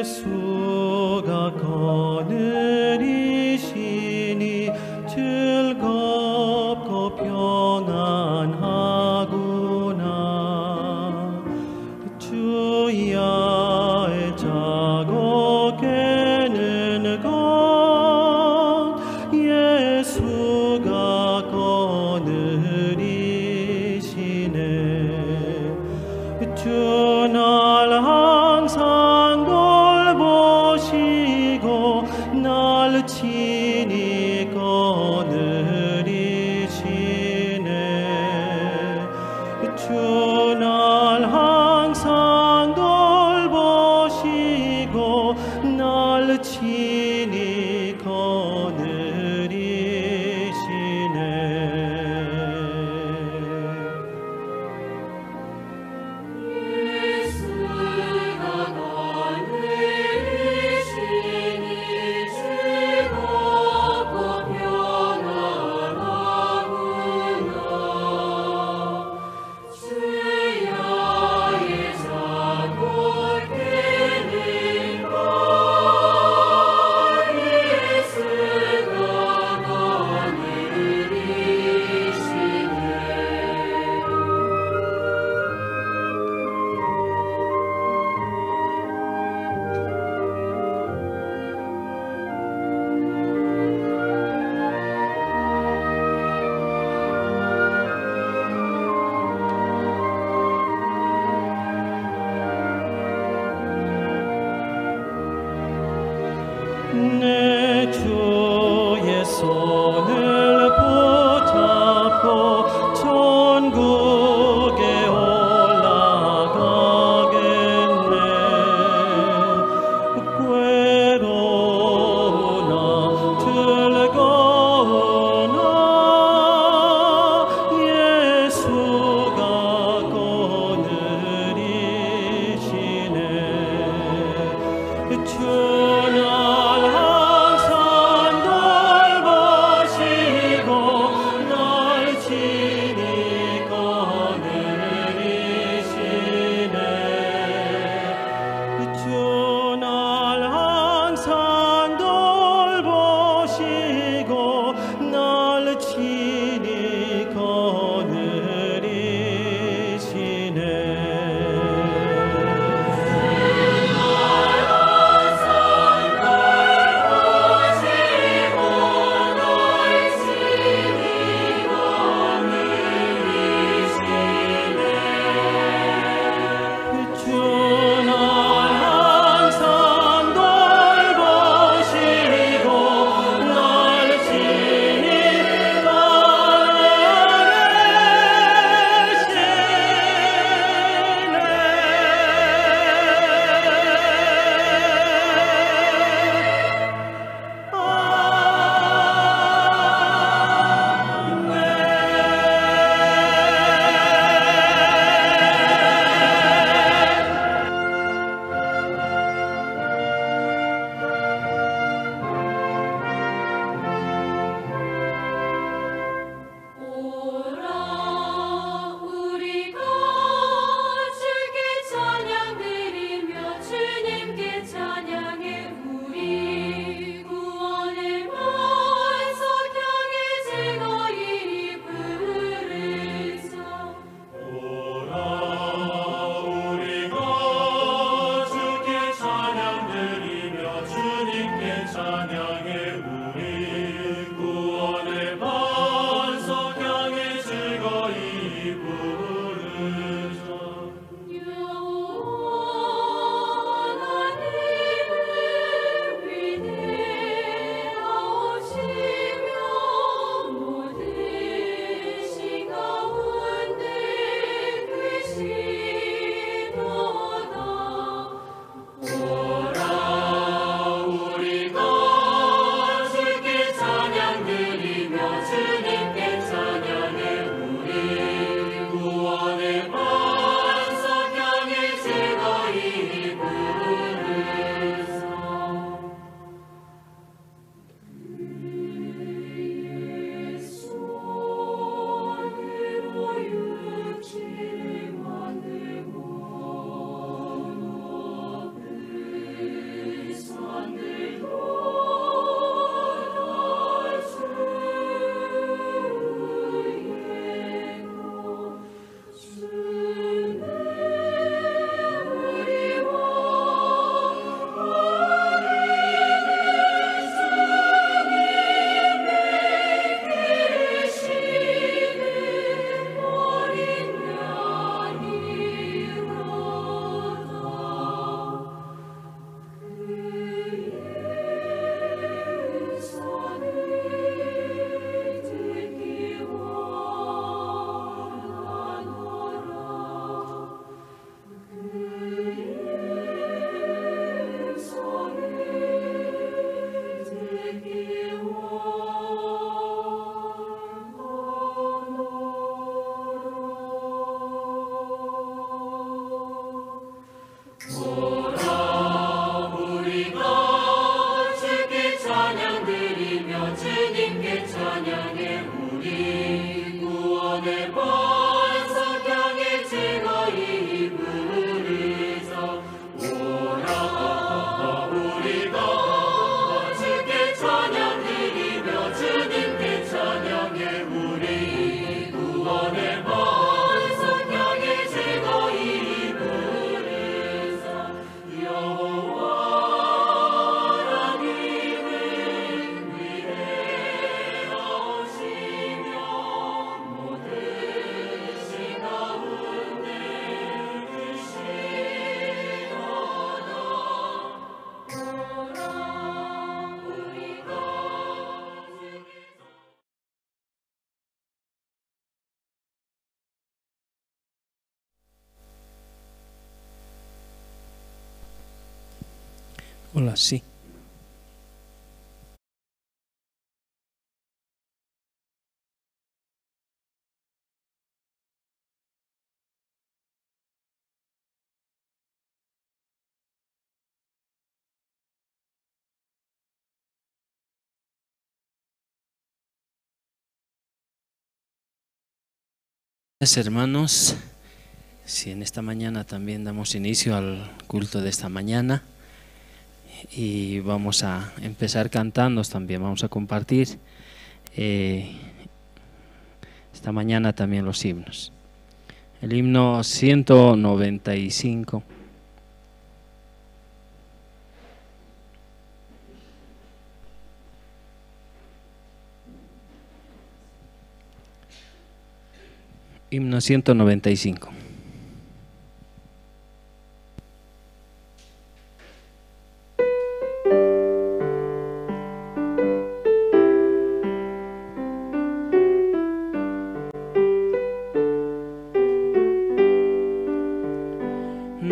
예수가 거느리시니 즐겁고 평안하구나. 주야의 자고 깨는 것 예수가 거느리시네. 주 날 항상 돌보시고 날 친히 거느리시네. 주 날 항상 돌보시고 날 친히 거느리시네. 내 주의 손을 붙잡고 천국에 올라가겠네. 괴로우나 즐거우나 예수가 거느리시네. 주 Hola, sí. Hermanos, si en esta mañana también damos inicio al culto de esta mañana y vamos a empezar cantando también, vamos a compartir esta mañana también los himnos. El himno 195. Himno 195.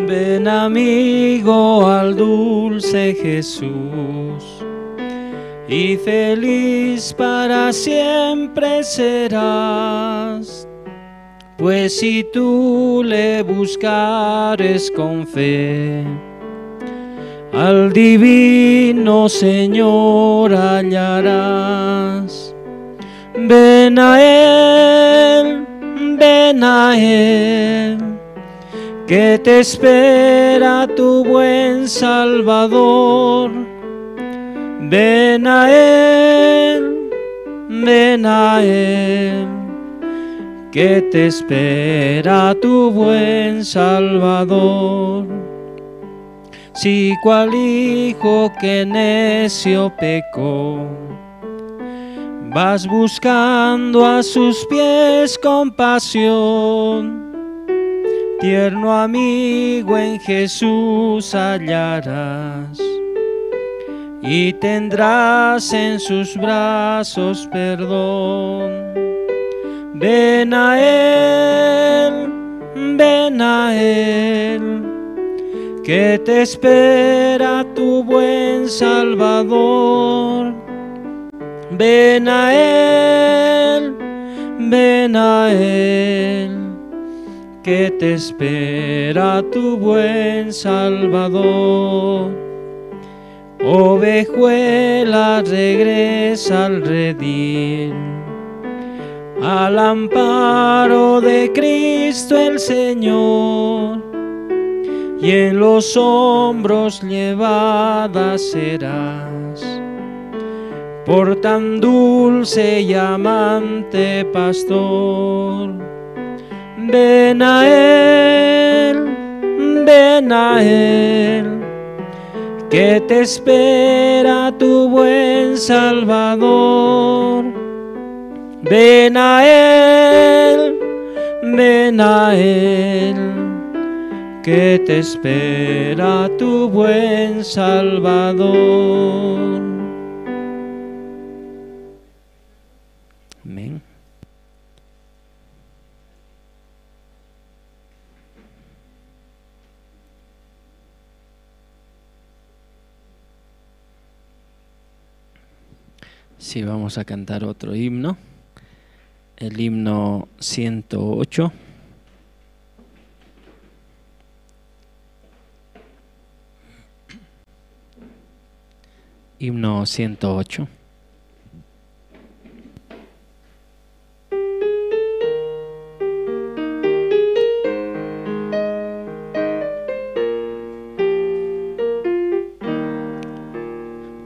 Ven amigo al dulce Jesús, y feliz para siempre serás, pues si tú le buscares con fe, al divino Señor hallarás. Ven a Él, que te espera tu buen Salvador. Ven a Él, que te espera tu buen Salvador. Si cual hijo que necio pecó, vas buscando a sus pies compasión, tierno amigo en Jesús hallarás, y tendrás en sus brazos perdón. Ven a Él, que te espera tu buen Salvador. Ven a Él, que te espera tu buen Salvador. Ovejuela, regresa al redil, al amparo de Cristo el Señor, y en los hombros llevada serás por tan dulce y amante pastor. Ven a Él, que te espera tu buen Salvador. Ven a Él, que te espera tu buen Salvador. Amén. Sí, vamos a cantar otro himno, el himno 108. Himno 108.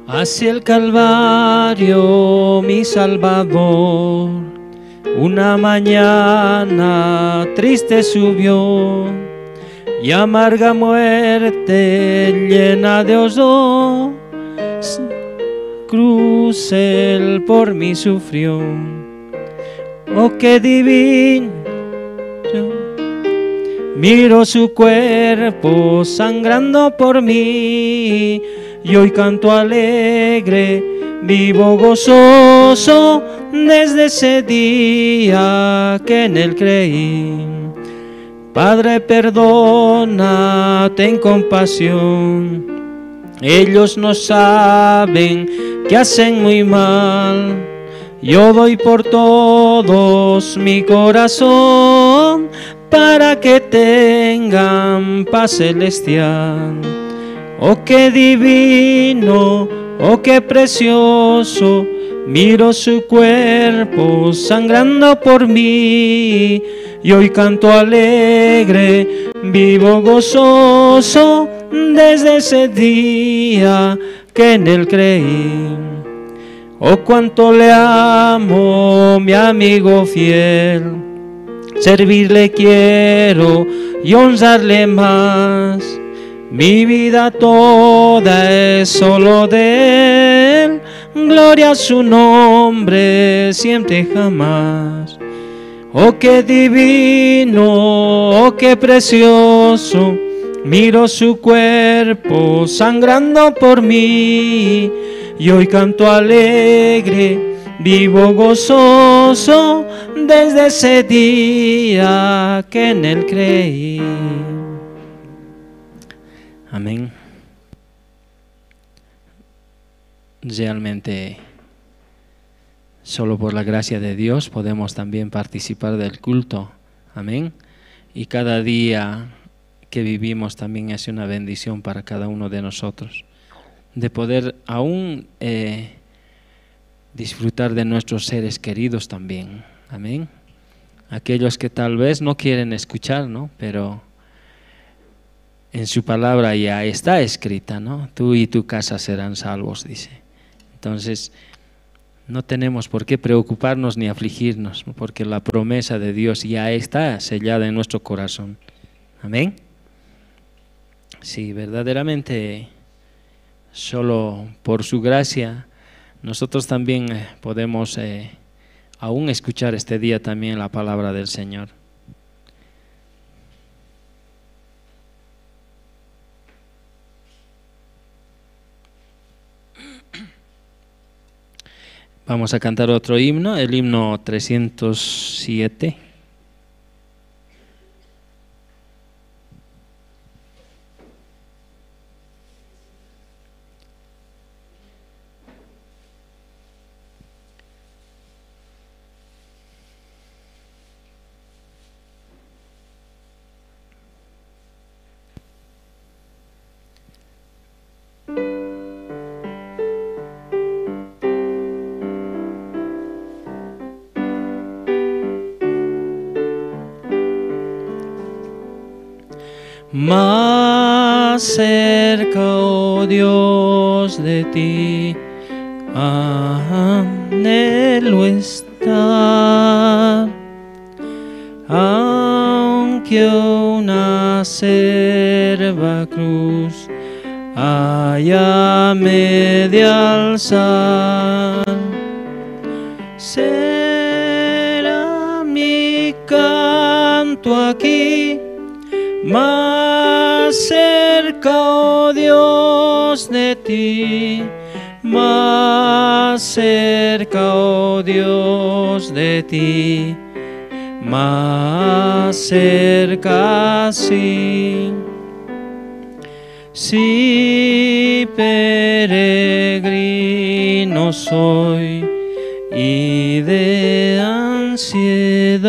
Hacia el Calvario, mi Salvador, una mañana triste subió, y amarga muerte llena de horror, cruz Él por mí sufrió. Oh, qué divino, miro su cuerpo sangrando por mí, y hoy canto alegre, vivo gozoso, desde ese día que en Él creí. Padre, perdona, ten compasión, Ellos no saben que hacen muy mal. Yo doy por todos mi corazón para que tengan paz celestial. Oh, qué divino, oh, qué precioso, miro su cuerpo sangrando por mí. Y hoy canto alegre, vivo gozoso desde ese día que en él creí. Oh, cuánto le amo, mi amigo fiel. Servirle quiero y honrarle más. Mi vida toda es solo de él. Gloria a su nombre, siempre y jamás. Oh, qué divino, oh, qué precioso, miro su cuerpo sangrando por mí. Y hoy canto alegre, vivo gozoso desde ese día que en él creí. Amén. Realmente, solo por la gracia de Dios podemos también participar del culto. Amén. Y cada día que vivimos también es una bendición para cada uno de nosotros, de poder aún disfrutar de nuestros seres queridos también. Amén. Aquellos que tal vez no quieren escuchar, ¿no? Pero en su palabra ya está escrita, ¿no? Tú y tu casa serán salvos, dice. Entonces, no tenemos por qué preocuparnos ni afligirnos, porque la promesa de Dios ya está sellada en nuestro corazón. Amén. Sí, verdaderamente, solo por su gracia, nosotros también podemos aún escuchar este día también la palabra del Señor. Vamos a cantar otro himno, el himno 307. Más cerca, oh Dios, de ti, anhelo estar, aunque una acerba cruz haya media alzar, será mi canto aquí. Más cerca, oh Dios, de ti, más cerca, oh Dios, de ti, más cerca, sí. Si peregrino soy y de ansiedad,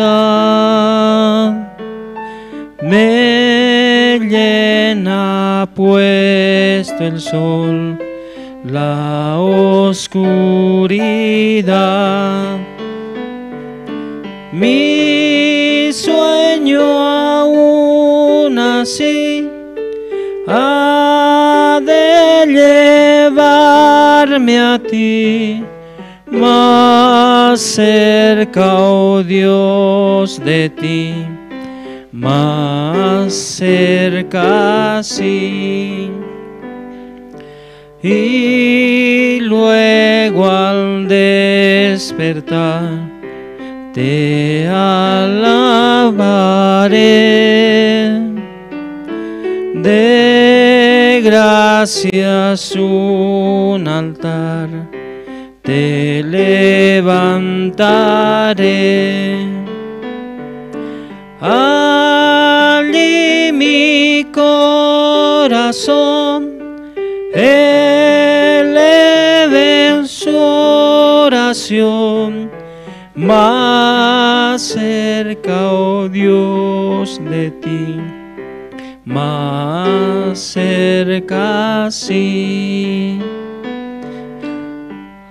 me llena puesto el sol, la oscuridad. Mi sueño aún así ha de llevarme a ti, más cerca, oh Dios, de ti, más cerca, sí. Y luego al despertar te alabaré, de gracias un altar te levantaré. Allí mi corazón salvación, más cerca, oh Dios, de ti, más cerca, sí.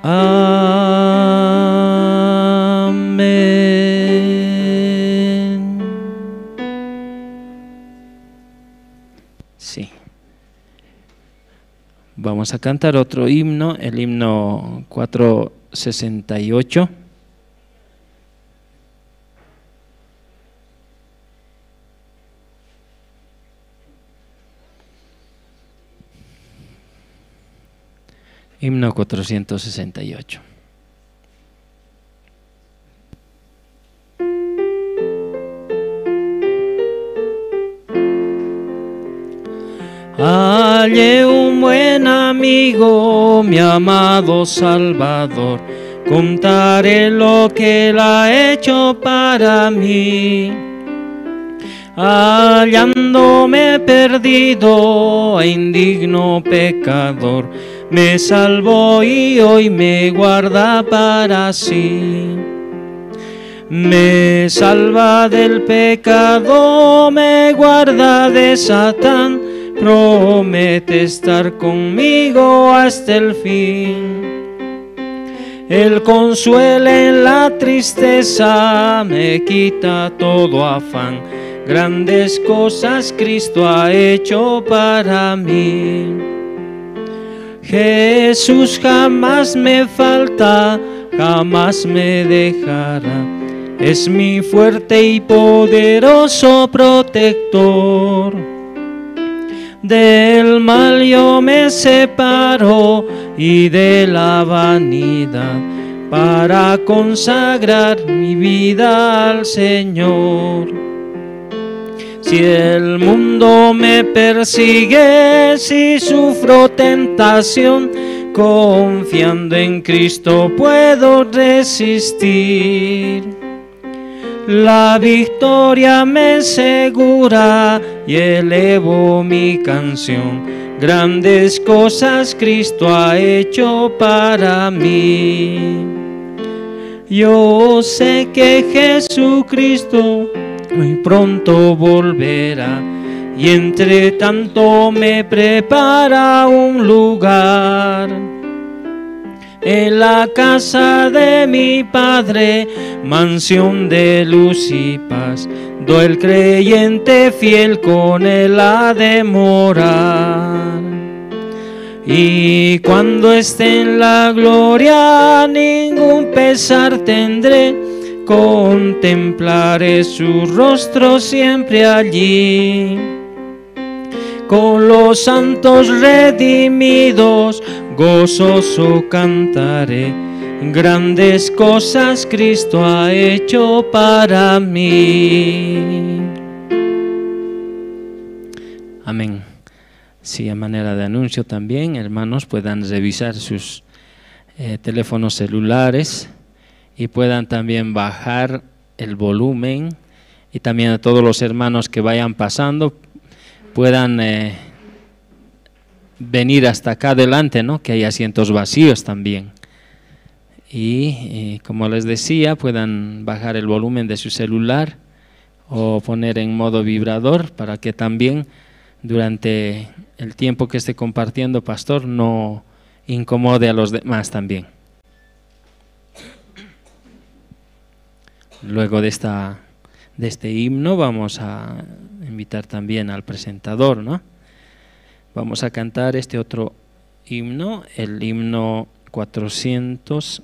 Amén. Sí. Vamos a cantar otro himno, el himno 468. Himno 468. Hallé un buen amigo, mi amado Salvador, contaré lo que Él ha hecho para mí. Hallándome perdido e indigno pecador, me salvó y hoy me guarda para sí. Me salva del pecado, me guarda de Satán, promete estar conmigo hasta el fin. Él consuela en la tristeza, me quita todo afán. Grandes cosas Cristo ha hecho para mí. Jesús jamás me falta, jamás me dejará. Es mi fuerte y poderoso protector. Del mal yo me separo y de la vanidad, para consagrar mi vida al Señor. Si el mundo me persigue, si sufro tentación, confiando en Cristo puedo resistir. La victoria me segura y elevo mi canción. Grandes cosas Cristo ha hecho para mí. Yo sé que Jesucristo muy pronto volverá, y entre tanto me prepara un lugar en la casa de mi Padre, mansión de luz y paz. Do el creyente fiel con Él ha de morar. Y cuando esté en la gloria, ningún pesar tendré, contemplaré su rostro siempre allí. Con los santos redimidos, gozoso cantaré. Grandes cosas Cristo ha hecho para mí. Amén. Sí, a manera de anuncio también, hermanos, puedan revisar sus teléfonos celulares y puedan también bajar el volumen, y también a todos los hermanos que vayan pasando puedan venir hasta acá adelante, ¿no? Que hay asientos vacíos también. Y como les decía, puedan bajar el volumen de su celular o poner en modo vibrador para que también durante el tiempo que esté compartiendo pastor no incomode a los demás también. Luego de este himno vamos a invitar también al presentador, ¿no? Vamos a cantar este otro himno, el himno 400.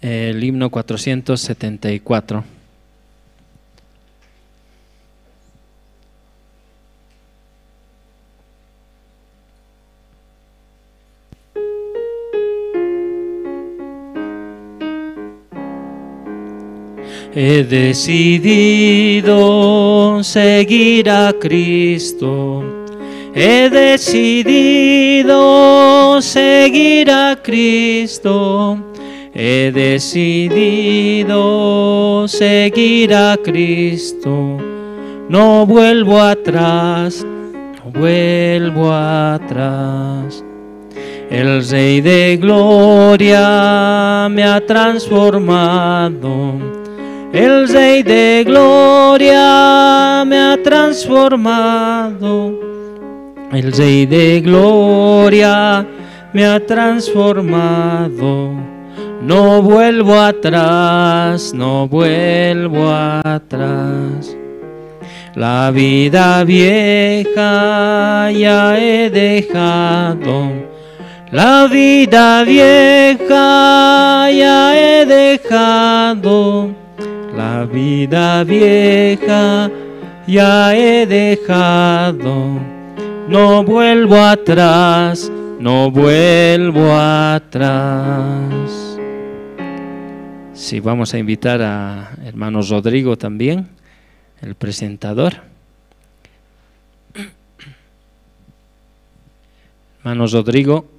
El himno 474. He decidido seguir a Cristo. He decidido seguir a Cristo. He decidido seguir a Cristo. No vuelvo atrás. no vuelvo atrás. El Rey de Gloria me ha transformado. El Rey de Gloria me ha transformado. El Rey de Gloria me ha transformado. No vuelvo atrás, no vuelvo atrás. La vida vieja ya he dejado. La vida vieja ya he dejado. La vida vieja ya he dejado. No vuelvo atrás, no vuelvo atrás. Sí, vamos a invitar a hermano Rodrigo también, el presentador. Hermano Rodrigo.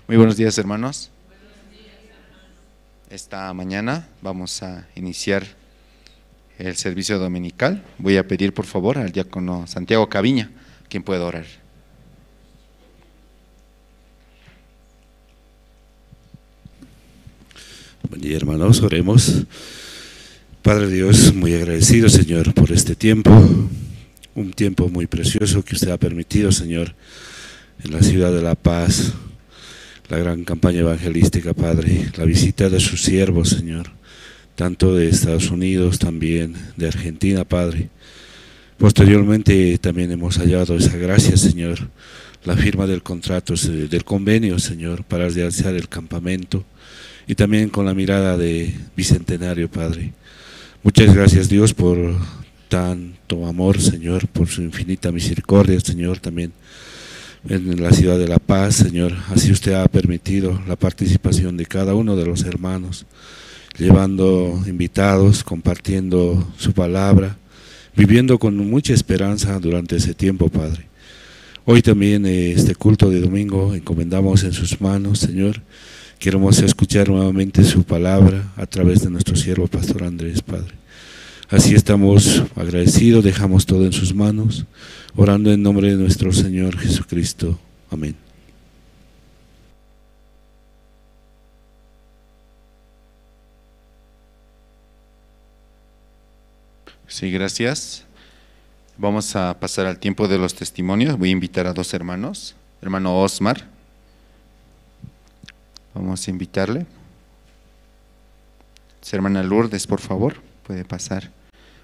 Muy buenos días, hermanos. Esta mañana vamos a iniciar el servicio dominical. Voy a pedir por favor al diácono Santiago Caviña, quien pueda orar. Buen día, hermanos, oremos. Padre Dios, muy agradecido, Señor, por este tiempo, un tiempo muy precioso que usted ha permitido, Señor, en la ciudad de La Paz, la gran campaña evangelística, Padre, la visita de sus siervos, Señor, tanto de Estados Unidos, también de Argentina, Padre. Posteriormente también hemos hallado esa gracia, Señor, la firma del contrato, del convenio, Señor, para realizar el campamento, y también con la mirada de bicentenario, Padre. Muchas gracias, Dios, por tanto amor, Señor, por su infinita misericordia, Señor, también en la ciudad de La Paz, Señor. Así usted ha permitido la participación de cada uno de los hermanos, llevando invitados, compartiendo su palabra, viviendo con mucha esperanza durante ese tiempo, Padre. Hoy también este culto de domingo encomendamos en sus manos, Señor. Queremos escuchar nuevamente su palabra a través de nuestro siervo Pastor Andrés, Padre. Así estamos agradecidos, dejamos todo en sus manos, orando en nombre de nuestro Señor Jesucristo. Amén. Sí, gracias. Vamos a pasar al tiempo de los testimonios. Voy a invitar a dos hermanos. Hermano Osmar, vamos a invitarle. Su hermana Lourdes, por favor, puede pasar.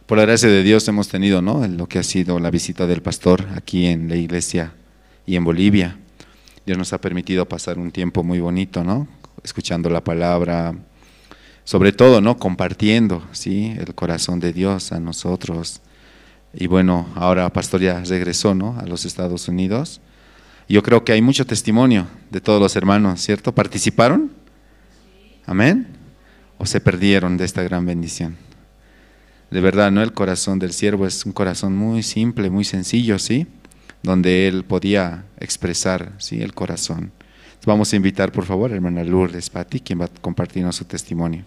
Por la gracia de Dios hemos tenido, ¿no?, lo que ha sido la visita del pastor aquí en la iglesia y en Bolivia. Dios nos ha permitido pasar un tiempo muy bonito, ¿no?, escuchando la palabra, sobre todo, ¿no?, compartiendo, ¿sí?, el corazón de Dios a nosotros. Y bueno, ahora pastor ya regresó, ¿no?, a los Estados Unidos. Yo creo que hay mucho testimonio de todos los hermanos, ¿cierto? ¿Participaron? ¿Amén? ¿O se perdieron de esta gran bendición? De verdad, ¿no?, el corazón del siervo es un corazón muy simple, muy sencillo, ¿sí?, donde él podía expresar, ¿sí?, el corazón. Entonces vamos a invitar, por favor, a hermana Lourdes Pati, quien va a compartirnos su testimonio.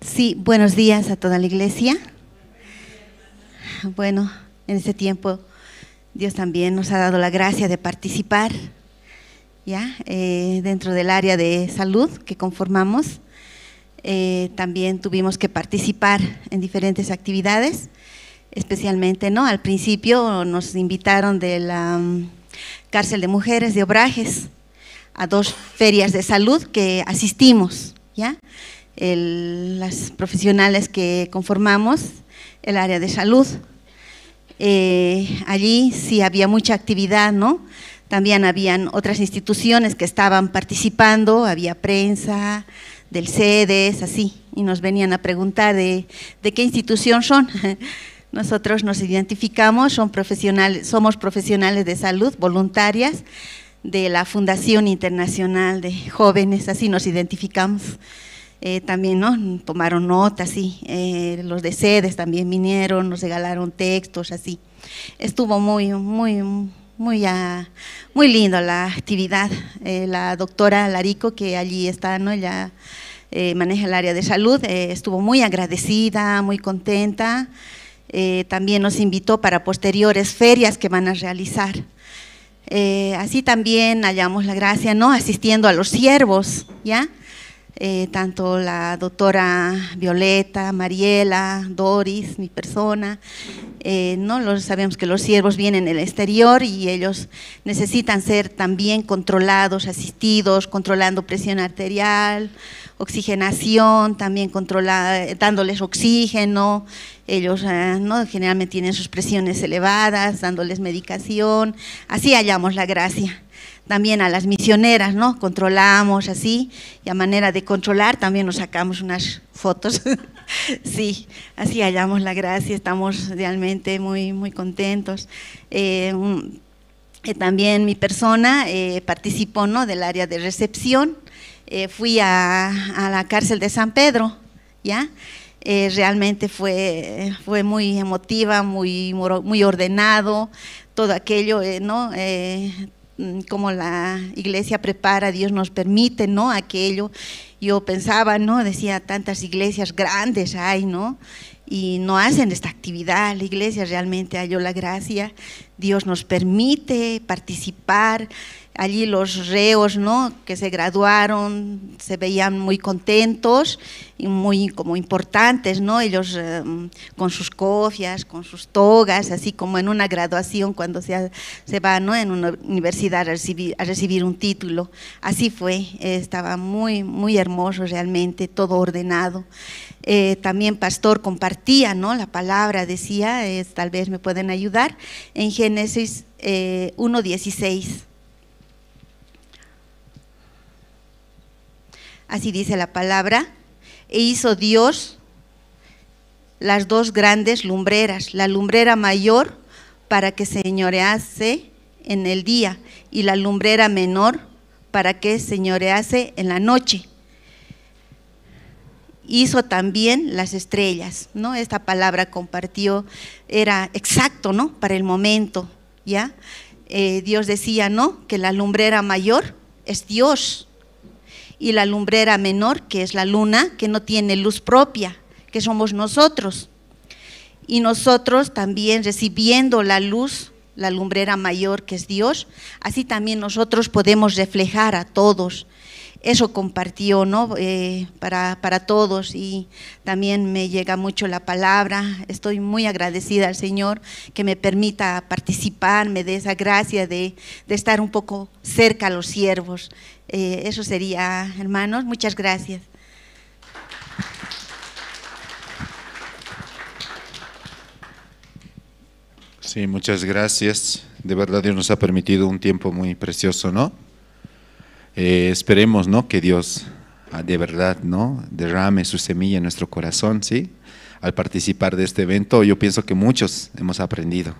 Sí, buenos días a toda la iglesia. Bueno, en este tiempo Dios también nos ha dado la gracia de participar, ¿ya?, dentro del área de salud que conformamos. También tuvimos que participar en diferentes actividades, especialmente, ¿no?, al principio nos invitaron de la cárcel de mujeres de Obrajes a 2 ferias de salud que asistimos, ¿ya?, las profesionales que conformamos el área de salud. Allí sí había mucha actividad, ¿no? También habían otras instituciones que estaban participando, había prensa del CEDES, así, y nos venían a preguntar de qué institución son. Nosotros nos identificamos, somos profesionales de salud, voluntarias de la Fundación Internacional de Jóvenes, así nos identificamos. También, ¿no?, tomaron notas, sí, los de CEDES también vinieron, nos regalaron textos, así. Estuvo muy lindo la actividad. La doctora Larico, que allí está, ¿no?, ella maneja el área de salud, estuvo muy agradecida, muy contenta. También nos invitó para posteriores ferias que van a realizar. Así también hallamos la gracia, ¿no?, asistiendo a los siervos, ¿ya? Tanto la doctora Violeta, Mariela, Doris, mi persona, ¿no? Sabemos que los siervos vienen del exterior y ellos necesitan ser también controlados, asistidos, controlando presión arterial, oxigenación, también dándoles oxígeno. Ellos, ¿no?, generalmente tienen sus presiones elevadas, dándoles medicación. Así hallamos la gracia. También a las misioneras, ¿no?, controlamos así, y a manera de controlar también nos sacamos unas fotos. Sí, así hallamos la gracia, estamos realmente muy contentos. También mi persona participó, ¿no?, del área de recepción. Fui a la cárcel de San Pedro, ¿ya? Realmente fue muy emotiva, muy ordenado, todo aquello, ¿no?, como la iglesia prepara, Dios nos permite, ¿no?, aquello. Yo pensaba, ¿no?, decía, tantas iglesias grandes hay, ¿no?, y no hacen esta actividad. La iglesia realmente halló la gracia, Dios nos permite participar. Allí los reos, ¿no?, que se graduaron se veían muy contentos y muy como importantes, ¿no?, ellos con sus cofias, con sus togas, así como en una graduación cuando se va, ¿no?, en una universidad a recibir un título. Así fue, estaba muy hermoso realmente, todo ordenado. También pastor compartía, ¿no?, la palabra, decía, tal vez me pueden ayudar, en Génesis 1:16. Así dice la palabra: e hizo Dios las dos grandes lumbreras, la lumbrera mayor para que señorease en el día y la lumbrera menor para que señorease en la noche. Hizo también las estrellas, ¿no? Esta palabra compartió, era exacto, ¿no?, para el momento, ¿ya? Dios decía, ¿no?, que la lumbrera mayor es Dios, y la lumbrera menor, que es la luna, que no tiene luz propia, que somos nosotros. Y nosotros también recibiendo la luz, la lumbrera mayor, que es Dios, así también nosotros podemos reflejar a todos. Eso compartió, ¿no?, para todos, y también me llega mucho la palabra. Estoy muy agradecida al Señor que me permita participar, me dé esa gracia de estar un poco cerca a los siervos. Eso sería, hermanos, muchas gracias. Sí, muchas gracias. De verdad Dios nos ha permitido un tiempo muy precioso, ¿no? Esperemos, ¿no?, que Dios de verdad, ¿no?, derrame su semilla en nuestro corazón, ¿sí? Al participar de este evento, yo pienso que muchos hemos aprendido,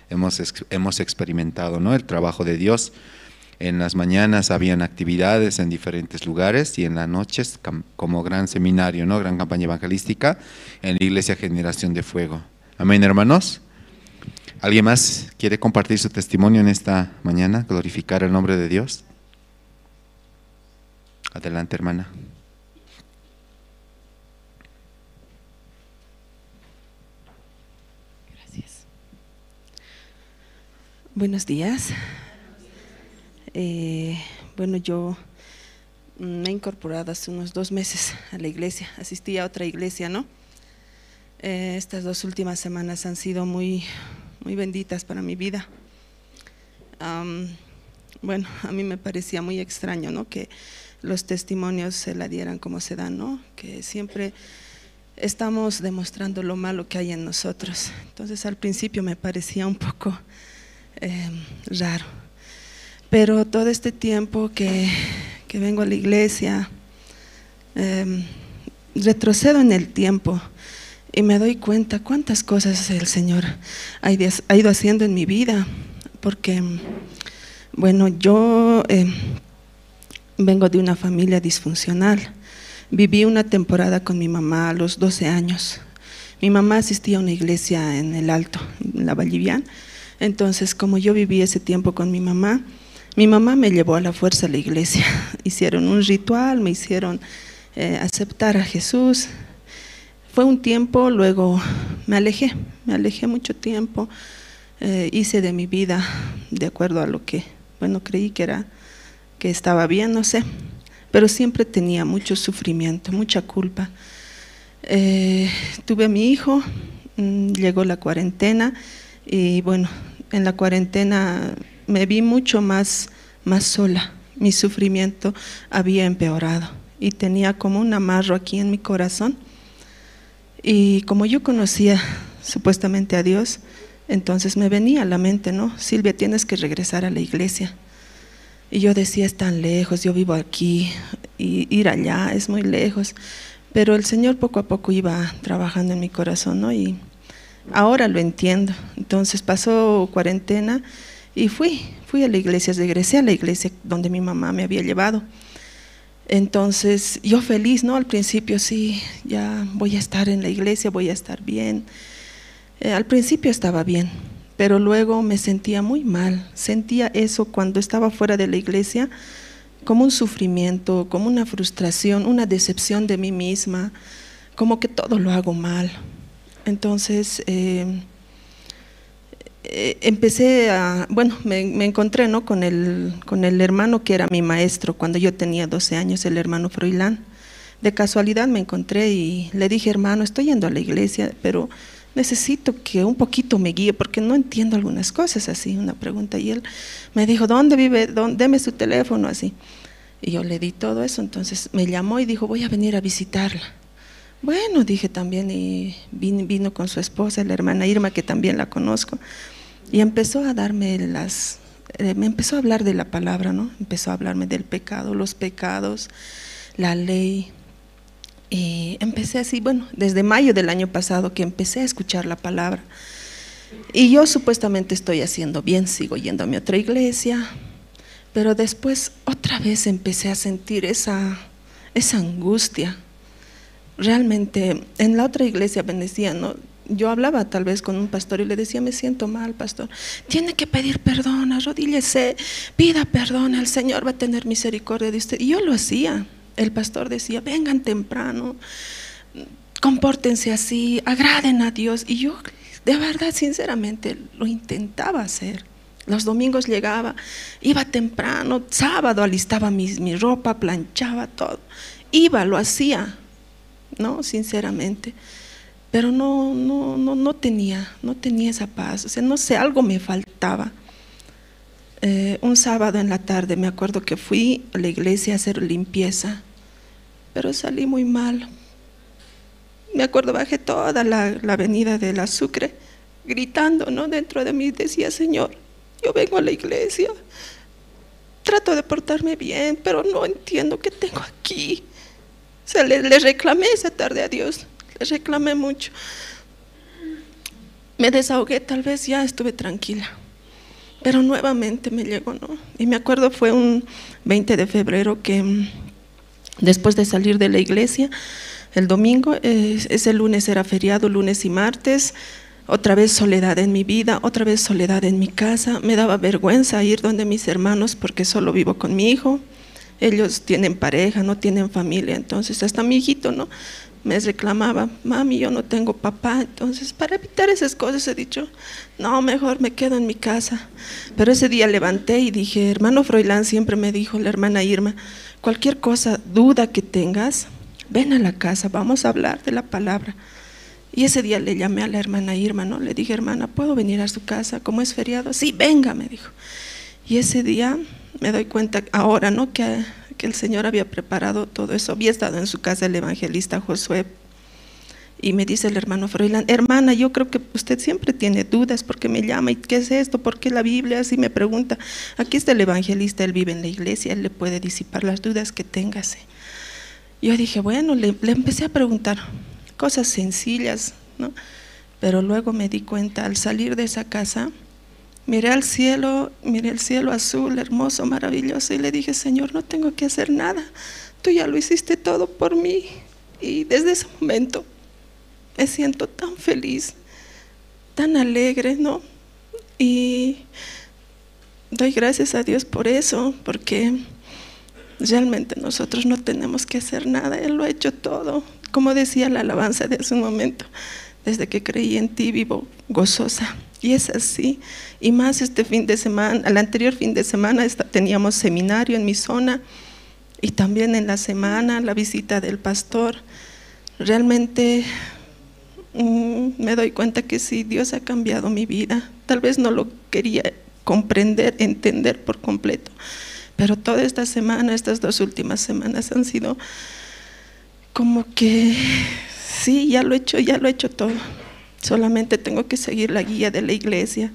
hemos experimentado, ¿no?, el trabajo de Dios. En las mañanas habían actividades en diferentes lugares y en las noches como gran seminario, ¿no?, gran campaña evangelística en la Iglesia Generación de Fuego. Amén, hermanos. ¿Alguien más quiere compartir su testimonio en esta mañana? Glorificar el nombre de Dios. Adelante, hermana. Gracias. Buenos días. Bueno, yo me he incorporado hace unos 2 meses a la iglesia, asistí a otra iglesia, ¿no? Estas 2 últimas semanas han sido muy benditas para mi vida. Bueno, a mí me parecía muy extraño, ¿no?, que los testimonios se la dieran como se dan, ¿no?, que siempre estamos demostrando lo malo que hay en nosotros. Entonces al principio me parecía un poco raro, pero todo este tiempo que vengo a la iglesia, retrocedo en el tiempo y me doy cuenta cuántas cosas el Señor ha ido haciendo en mi vida, porque, bueno, yo vengo de una familia disfuncional. Viví una temporada con mi mamá a los 12 años. Mi mamá asistía a una iglesia en el Alto, en la Vallivian. Entonces, como yo viví ese tiempo con mi mamá me llevó a la fuerza a la iglesia. Hicieron un ritual, me hicieron aceptar a Jesús. Fue un tiempo, luego me alejé mucho tiempo. Hice de mi vida de acuerdo a lo que, bueno, creí que estaba bien, no sé, pero siempre tenía mucho sufrimiento, mucha culpa. Tuve a mi hijo, llegó la cuarentena y bueno, en la cuarentena me vi mucho más sola. Mi sufrimiento había empeorado y tenía como un amarro aquí en mi corazón. Y como yo conocía supuestamente a Dios, entonces me venía a la mente, ¿no? Silvia, tienes que regresar a la iglesia. Y yo decía, es tan lejos, yo vivo aquí, y ir allá es muy lejos. Pero el Señor poco a poco iba trabajando en mi corazón, ¿no? Y ahora lo entiendo. Entonces pasó cuarentena y fui a la iglesia, regresé a la iglesia donde mi mamá me había llevado. Entonces yo feliz, ¿no? Al principio sí, ya voy a estar en la iglesia, voy a estar bien. Al principio estaba bien, pero luego me sentía muy mal. Sentía eso cuando estaba fuera de la iglesia, como un sufrimiento, como una frustración, una decepción de mí misma, como que todo lo hago mal. Entonces empecé a, bueno, me encontré, ¿no? con el hermano que era mi maestro cuando yo tenía 12 años, el hermano Froilán. De casualidad me encontré y le dije, hermano, estoy yendo a la iglesia, pero necesito que un poquito me guíe porque no entiendo algunas cosas, así, una pregunta. Y él me dijo, ¿dónde vive? Deme su teléfono, así. Y yo le di todo eso, entonces me llamó y dijo, voy a venir a visitarla. Bueno, dije también, y vino con su esposa, la hermana Irma, que también la conozco, y empezó a darme me empezó a hablar de la palabra, ¿no? Empezó a hablarme del pecado, los pecados, la ley. Y empecé así, bueno, desde mayo del año pasado que empecé a escuchar la palabra. Y yo supuestamente estoy haciendo bien, sigo yendo a mi otra iglesia, pero después otra vez empecé a sentir esa angustia. Realmente en la otra iglesia bendecía, ¿no? Yo hablaba tal vez con un pastor y le decía, me siento mal, pastor, tiene que pedir perdón, arrodíllese, pida perdón, el Señor va a tener misericordia de usted. Y yo lo hacía. El pastor decía, vengan temprano, compórtense así, agraden a Dios. Y yo de verdad, sinceramente, lo intentaba hacer. Los domingos llegaba, iba temprano, sábado alistaba mi ropa, planchaba todo, lo hacía, ¿no? Sinceramente. Pero no tenía esa paz, o sea, no sé, algo me faltaba. Un sábado en la tarde me acuerdo que fui a la iglesia a hacer limpieza, pero salí muy mal. Me acuerdo, bajé toda la avenida de la Sucre gritando, ¿no? Dentro de mí decía, Señor, yo vengo a la iglesia, trato de portarme bien, pero no entiendo qué tengo aquí. O sea, le reclamé esa tarde a Dios, le reclamé mucho. Me desahogué, tal vez ya estuve tranquila. Pero nuevamente me llegó, ¿no? Y me acuerdo, fue un 20 de febrero que después de salir de la iglesia, el domingo, ese lunes era feriado, lunes y martes, otra vez soledad en mi vida, otra vez soledad en mi casa. Me daba vergüenza ir donde mis hermanos porque solo vivo con mi hijo. Ellos tienen pareja, no tienen familia, entonces hasta mi hijito, ¿no? Me reclamaba, mami, yo no tengo papá. Entonces, para evitar esas cosas he dicho, no, mejor me quedo en mi casa. Pero ese día levanté y dije, hermano Froilán siempre me dijo, la hermana Irma, cualquier cosa, duda que tengas, ven a la casa, vamos a hablar de la palabra. Y ese día le llamé a la hermana Irma, ¿no? Le dije, hermana, ¿puedo venir a su casa? ¿Cómo es feriado? Sí, venga, me dijo. Y ese día me doy cuenta ahora, ¿no? Que el Señor había preparado todo eso. Había estado en su casa el evangelista Josué y me dice el hermano Froilán, hermana, yo creo que usted siempre tiene dudas porque me llama, ¿y qué es esto? ¿Por qué la Biblia? Así me pregunta. Aquí está el evangelista, él vive en la iglesia, él le puede disipar las dudas que tengas. Yo dije, bueno, le empecé a preguntar cosas sencillas, ¿no? Pero luego me di cuenta, al salir de esa casa, miré el cielo azul, hermoso, maravilloso, y le dije, Señor, no tengo que hacer nada, tú ya lo hiciste todo por mí. Y desde ese momento me siento tan feliz, tan alegre, ¿no? Y doy gracias a Dios por eso, porque realmente nosotros no tenemos que hacer nada, Él lo ha hecho todo. Como decía la alabanza de hace un momento, desde que creí en ti vivo gozosa. Y es así. Y más este fin de semana, el anterior fin de semana teníamos seminario en mi zona, y también en la semana la visita del pastor. Realmente me doy cuenta que sí, Dios ha cambiado mi vida. Tal vez no lo quería comprender, entender por completo, pero toda esta semana, estas 2 últimas semanas han sido como que sí, ya lo he hecho todo. Solamente tengo que seguir la guía de la iglesia.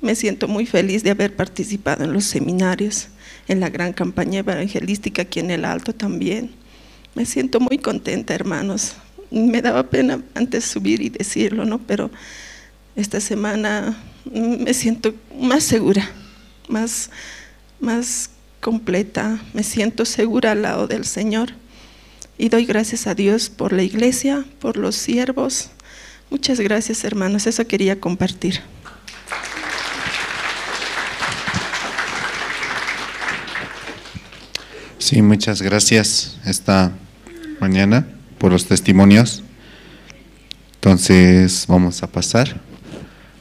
Me siento muy feliz de haber participado en los seminarios, en la gran campaña evangelística aquí en El Alto también. Me siento muy contenta, hermanos. Me daba pena antes subir y decirlo, ¿no? Pero esta semana me siento más segura, más completa, me siento segura al lado del Señor. Y doy gracias a Dios por la iglesia, por los siervos. Muchas gracias, hermanos, eso quería compartir. Sí, muchas gracias esta mañana por los testimonios. Entonces vamos a pasar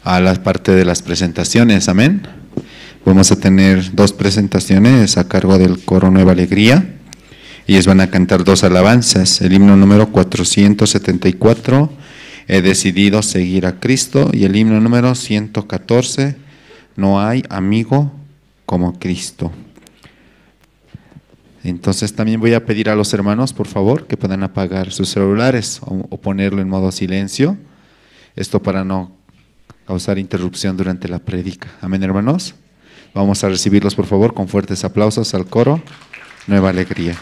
a la parte de las presentaciones, amén. Vamos a tener 2 presentaciones a cargo del coro Nueva Alegría. Ellos van a cantar 2 alabanzas, el himno número 474, He decidido seguir a Cristo, y el himno número 114, No hay amigo como Cristo. Entonces también voy a pedir a los hermanos, por favor, que puedan apagar sus celulares o ponerlo en modo silencio. Esto para no causar interrupción durante la prédica. Amén, hermanos. Vamos a recibirlos, por favor, con fuertes aplausos al coro Nueva Alegría.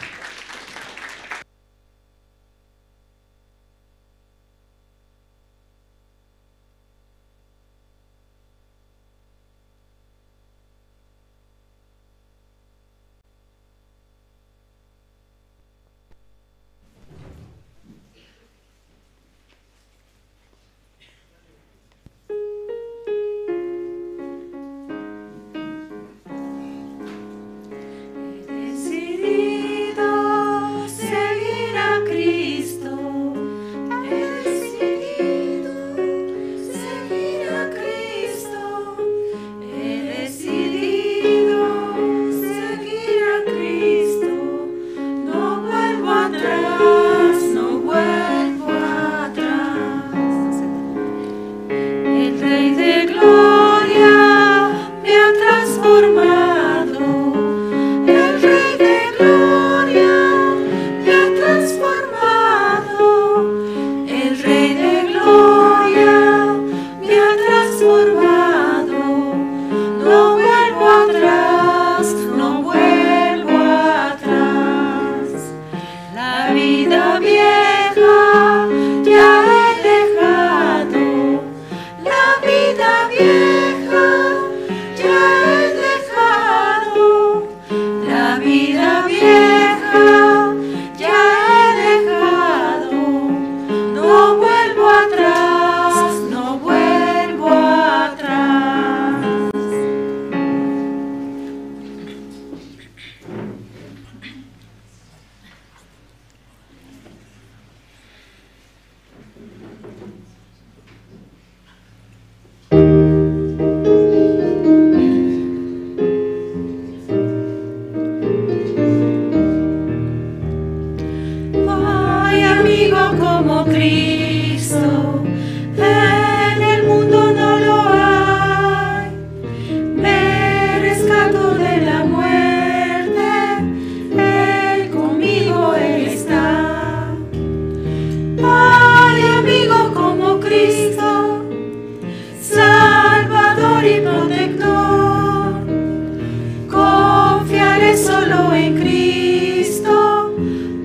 Confiaré solo en Cristo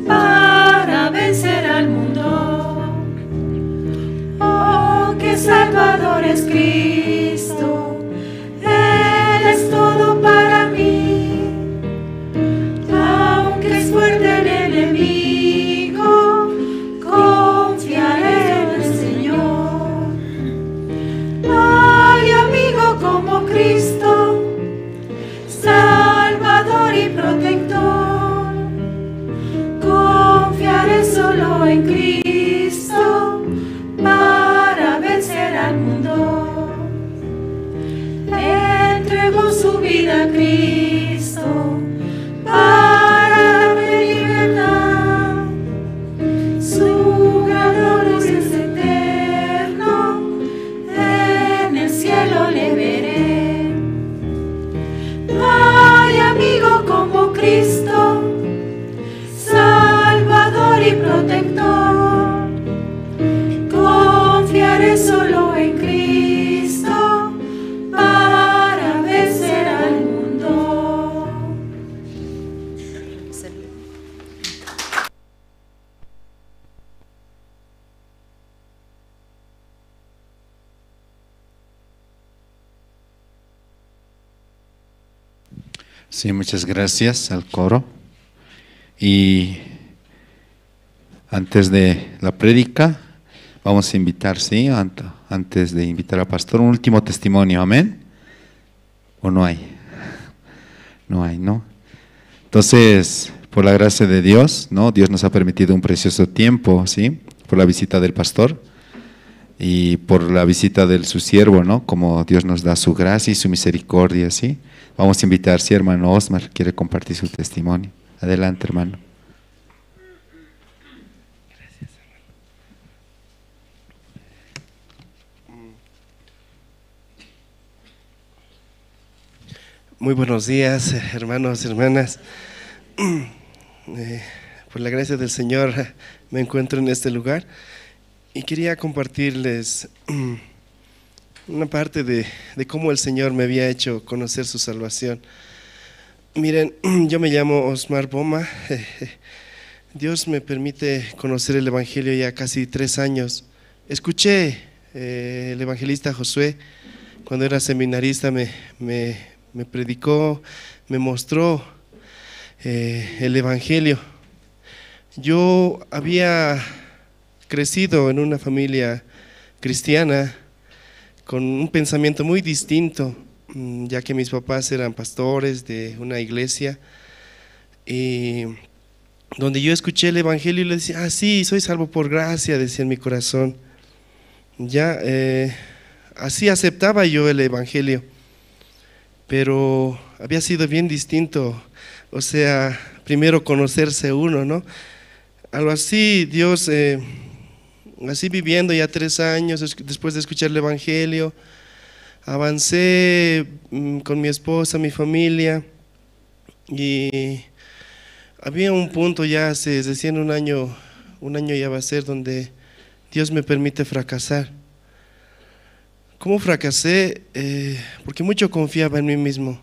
para es Cristo, Él es todo para mí. Aunque es fuerte el enemigo, confiaré en el Señor. Hay amigo como Cristo, Salvador y protector. Confiaré solo en Cristo para vencer al mundo. Entregó su vida a Cristo para darme libertad. Su gran amor es eterno, en el cielo le veré. No hay amigo como Cristo, Salvador y protector. Confiaré solo en Cristo para vencer al mundo. Sí, muchas gracias al coro. Y antes de la prédica, vamos a invitar, ¿sí? Antes de invitar al pastor, un último testimonio, ¿amén? ¿O no hay? No hay, ¿no? Entonces, por la gracia de Dios, ¿no? Dios nos ha permitido un precioso tiempo, ¿sí? Por la visita del pastor y por la visita de su siervo, ¿no? Como Dios nos da su gracia y su misericordia, ¿sí? Vamos a invitar, sí, hermano Osmar, quiere compartir su testimonio. Adelante, hermano. Gracias, hermano. Muy buenos días, hermanos, hermanas. Por la gracia del Señor me encuentro en este lugar y quería compartirles una parte de cómo el Señor me había hecho conocer su salvación. Miren, yo me llamo Osmar Boma. Dios me permite conocer el Evangelio ya casi 3 años. Escuché el evangelista Josué cuando era seminarista, me predicó, me mostró el Evangelio. Yo había crecido en una familia cristiana con un pensamiento muy distinto, ya que mis papás eran pastores de una iglesia, y donde yo escuché el Evangelio y le decía, sí, soy salvo por gracia, decía en mi corazón. Ya así aceptaba yo el Evangelio, pero había sido bien distinto. O sea, primero conocerse uno, ¿no? Algo así, Dios, así viviendo ya 3 años, después de escuchar el Evangelio, avancé con mi esposa, mi familia, y había un punto ya hace recién un año ya va a ser, donde Dios me permite fracasar. ¿Cómo fracasé? Porque mucho confiaba en mí mismo.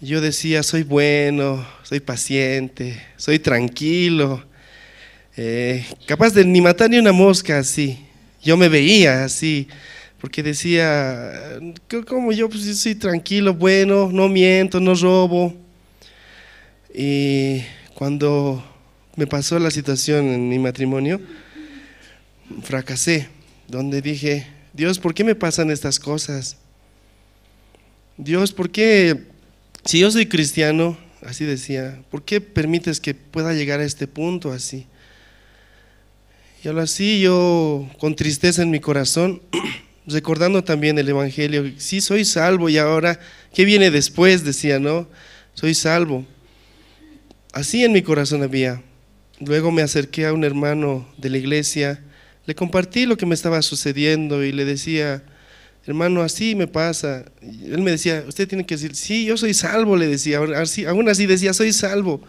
Yo decía, soy bueno, soy paciente, soy tranquilo, capaz de ni matar ni una mosca así. Yo me veía así, porque decía, ¿cómo yo? Pues yo soy tranquilo, bueno, no miento, no robo. Y cuando me pasó la situación en mi matrimonio, fracasé, donde dije, Dios, ¿por qué me pasan estas cosas? Dios, ¿por qué, si yo soy cristiano, así decía, ¿por qué permites que pueda llegar a este punto así? Y ahora sí, yo con tristeza en mi corazón, recordando también el Evangelio, sí, soy salvo, y ahora, ¿qué viene después? Decía, ¿no? Soy salvo. Así en mi corazón había. Luego me acerqué a un hermano de la iglesia, le compartí lo que me estaba sucediendo y le decía, hermano, así me pasa. Y él me decía, usted tiene que decir, sí, yo soy salvo, le decía. Aún así decía, soy salvo.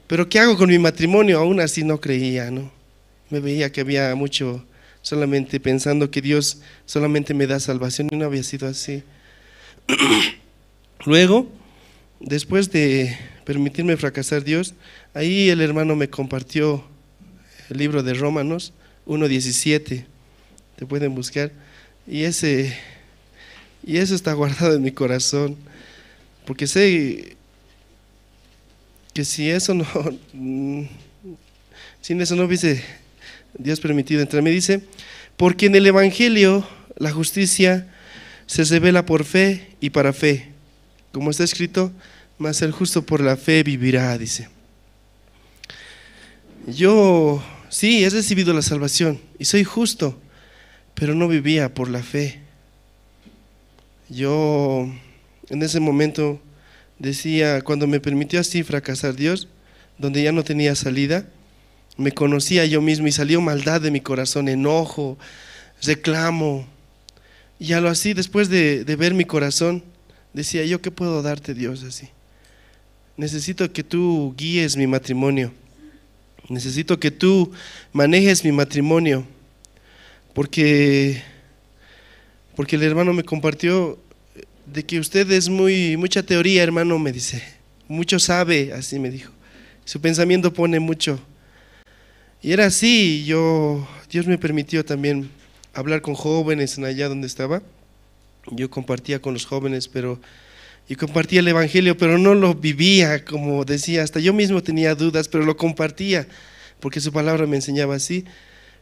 Pero ¿qué hago con mi matrimonio? Aún así no creía, ¿no? Me veía que había mucho, solamente pensando que Dios solamente me da salvación, y no había sido así. Luego, después de permitirme fracasar Dios, ahí el hermano me compartió el libro de Romanos 1:17, te pueden buscar, Y eso está guardado en mi corazón, porque sé que sin eso no hubiese Dios permitido entrar. Me dice, porque en el Evangelio la justicia se revela por fe y para fe. Como está escrito, mas el justo por la fe vivirá, dice. Yo, sí, he recibido la salvación y soy justo, pero no vivía por la fe. Yo en ese momento decía, cuando me permitió así fracasar Dios, donde ya no tenía salida, me conocía yo mismo y salió maldad de mi corazón, enojo, reclamo. Y a lo así, después de ver mi corazón, decía yo, ¿qué puedo darte, Dios? Así, necesito que tú guíes mi matrimonio, necesito que tú manejes mi matrimonio, porque el hermano me compartió de que usted es mucha teoría, hermano, me dice, mucho sabe, así me dijo, su pensamiento pone mucho. Y era así. Dios me permitió también hablar con jóvenes en allá donde estaba. Yo compartía con los jóvenes, y compartía el Evangelio, pero no lo vivía, como decía, hasta yo mismo tenía dudas, pero lo compartía, porque su palabra me enseñaba así.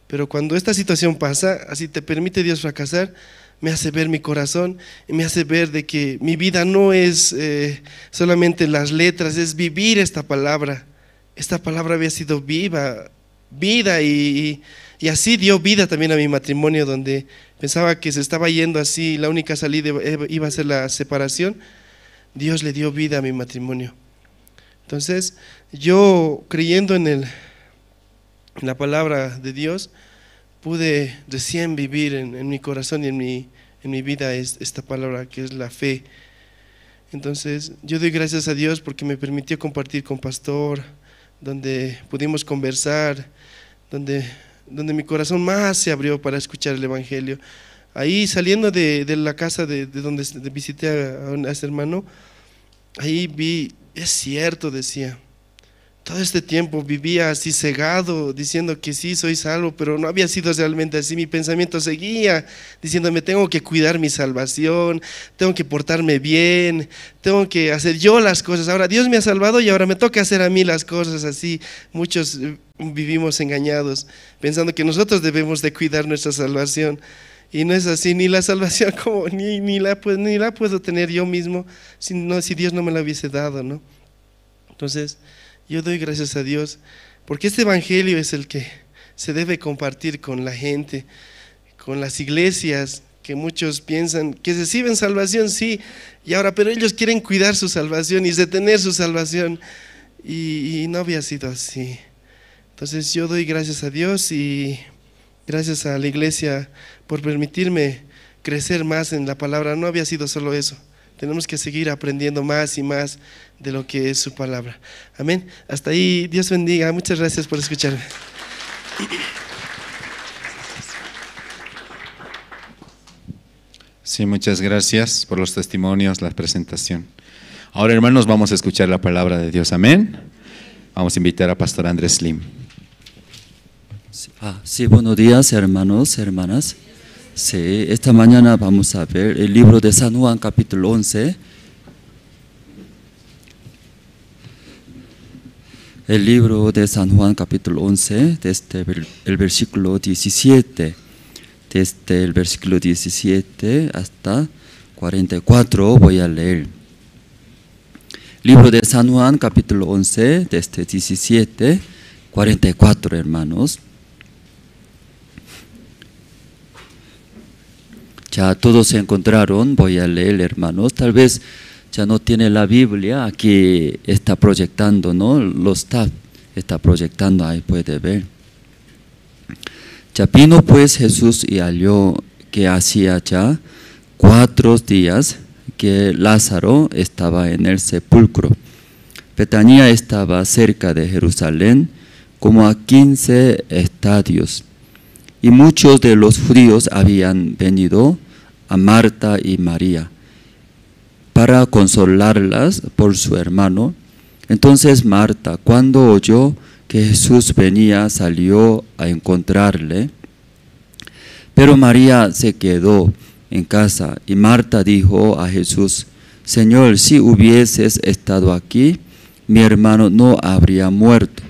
Pero cuando esta situación pasa, así te permite Dios fracasar, me hace ver mi corazón y me hace ver de que mi vida no es solamente las letras, es vivir esta palabra. Esta palabra había sido vida y así dio vida también a mi matrimonio, donde pensaba que se estaba yendo así, la única salida iba a ser la separación. Dios le dio vida a mi matrimonio. Entonces, yo creyendo en la palabra de Dios, pude recién vivir en mi corazón y en mi vida esta palabra que es la fe. Entonces, yo doy gracias a Dios porque me permitió compartir con pastor, donde pudimos conversar, donde mi corazón más se abrió para escuchar el Evangelio. Ahí saliendo de la casa de donde visité a ese hermano, ahí vi, es cierto, decía, todo este tiempo vivía así cegado, diciendo que sí, soy salvo, pero no había sido realmente así. Mi pensamiento seguía diciéndome, tengo que cuidar mi salvación, tengo que portarme bien, tengo que hacer yo las cosas. Ahora Dios me ha salvado y ahora me toca hacer a mí las cosas así. Muchos vivimos engañados, pensando que nosotros debemos de cuidar nuestra salvación. Y no es así, ni la salvación como ni la puedo tener yo mismo si Dios no me la hubiese dado, ¿no? Entonces, yo doy gracias a Dios, porque este Evangelio es el que se debe compartir con la gente, con las iglesias, que muchos piensan que reciben salvación, sí, y ahora, pero ellos quieren cuidar su salvación y retener su salvación, y no había sido así. Entonces yo doy gracias a Dios y gracias a la iglesia por permitirme crecer más en la palabra. No había sido solo eso. Tenemos que seguir aprendiendo más y más de lo que es su palabra. Amén. Hasta ahí, Dios bendiga. Muchas gracias por escucharme. Sí, muchas gracias por los testimonios, la presentación. Ahora, hermanos, vamos a escuchar la palabra de Dios. Amén. Vamos a invitar a Pastor Andrés Lim. Sí, buenos días, hermanos, hermanas. Sí, esta mañana vamos a ver el libro de San Juan, capítulo 11. El libro de San Juan, capítulo 11, desde el versículo 17. Desde el versículo 17 hasta 44 voy a leer. Libro de San Juan, capítulo 11, desde 17, 44, hermanos. Ya todos se encontraron, voy a leer, hermanos. Tal vez ya no tiene la Biblia, aquí está proyectando, ¿no? Los staff está proyectando, ahí puede ver. Ya vino pues Jesús y halló que hacía ya 4 días que Lázaro estaba en el sepulcro. Betania estaba cerca de Jerusalén, como a 15 estadios. Y muchos de los judíos habían venido a Marta y María para consolarlas por su hermano. Entonces Marta, cuando oyó que Jesús venía, salió a encontrarle, Pero María se quedó en casa y Marta dijo a Jesús: Señor, si hubieses estado aquí, mi hermano no habría muerto.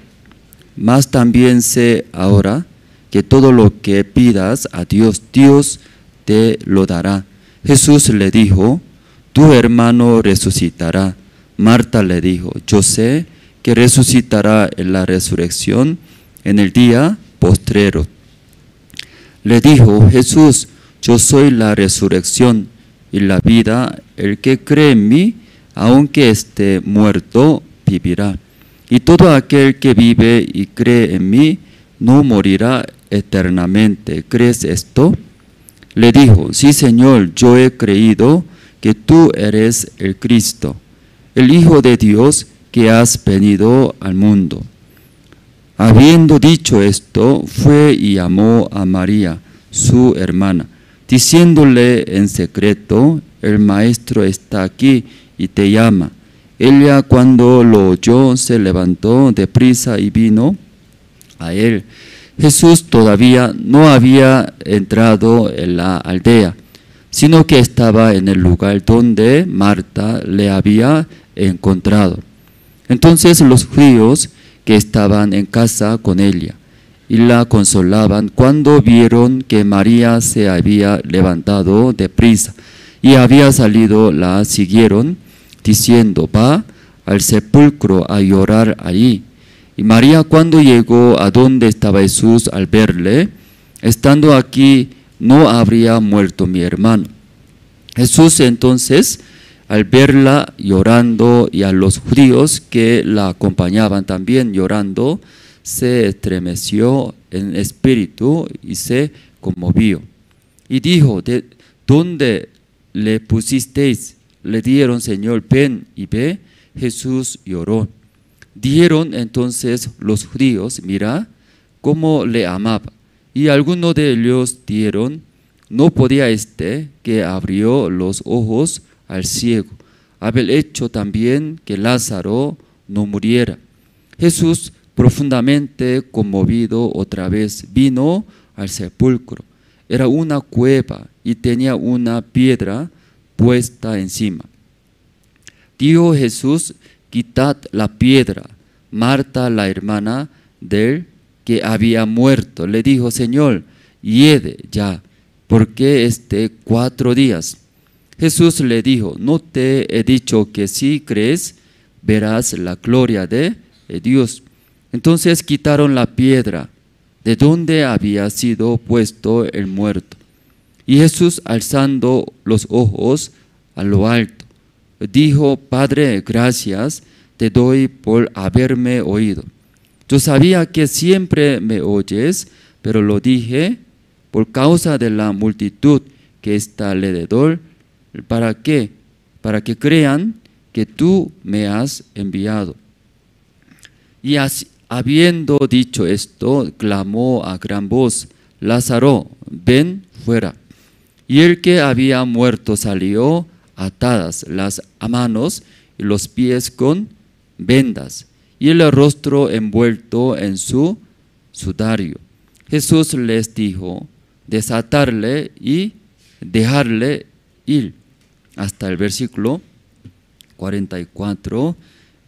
Mas también sé ahora que todo lo que pidas a Dios, Dios te lo dará. Jesús le dijo: tu hermano resucitará. Marta le dijo: yo sé que resucitará en la resurrección en el día postrero. Le dijo Jesús: yo soy la resurrección y la vida. El que cree en mí, aunque esté muerto, vivirá. Y todo aquel que vive y cree en mí, no morirá eternamente. ¿Crees esto? Le dijo: sí, Señor, yo he creído que tú eres el Cristo, el Hijo de Dios, que has venido al mundo. Habiendo dicho esto, fue y llamó a María, su hermana, diciéndole en secreto: el Maestro está aquí y te llama. Ella, cuando lo oyó, se levantó deprisa y vino a él. Jesús todavía no había entrado en la aldea, sino que estaba en el lugar donde Marta le había encontrado. Entonces los judíos que estaban en casa con ella y la consolaban, cuando vieron que María se había levantado deprisa y había salido, la siguieron, diciendo: va al sepulcro a llorar allí. Y María, cuando llegó a donde estaba Jesús, al verle: estando aquí, no habría muerto mi hermano. Jesús entonces, al verla llorando y a los judíos que la acompañaban también llorando, se estremeció en espíritu y se conmovió. Y dijo: ¿de dónde le pusisteis? Le dieron: Señor, ven y ve. Jesús lloró. Dijeron entonces los judíos: mira cómo le amaba. Y algunos de ellos dijeron: no podía este que abrió los ojos al ciego haber hecho también que Lázaro no muriera. Jesús, profundamente conmovido, otra vez vino al sepulcro. Era una cueva y tenía una piedra puesta encima. Dijo Jesús: quitad la piedra. Marta, la hermana del que había muerto, le dijo: Señor, hiede ya, porque 4 días. Jesús le dijo: no te he dicho que si crees, verás la gloria de Dios. Entonces quitaron la piedra de donde había sido puesto el muerto. Y Jesús, alzando los ojos a lo alto, dijo: Padre, gracias te doy por haberme oído. Yo sabía que siempre me oyes, pero lo dije por causa de la multitud que está alrededor. ¿Para qué? Para que crean que tú me has enviado. Y habiendo dicho esto, clamó a gran voz: Lázaro, ven fuera. Y el que había muerto salió, atadas las manos y los pies con vendas, y el rostro envuelto en su sudario. Jesús les dijo: desatarle y dejarle ir. Hasta el versículo 44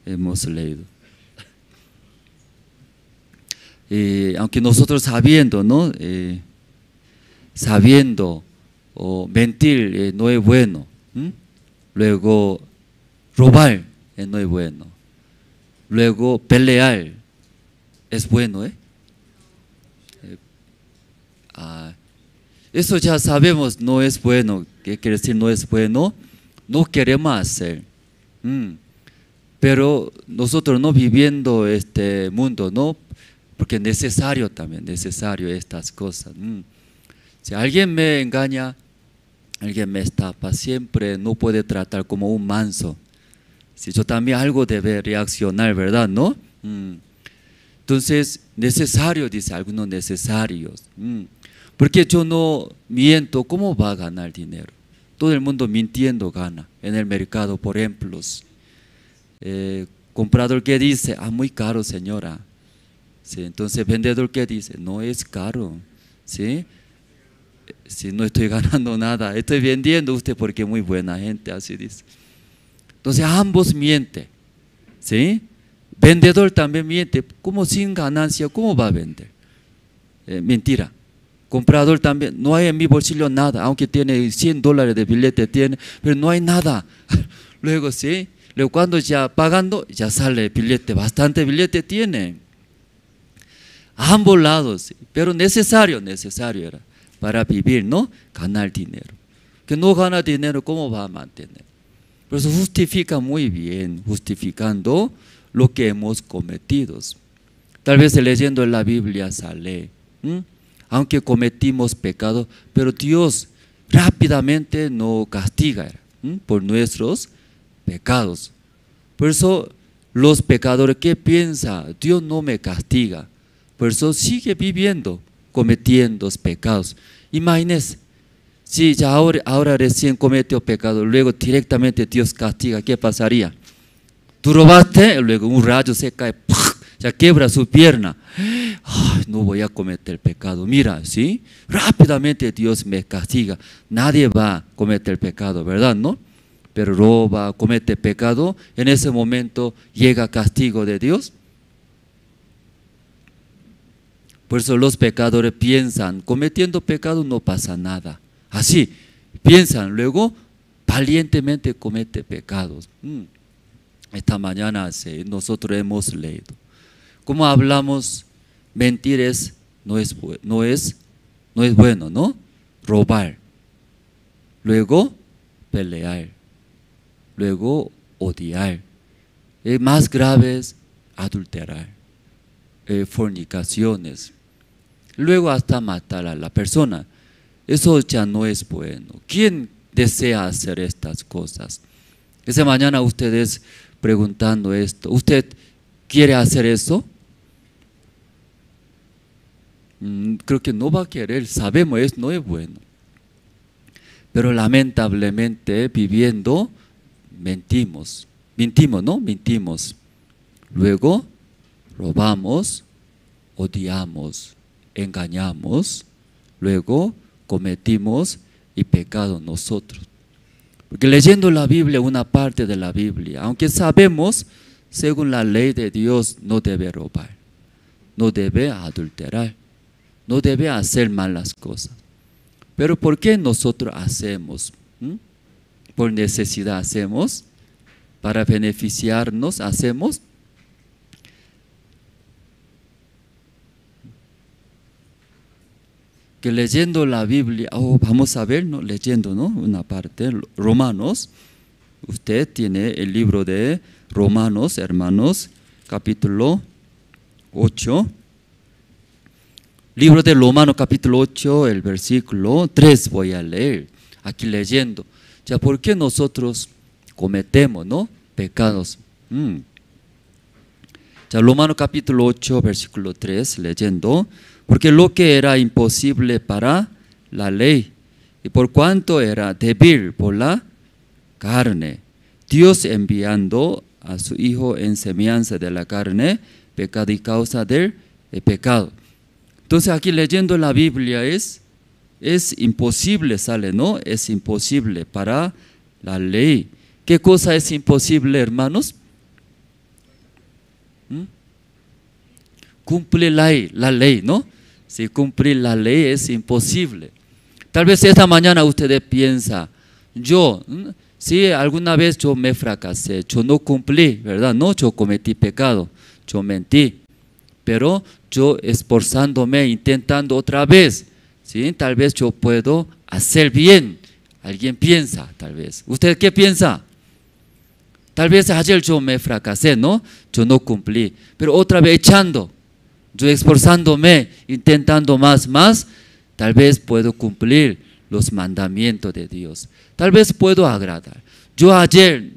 hemos leído. Aunque nosotros sabiendo, ¿no? Sabiendo o mentir no es bueno. Luego robar no es bueno. Luego pelear es bueno. Eso ya sabemos, no es bueno. ¿Qué quiere decir no es bueno? No queremos hacer. Pero nosotros no viviendo este mundo, ¿no? Porque es necesario también, necesario estas cosas. Si alguien me engaña, alguien me estafa, siempre no puede tratar como un manso. Si yo también algo debe reaccionar, ¿verdad? ¿No? Entonces, necesario, dice algunos necesarios. Porque yo no miento, ¿cómo va a ganar dinero? Todo el mundo mintiendo gana. En el mercado, por ejemplo, comprador que dice: muy caro, señora. ¿Sí? Entonces vendedor que dice: no es caro. ¿Sí? si no estoy ganando nada, estoy vendiendo usted porque es muy buena gente, así dice. Entonces ambos mienten, ¿sí? Vendedor también miente, como sin ganancia, ¿cómo va a vender? Mentira. Comprador también, no hay en mi bolsillo nada, aunque tiene $100 de billete, tiene, pero no hay nada. Luego, ¿sí? Luego cuando ya pagando, ya sale billete, bastante billete tiene. A ambos lados, ¿sí? Pero necesario era para vivir, ¿no? Ganar dinero. Que no gana dinero, ¿cómo va a mantener? Por eso justifica muy bien, justificando lo que hemos cometido. Tal vez leyendo en la Biblia sale, aunque cometimos pecado, pero Dios rápidamente nos castiga por nuestros pecados. Por eso los pecadores, ¿qué piensan? Dios no me castiga. Por eso sigue viviendo, cometiendo pecados. Imagínense, si ya ahora recién cometió pecado, luego directamente Dios castiga, ¿qué pasaría? Tú robaste, luego un rayo se cae, ya quiebra su pierna. Ay, no voy a cometer pecado. Mira, ¿sí? Rápidamente Dios me castiga. Nadie va a cometer pecado, ¿verdad? ¿No? Pero roba, comete pecado, en ese momento llega castigo de Dios. Por eso los pecadores piensan, cometiendo pecado no pasa nada. Así, piensan, luego valientemente comete pecados. Esta mañana nosotros hemos leído. Como hablamos, mentir no es bueno, ¿no? Robar, luego pelear, luego odiar. Más grave es adulterar, fornicaciones, luego hasta matar a la persona. Eso ya no es bueno. ¿Quién desea hacer estas cosas? Esa mañana ustedes preguntando esto, ¿usted quiere hacer eso? Creo que no va a querer, sabemos, no es bueno. Pero lamentablemente viviendo, mentimos, ¿no? Mentimos. Luego robamos, odiamos, engañamos, luego cometimos y pecado nosotros. Porque leyendo la Biblia, una parte de la Biblia, aunque sabemos, según la ley de Dios, no debe robar, no debe adulterar, no debe hacer malas cosas. Pero ¿por qué nosotros hacemos? ¿Por necesidad hacemos? ¿Para beneficiarnos hacemos? Que leyendo la Biblia, vamos a ver, ¿no? Leyendo, ¿no? Una parte, Romanos, usted tiene el libro de Romanos, hermanos, capítulo 8, libro de Romanos capítulo 8, el versículo 3 voy a leer, aquí leyendo, ya por qué nosotros cometemos, ¿no? Pecados. Ya Romanos capítulo 8, versículo 3, leyendo, porque lo que era imposible para la ley, y por cuanto era débil por la carne, Dios enviando a su Hijo en semejanza de la carne, pecado y causa del pecado. Entonces aquí leyendo la Biblia es imposible, sale, ¿no? Es imposible para la ley. ¿Qué cosa es imposible, hermanos? Cumplir la ley, ¿no? Si cumplir la ley es imposible. Tal vez esta mañana ustedes piensan, si alguna vez yo me fracasé, yo no cumplí, ¿verdad? No, yo cometí pecado, yo mentí, pero yo esforzándome, intentando otra vez, ¿sí? Tal vez yo puedo hacer bien. Alguien piensa, tal vez. ¿Usted qué piensa? Tal vez ayer yo me fracasé, ¿no? Yo no cumplí, pero otra vez echando. Yo esforzándome, intentando más, tal vez puedo cumplir los mandamientos de Dios. Tal vez puedo agradar. Yo ayer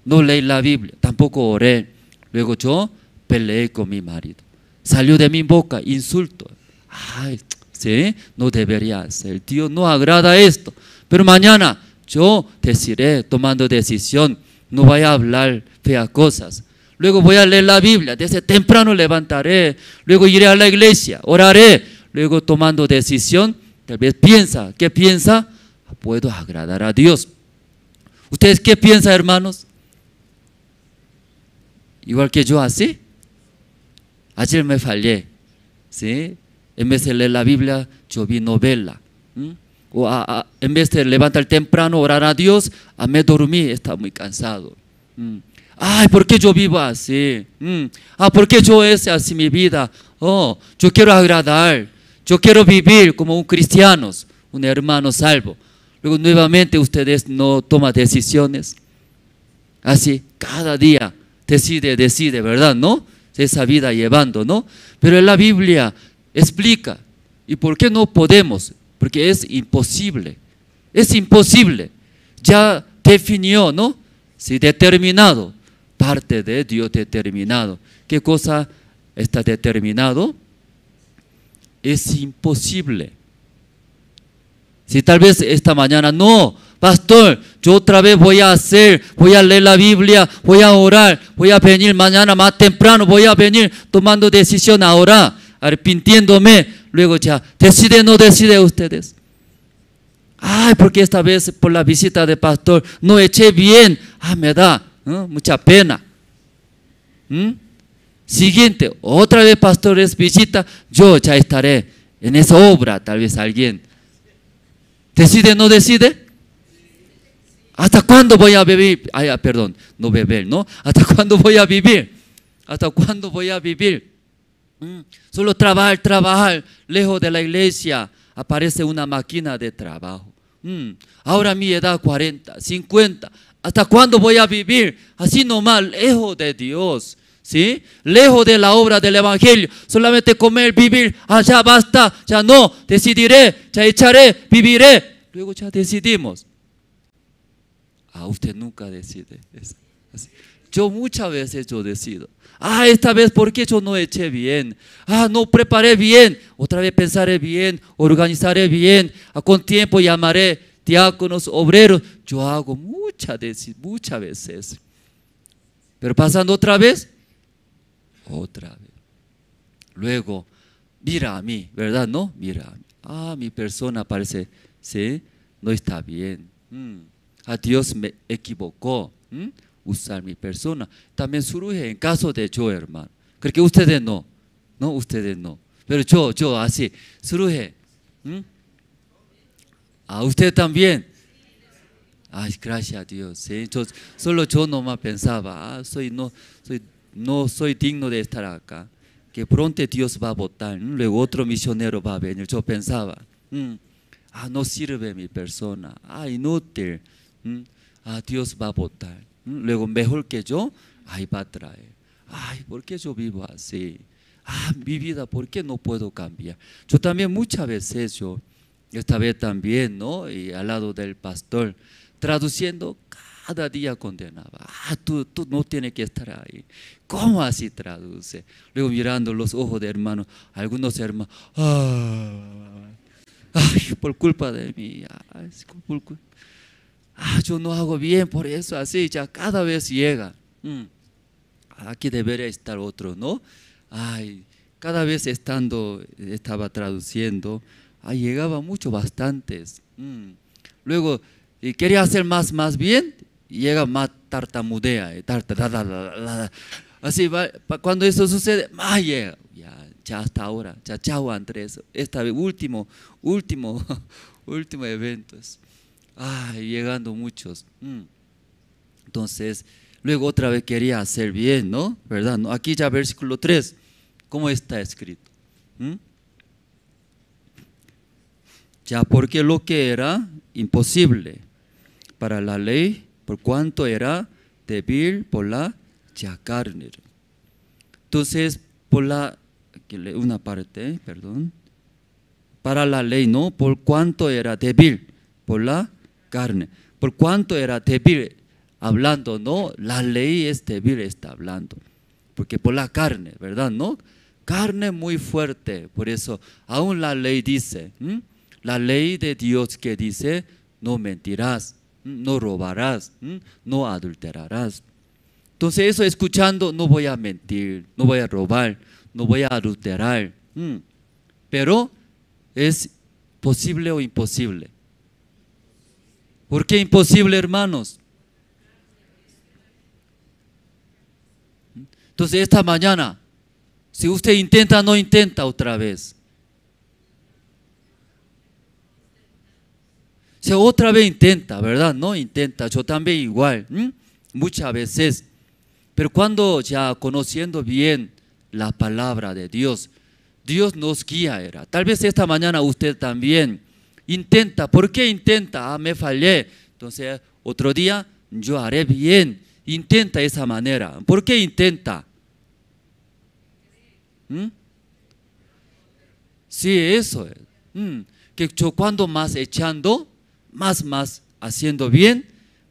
no leí la Biblia, tampoco oré. Luego yo peleé con mi marido. Salió de mi boca insulto. Ay, ¿sí? No debería hacer. Dios no agrada esto. Pero mañana yo decidiré, tomando decisión, no voy a hablar feas cosas. Luego voy a leer la Biblia, desde temprano levantaré, luego iré a la iglesia, oraré, luego tomando decisión, Tal vez piensa, ¿qué piensa? Puedo agradar a Dios. ¿Ustedes qué piensan, hermanos? Igual que yo, así. Ayer me fallé, ¿sí? En vez de leer la Biblia, yo vi novela. O en vez de levantar temprano, orar a Dios, me dormí, estaba muy cansado. Ay, ¿por qué yo vivo así? ¿Por qué yo es así mi vida? Oh, yo quiero agradar, yo quiero vivir como un cristiano, un hermano salvo. Luego nuevamente ustedes no toman decisiones. Así, cada día decide, ¿verdad? ¿No? Esa vida llevando, ¿no? Pero en la Biblia explica. ¿Y por qué no podemos? Porque es imposible. Es imposible. Ya definió, ¿no? Sí, determinado. Parte de Dios determinado. ¿Qué cosa está determinado? Es imposible. Si tal vez esta mañana, no, pastor, yo otra vez voy a leer la Biblia, voy a orar, voy a venir mañana más temprano, voy a venir tomando decisión a orar, arrepintiéndome, luego ya, decide o no decide ustedes. Ay, porque esta vez por la visita de pastor no eché bien, me da mucha pena. Siguiente, otra vez pastor es visita, yo ya estaré en esa obra, tal vez alguien. ¿Decide o no decide? ¿Hasta cuándo voy a vivir? Perdón, no beber, ¿no? ¿Hasta cuándo voy a vivir? ¿Hasta cuándo voy a vivir? Solo trabajar, lejos de la iglesia, aparece una máquina de trabajo. Ahora mi edad 40, 50, ¿hasta cuándo voy a vivir? Así nomás, lejos de Dios, ¿sí? Lejos de la obra del evangelio, solamente comer, vivir, ya basta, ya no, decidiré, ya echaré, viviré. Luego ya decidimos. Usted nunca decide. Yo muchas veces yo decido. Esta vez, ¿por qué yo no eché bien? No preparé bien. Otra vez pensaré bien, organizaré bien. Con tiempo llamaré diáconos, obreros. Yo hago muchas veces. Pero pasando otra vez. Luego, mira a mí, ¿verdad? ¿No? Mira a mí. Mi persona parece, ¿sí? No está bien. Dios me equivocó. Usar mi persona. También surge en caso de yo, hermano. Creo que ustedes no. No, ustedes no. Pero yo así, surge. Usted también. Gracias a Dios. ¿sí? Solo yo nomás pensaba, no soy digno de estar acá. Que pronto Dios va a votar. Luego otro misionero va a venir. Yo pensaba, no sirve mi persona. Inútil. Dios va a votar. Luego mejor que yo, va a traer. ¿Por qué yo vivo así? Mi vida, ¿por qué no puedo cambiar? Yo también muchas veces, esta vez también, ¿no? Y al lado del pastor, traduciendo, cada día condenaba. Tú no tienes que estar ahí. ¿Cómo así traduce? Luego mirando los ojos de hermanos, algunos hermanos, por culpa de mí, yo no hago bien, por eso así, ya cada vez llega. Aquí debería estar otro, ¿no? Cada vez estaba traduciendo, llegaba mucho, bastantes. Luego, quería hacer más bien, y llega más tartamudea, así va, cuando eso sucede, llega, ya hasta ahora, ya chao Andrés, esta vez último evento. Llegando muchos. Entonces, luego otra vez quería hacer bien, ¿no? ¿Verdad? ¿No? Aquí ya versículo 3, ¿cómo está escrito? Ya porque lo que era imposible para la ley, por cuanto era débil por la carne. Entonces, una parte, perdón, para la ley, ¿no? Por cuanto era débil por la carne, por cuanto era débil, hablando, ¿no? La ley es débil, está hablando, porque por la carne, ¿verdad? ¿No? Carne muy fuerte, por eso aún la ley dice, la ley de Dios que dice, no mentirás, no robarás, no adulterarás. Entonces eso escuchando, no voy a mentir, no voy a robar, no voy a adulterar, pero ¿Posible o imposible? ¿Por qué imposible, hermanos? Entonces esta mañana, si usted intenta, no intenta otra vez. Si otra vez intenta, ¿verdad? No intenta, yo también igual, muchas veces. Pero cuando ya conociendo bien la palabra de Dios, Dios nos guía. Tal vez esta mañana usted también intenta. ¿Por qué intenta? Ah, me fallé. Entonces otro día yo haré bien. Intenta de esa manera. ¿Por qué intenta? Sí, eso es. Que yo cuando más echando, más haciendo bien,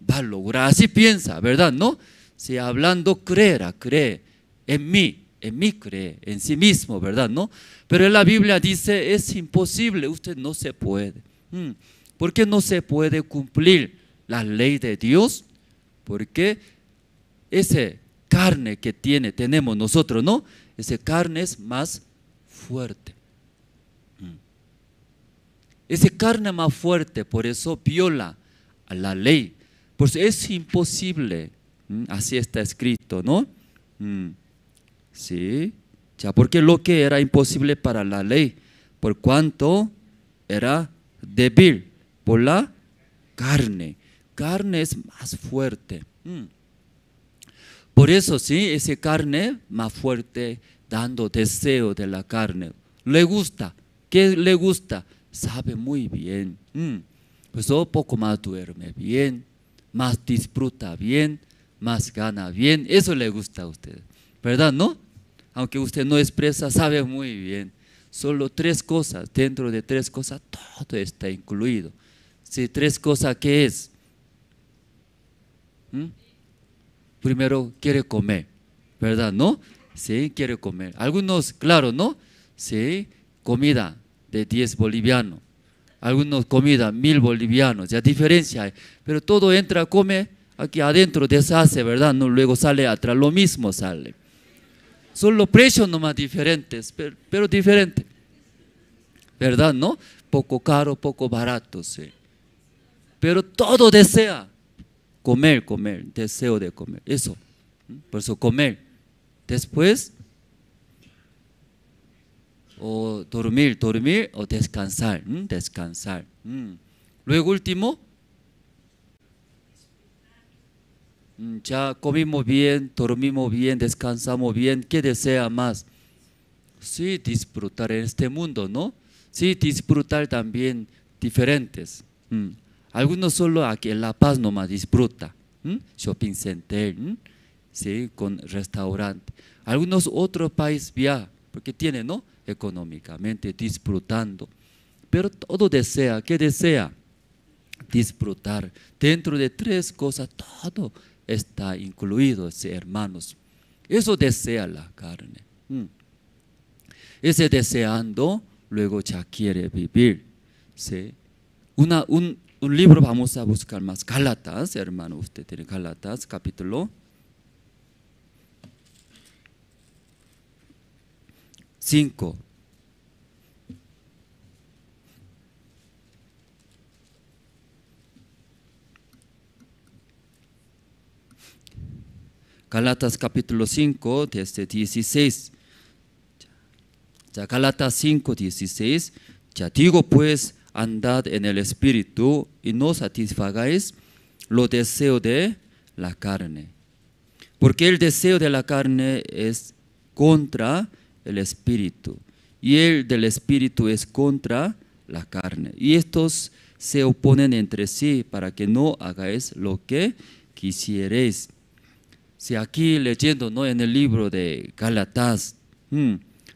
va a lograr. Así piensa, ¿verdad? ¿No? Si hablando cree en mí cree, en sí mismo, ¿verdad? ¿No? Pero en la Biblia dice, es imposible, usted no se puede. ¿Por qué no se puede cumplir la ley de Dios? Porque ese carne que tenemos nosotros, ¿no? Ese carne es más fuerte. Ese carne más fuerte, por eso viola a la ley. Por eso es imposible. Así está escrito, ¿no? Sí. Ya, porque lo que era imposible para la ley, por cuanto era débil por la carne. Carne es más fuerte. Por eso, sí, ese carne más fuerte, dando deseo de la carne. Le gusta. ¿Qué le gusta? Sabe muy bien. Por eso poco más duerme bien, más disfruta bien, más gana bien. Eso le gusta a usted, ¿verdad? ¿No? Aunque usted no expresa, sabe muy bien. Solo 3 cosas, dentro de 3 cosas, todo está incluido. Si 3 cosas, ¿qué es? Primero, quiere comer, ¿verdad? ¿No? Sí, quiere comer. Algunos, claro, ¿no? Sí, comida de 10 bolivianos. Algunos comida 1000 bolivianos, ya diferencia hay. Pero todo entra, come, aquí adentro deshace, ¿verdad? No, luego sale atrás, lo mismo sale. Son los precios nomás diferentes, pero diferentes, ¿verdad? ¿No? Poco caro, poco barato, sí. Pero todo desea comer, deseo de comer, eso. Por eso comer. Después, o dormir o descansar, descansar. Luego último, ya comimos bien, dormimos bien, descansamos bien, ¿qué desea más? Sí, disfrutar en este mundo, ¿no? Sí, disfrutar también diferentes. Algunos solo aquí en La Paz nomás disfruta, shopping center, sí, con restaurante. Algunos otros países viajan, porque tienen, ¿no? Económicamente, disfrutando. Pero todo desea, ¿qué desea? Disfrutar. Dentro de 3 cosas, todo está incluido, hermanos. Eso desea la carne. Ese deseando, luego ya quiere vivir. ¿Sí? Un libro vamos a buscar más. Gálatas, hermano, usted tiene Gálatas, capítulo 5. Gálatas capítulo 5, desde 16. Ya, Gálatas 5, 16. Ya digo pues, andad en el Espíritu y no satisfagáis los deseos de la carne. Porque el deseo de la carne es contra el Espíritu y el del Espíritu es contra la carne. Y estos se oponen entre sí para que no hagáis lo que quisierais. Si aquí leyendo, ¿no? En el libro de Gálatas,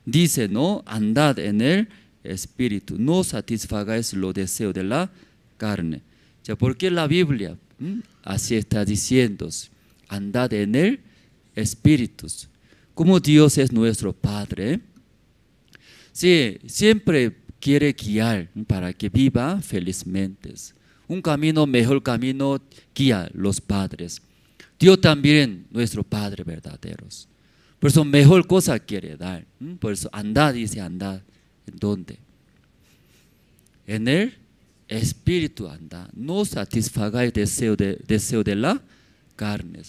dice, ¿no? Andad en el Espíritu, no satisfagáis los deseos de la carne. Ya, porque la Biblia así está diciendo, andad en el Espíritu. Como Dios es nuestro Padre, sí, siempre quiere guiar para que viva felizmente. Un camino, mejor camino, guía los padres. Dios también, nuestro Padre verdadero. Por eso mejor cosa quiere dar. Por eso andad, dice andad. ¿En dónde? en el espíritu anda. No satisfaga el deseo de la carne.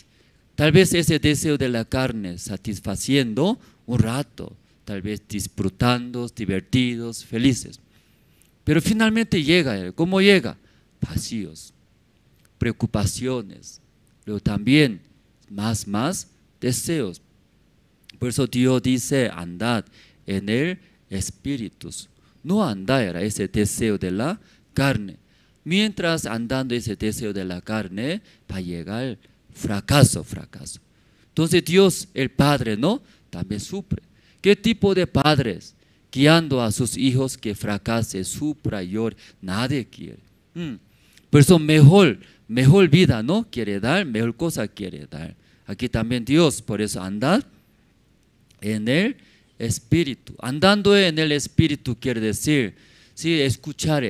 Tal vez ese deseo de la carne satisfaciendo un rato, tal vez disfrutando, divertidos, felices. Pero finalmente llega, ¿cómo llega? Vacíos, preocupaciones, pero también más deseos. Por eso Dios dice, andad en el espíritu. No andar ese deseo de la carne. Mientras andando ese deseo de la carne, va a llegar fracaso. Entonces Dios, el Padre, ¿no? También sufre. ¿Qué tipo de padres guiando a sus hijos que fracase, sufra, llore? Nadie quiere. Por eso mejor vida, ¿no? Quiere dar, mejor cosa quiere dar. Aquí también Dios, por eso andad en el espíritu. Andando en el espíritu quiere decir, sí, escuchar.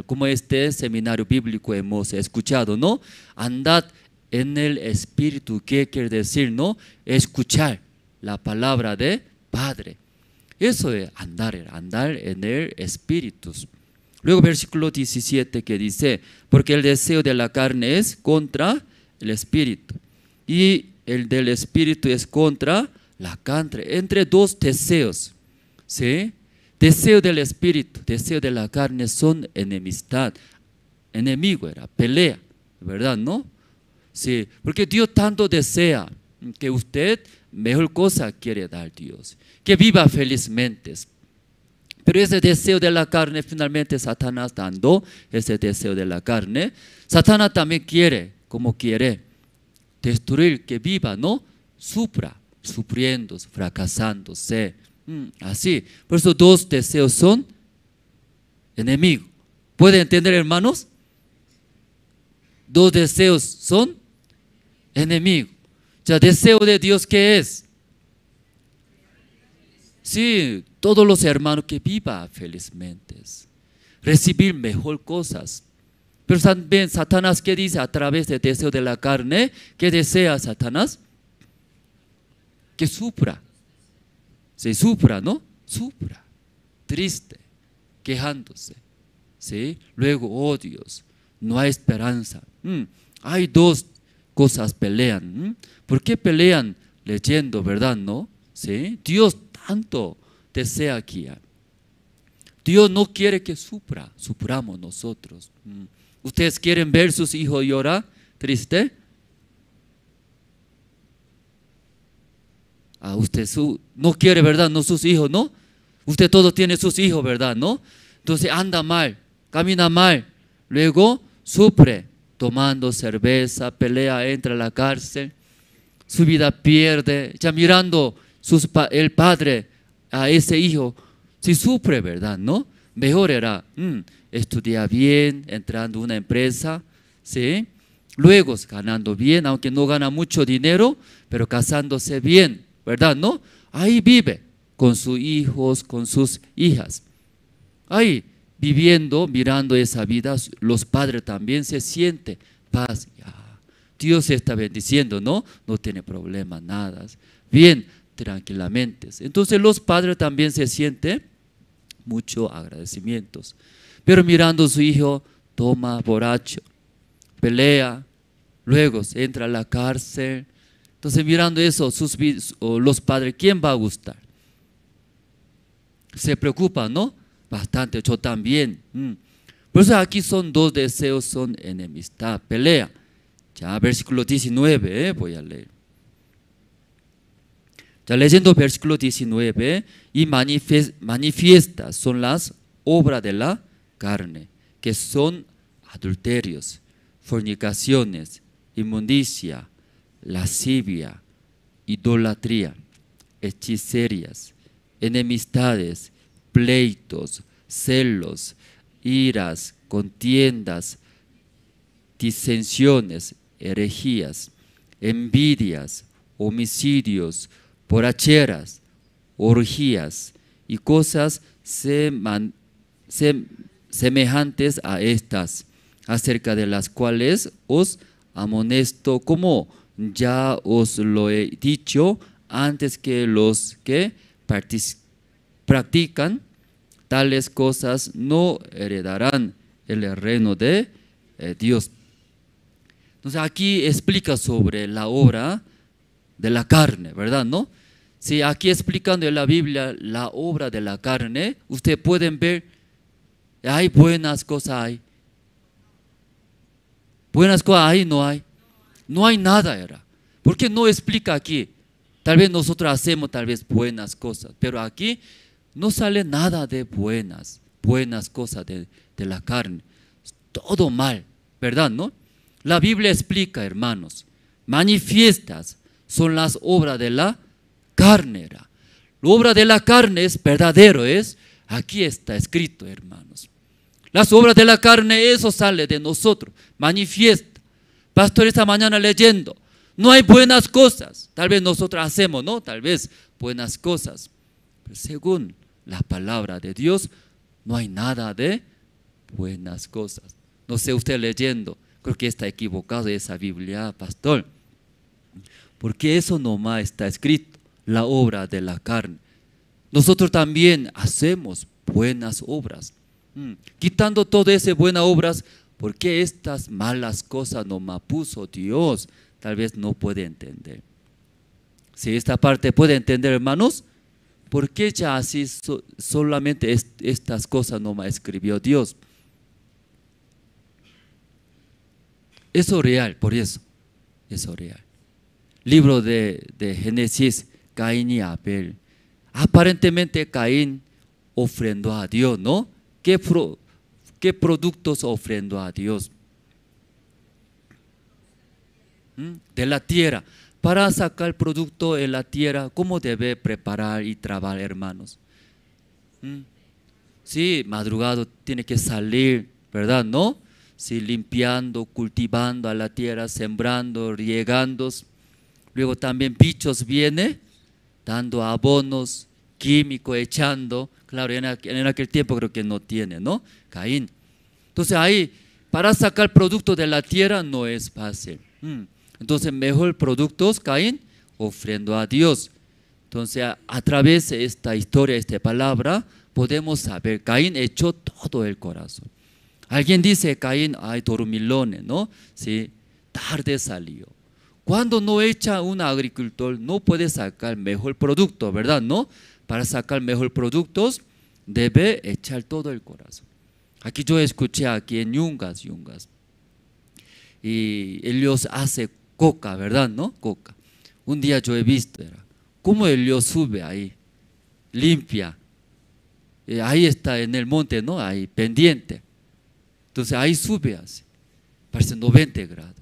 Como este seminario bíblico hemos escuchado, ¿no? Andad en el espíritu, ¿qué quiere decir, no? Escuchar la palabra de Padre. Eso es andar en el espíritu. Luego versículo 17 que dice, porque el deseo de la carne es contra el espíritu y el del espíritu es contra la carne. Entre dos deseos, ¿sí? Deseo del espíritu, deseo de la carne son enemistad, enemigo era, pelea, ¿verdad? ¿No? Sí, porque Dios tanto desea que usted mejor cosa quiere dar Dios, que viva felizmente. Pero ese deseo de la carne, finalmente Satanás dando ese deseo de la carne, Satanás también quiere, como quiere, destruir, que viva, ¿no? Sufriendo, fracasándose, así. Por eso dos deseos son enemigos. ¿Pueden entender, hermanos? Dos deseos son enemigos. Ya, deseo de Dios, ¿qué es? Sí, todos los hermanos que vivan felizmente, recibir mejor cosas. Pero también Satanás, ¿qué dice? A través del deseo de la carne, ¿qué desea Satanás? Que sufra. Se sufra, ¿no? Sufra, triste, quejándose, ¿sí? Luego odios, no hay esperanza. Hay dos cosas pelean. ¿Por qué pelean? Leyendo, ¿verdad? ¿No? ¿Sí? Dios tanto desea aquí. Dios no quiere que suframos nosotros. ¿Ustedes quieren ver sus hijos llorar triste? Usted no quiere, ¿verdad? No sus hijos, ¿no? Usted todo tiene sus hijos, ¿verdad? ¿No? Entonces anda mal, camina mal, luego sufre, tomando cerveza, pelea, entra a la cárcel, su vida pierde, ya mirando el padre a ese hijo, si sufre, ¿verdad? ¿No? Mejor era estudiar bien, entrando a una empresa, ¿sí? Luego ganando bien, aunque no gana mucho dinero, pero casándose bien, ¿verdad? ¿No? Ahí vive con sus hijos, con sus hijas. Ahí viviendo, mirando esa vida, los padres también se sienten paz. Dios está bendiciendo, ¿no? No tiene problema, nada. Bien, tranquilamente. Entonces los padres también se sienten mucho agradecimientos. Pero mirando a su hijo, toma borracho, pelea, luego entra a la cárcel. Entonces mirando eso, los padres, ¿quién va a gustar? Se preocupan, ¿no? Bastante, yo también. Por eso aquí son dos deseos, son enemistad, pelea. Ya, versículo 19, voy a leer. Ya leyendo versículo 19, y manifiestas son las obras de la carne, que son adulterios, fornicaciones, inmundicia, lascivia, idolatría, hechicerías, enemistades, pleitos, celos, iras, contiendas, disensiones, herejías, envidias, homicidios, borracheras, orgías y cosas semejantes a estas, acerca de las cuales os amonesto, como ya os lo he dicho antes, que los que practican tales cosas no heredarán el reino de Dios. Entonces aquí explica sobre la obra de la carne, ¿verdad? ¿No? Si aquí explicando en la Biblia la obra de la carne, ustedes pueden ver, hay buenas cosas, hay. Buenas cosas hay, no hay. No hay nada, era. ¿Por qué no explica aquí? Tal vez nosotros hacemos tal vez buenas cosas, pero aquí no sale nada de buenas cosas de la carne. Todo mal, ¿verdad? ¿No? La Biblia explica, hermanos, manifiestas son las obras de la carne. La obra de la carne es verdadero, aquí está escrito, hermanos. Las obras de la carne, eso sale de nosotros, manifiesta. Pastor, esta mañana leyendo, no hay buenas cosas. Tal vez nosotros hacemos, ¿no? Tal vez buenas cosas. Pero según la palabra de Dios, no hay nada de buenas cosas. No sé, usted leyendo, creo que está equivocado esa Biblia, pastor. Porque eso nomás está escrito, la obra de la carne. Nosotros también hacemos buenas obras. Quitando todas esas buenas obras, ¿por qué estas malas cosas nomás puso Dios? Tal vez no puede entender. Si esta parte puede entender, hermanos, ¿por qué ya así solamente estas cosas nomás escribió Dios? Eso es real, por eso, eso es real. Libro de Génesis, Caín y Abel. Aparentemente Caín ofrendó a Dios, ¿no? ¿Qué productos ofrendó a Dios? De la tierra. Para sacar el producto de la tierra, ¿cómo debe preparar y trabajar, hermanos? Sí, madrugado tiene que salir, ¿verdad? ¿No? Sí, limpiando, cultivando a la tierra, sembrando, riegando. Luego también bichos viene, dando abonos, químicos, echando. Claro, en aquel tiempo creo que no tiene, ¿no? Caín. Entonces ahí, para sacar producto de la tierra no es fácil. Entonces mejor productos, Caín, ofrendo a Dios. Entonces a través de esta historia, esta palabra, podemos saber, Caín echó todo el corazón. Alguien dice, Caín, ay, dormilones, ¿no? Sí, tarde salió. Cuando no echa un agricultor, no puede sacar mejor producto, ¿verdad? ¿No? Para sacar mejor productos, debe echar todo el corazón. Aquí yo escuché aquí en Yungas. Y ellos hacen coca, ¿verdad? ¿No? Coca. Un día yo he visto, cómo ellos sube ahí, limpia. Ahí está en el monte, ¿no? Ahí, pendiente. Entonces ahí sube así. Parece 90 grados.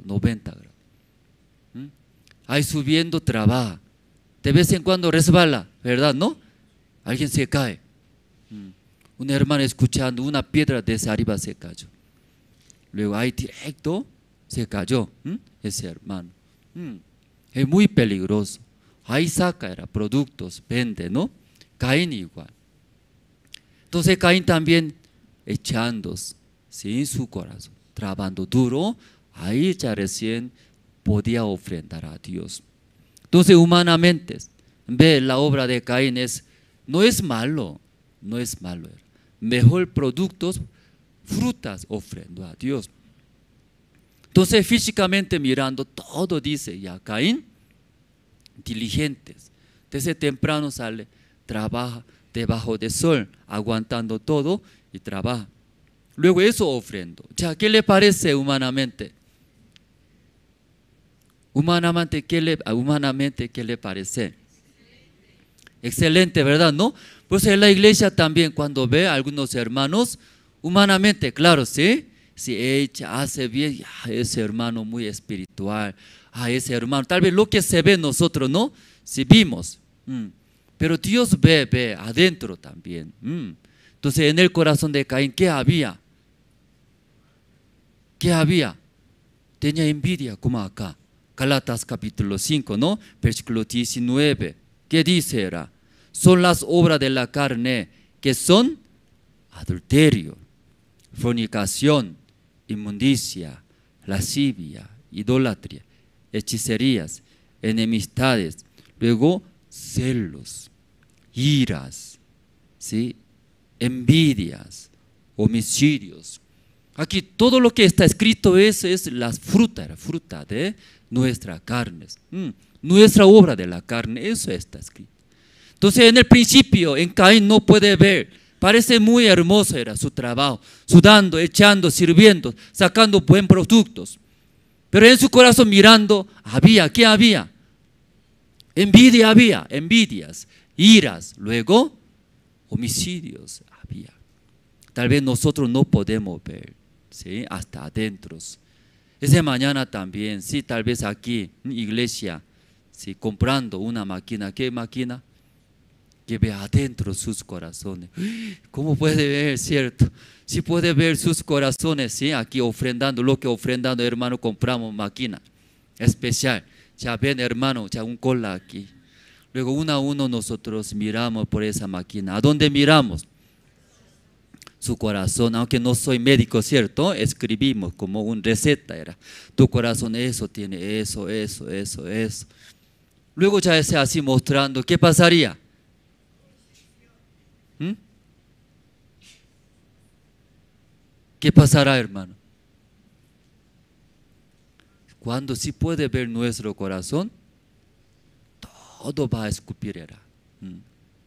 Ahí subiendo trabaja. De vez en cuando resbala, ¿verdad? ¿No? Alguien se cae. Un hermano escuchando, una piedra desde arriba se cayó. Luego ahí directo se cayó ese hermano. Es muy peligroso. Ahí saca productos, vende, ¿no? Caín igual. Entonces Caín también echándose sin su corazón, trabajando duro, ahí ya recién podía ofrendar a Dios. Entonces humanamente, ve la obra de Caín no es malo. Mejor productos, frutas ofrendo a Dios. Entonces físicamente mirando, todo dice ya, Caín, diligentes, desde temprano sale, trabaja debajo del sol, aguantando todo y trabaja. Luego eso ofrendo. Ya, ¿qué le parece humanamente? Humanamente, ¿qué le parece? Excelente, ¿verdad? ¿No? Pues en la iglesia también cuando ve a algunos hermanos, humanamente, claro, ¿sí? Si ella hace bien, ya, ese hermano muy espiritual, ese hermano, tal vez lo que se ve nosotros, ¿no? Si vimos, pero Dios ve adentro también. Entonces en el corazón de Caín, ¿qué había? ¿Qué había? Tenía envidia, como acá. Gálatas capítulo 5, ¿no? Versículo 19. ¿Qué dice? Son las obras de la carne que son adulterio, fornicación, inmundicia, lascivia, idolatría, hechicerías, enemistades, luego celos, iras, ¿sí? envidias, homicidios. Aquí todo lo que está escrito es la fruta de nuestra carne. Nuestra obra de la carne, eso está escrito. Entonces en el principio, en Caín no puede ver, parece muy hermoso era su trabajo, sudando, echando, sirviendo, sacando buenos productos. Pero en su corazón mirando, ¿qué había? Envidia había, envidias, iras, luego homicidios había. Tal vez nosotros no podemos ver, ¿sí? Hasta adentro. Esa mañana también, sí, tal vez aquí, en iglesia, sí, comprando una máquina. ¿Qué máquina? Que ve adentro sus corazones. ¿Cómo puede ver, cierto? Sí puede ver sus corazones, ¿sí? Aquí ofrendando, lo que ofrendando, hermano, compramos máquina especial. Ya ven, hermano, ya un cola aquí. Luego uno a uno nosotros miramos por esa máquina. ¿A dónde miramos? Su corazón, aunque no soy médico, ¿cierto? Escribimos como una receta era. Tu corazón eso tiene, eso. Luego ya es así mostrando, ¿qué pasaría? ¿Qué pasará, hermano? Cuando sí puede ver nuestro corazón, todo va a escupir, era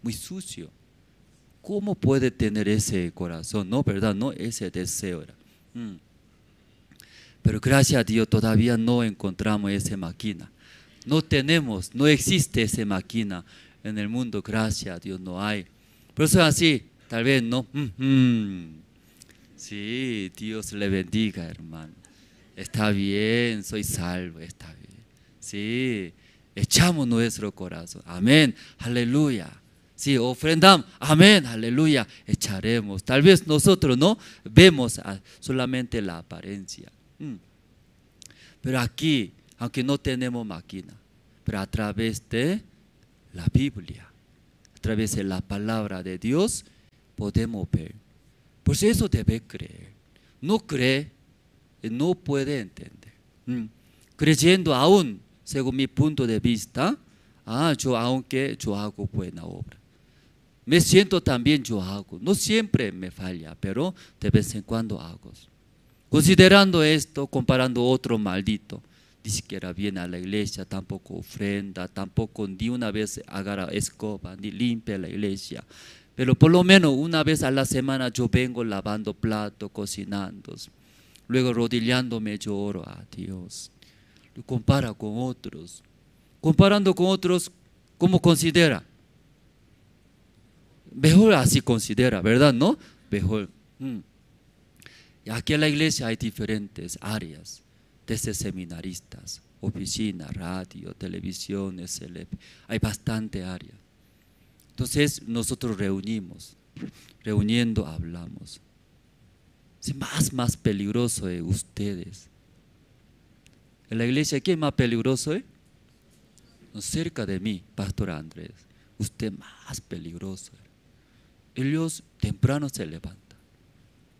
muy sucio. ¿Cómo puede tener ese corazón? No, ¿verdad? No, ese deseo era. Pero gracias a Dios todavía no encontramos esa máquina. No tenemos, no existe esa máquina en el mundo, gracias a Dios no hay. Por eso así, tal vez no. Sí, Dios le bendiga, hermano. Está bien, soy salvo, está bien. Sí, echamos nuestro corazón. Amén, aleluya. Sí, ofrendamos, amén, aleluya, echaremos. Tal vez nosotros no vemos solamente la apariencia. Pero aquí, aunque no tenemos máquina, pero a través de la Biblia, a través de la palabra de Dios, podemos ver. Pues eso debe creer. No cree, no puede entender. Creyendo aún, según mi punto de vista, aunque yo hago buena obra. Me siento también yo hago. No siempre me falla, pero de vez en cuando hago. Considerando esto, comparando otro maldito, ni siquiera viene a la iglesia, tampoco ofrenda, tampoco ni una vez agarra escoba, ni limpia la iglesia. Pero por lo menos una vez a la semana yo vengo lavando plato, cocinando. Luego rodillándome yo oro a Dios. Lo compara con otros. Comparando con otros, ¿cómo considera? Mejor así considera, ¿verdad? ¿No? Mejor. Y aquí en la iglesia hay diferentes áreas, desde seminaristas, oficina, radio, televisión, hay bastante áreas. Entonces nosotros reuniendo hablamos. Es más peligroso ustedes. En la iglesia, ¿quién es más peligroso? Cerca de mí, Pastor Andrés, usted más peligroso. Ellos temprano se levanta,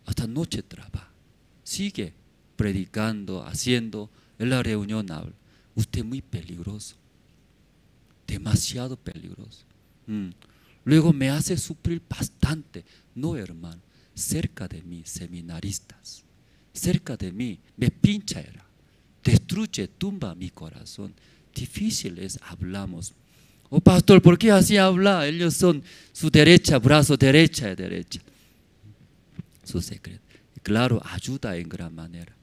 hasta noche trabaja, sigue predicando, haciendo, en la reunión habla. Usted muy peligroso, demasiado peligroso. Luego me hace sufrir bastante. No, hermano, cerca de mí, seminaristas, cerca de mí, me pincha era, destruye, tumba mi corazón. Difíciles hablamos. Oh, pastor, ¿por qué así habla? Ellos son su derecha, brazo derecha. Su secreto. Claro, ayuda en gran manera.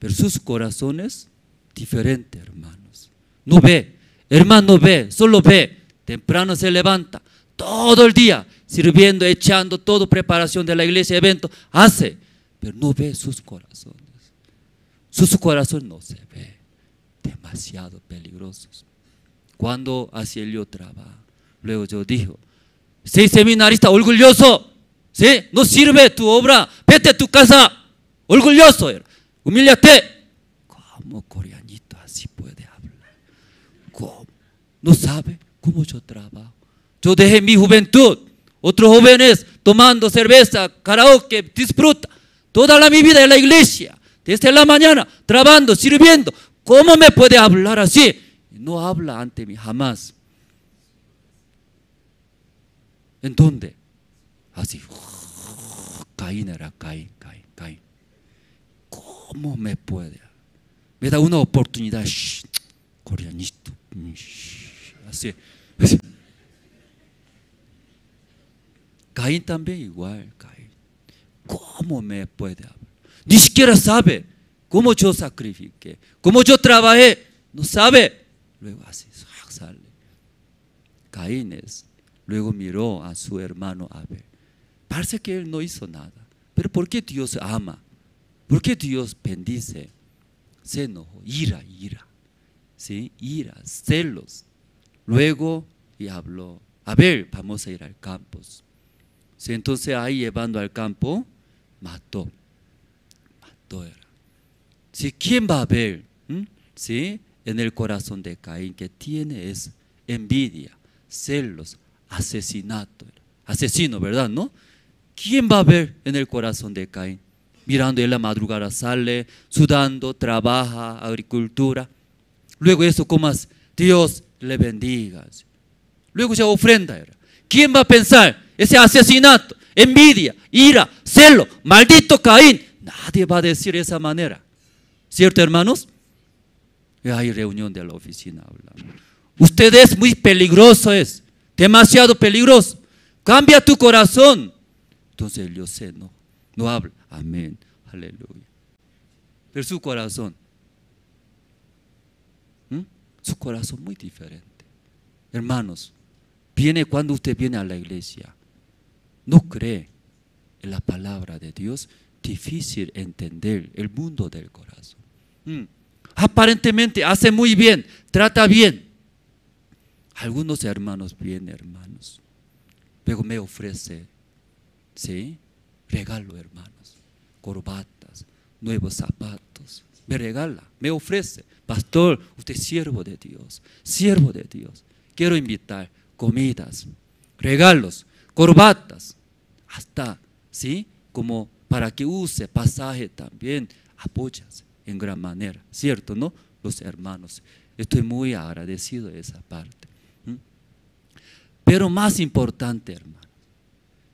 Pero sus corazones, diferentes, hermanos. No ve, hermano, ve, solo ve. Temprano se levanta, todo el día, sirviendo, echando, todo preparación de la iglesia, evento, hace. Pero no ve sus corazones. Sus corazones no se ve. Demasiado peligrosos. Cuando hacía yo trabajo, luego yo digo, soy seminarista orgulloso, ¿sí? No sirve tu obra, vete a tu casa, orgulloso, humíllate. ¿Cómo coreanito así puede hablar? ¿Cómo? ¿No sabe cómo yo trabajo? Yo dejé mi juventud, otros jóvenes tomando cerveza, karaoke, disfruta, toda mi vida en la iglesia, desde la mañana, trabajando, sirviendo. ¿Cómo me puede hablar así? No habla ante mí jamás. ¿En dónde? Así. Caín era Caín. ¿Cómo me puede? Me da una oportunidad. Coreanito. Así. Caín también igual. Caín. ¿Cómo me puede hablar? Ni siquiera sabe cómo yo sacrifiqué, cómo yo trabajé. No sabe. Luego así sale. Caín es. Luego miró a su hermano Abel. Parece que él no hizo nada. Pero ¿por qué Dios ama? ¿Por qué Dios bendice? Se enojó, ira. ¿Sí? Ira, celos. Luego y habló. Abel, vamos a ir al campo. ¿Sí? Entonces ahí llevando al campo, mató era. ¿Sí? ¿Quién va a ver? ¿Sí? En el corazón de Caín que tiene es envidia, celos, asesinato. Asesino, ¿verdad? ¿No? ¿Quién va a ver en el corazón de Caín? Mirando en la madrugada sale, sudando, trabaja, agricultura. Luego eso, como Dios le bendiga. Luego ya ofrenda era. ¿Quién va a pensar? Ese asesinato, envidia, ira, celo, maldito Caín. Nadie va a decir de esa manera. ¿Cierto, hermanos? Y hay reunión de la oficina hablando. Usted es muy peligroso, es demasiado peligroso. Cambia tu corazón. Entonces yo sé, no habla. Amén, aleluya. Pero su corazón muy diferente. Hermanos, cuando usted viene a la iglesia, no cree en la palabra de Dios, difícil entender el mundo del corazón. Aparentemente hace muy bien, trata bien. Algunos hermanos vienen, hermanos, luego me ofrece, ¿sí? Regalo, hermanos, corbatas, nuevos zapatos. Me regala, me ofrece. Pastor, usted es siervo de Dios. Quiero invitar comidas, regalos, corbatas, hasta, ¿sí? Como para que use pasaje también. Apoyas en gran manera, ¿cierto? ¿No? Los hermanos. Estoy muy agradecido de esa parte. Pero más importante, hermano,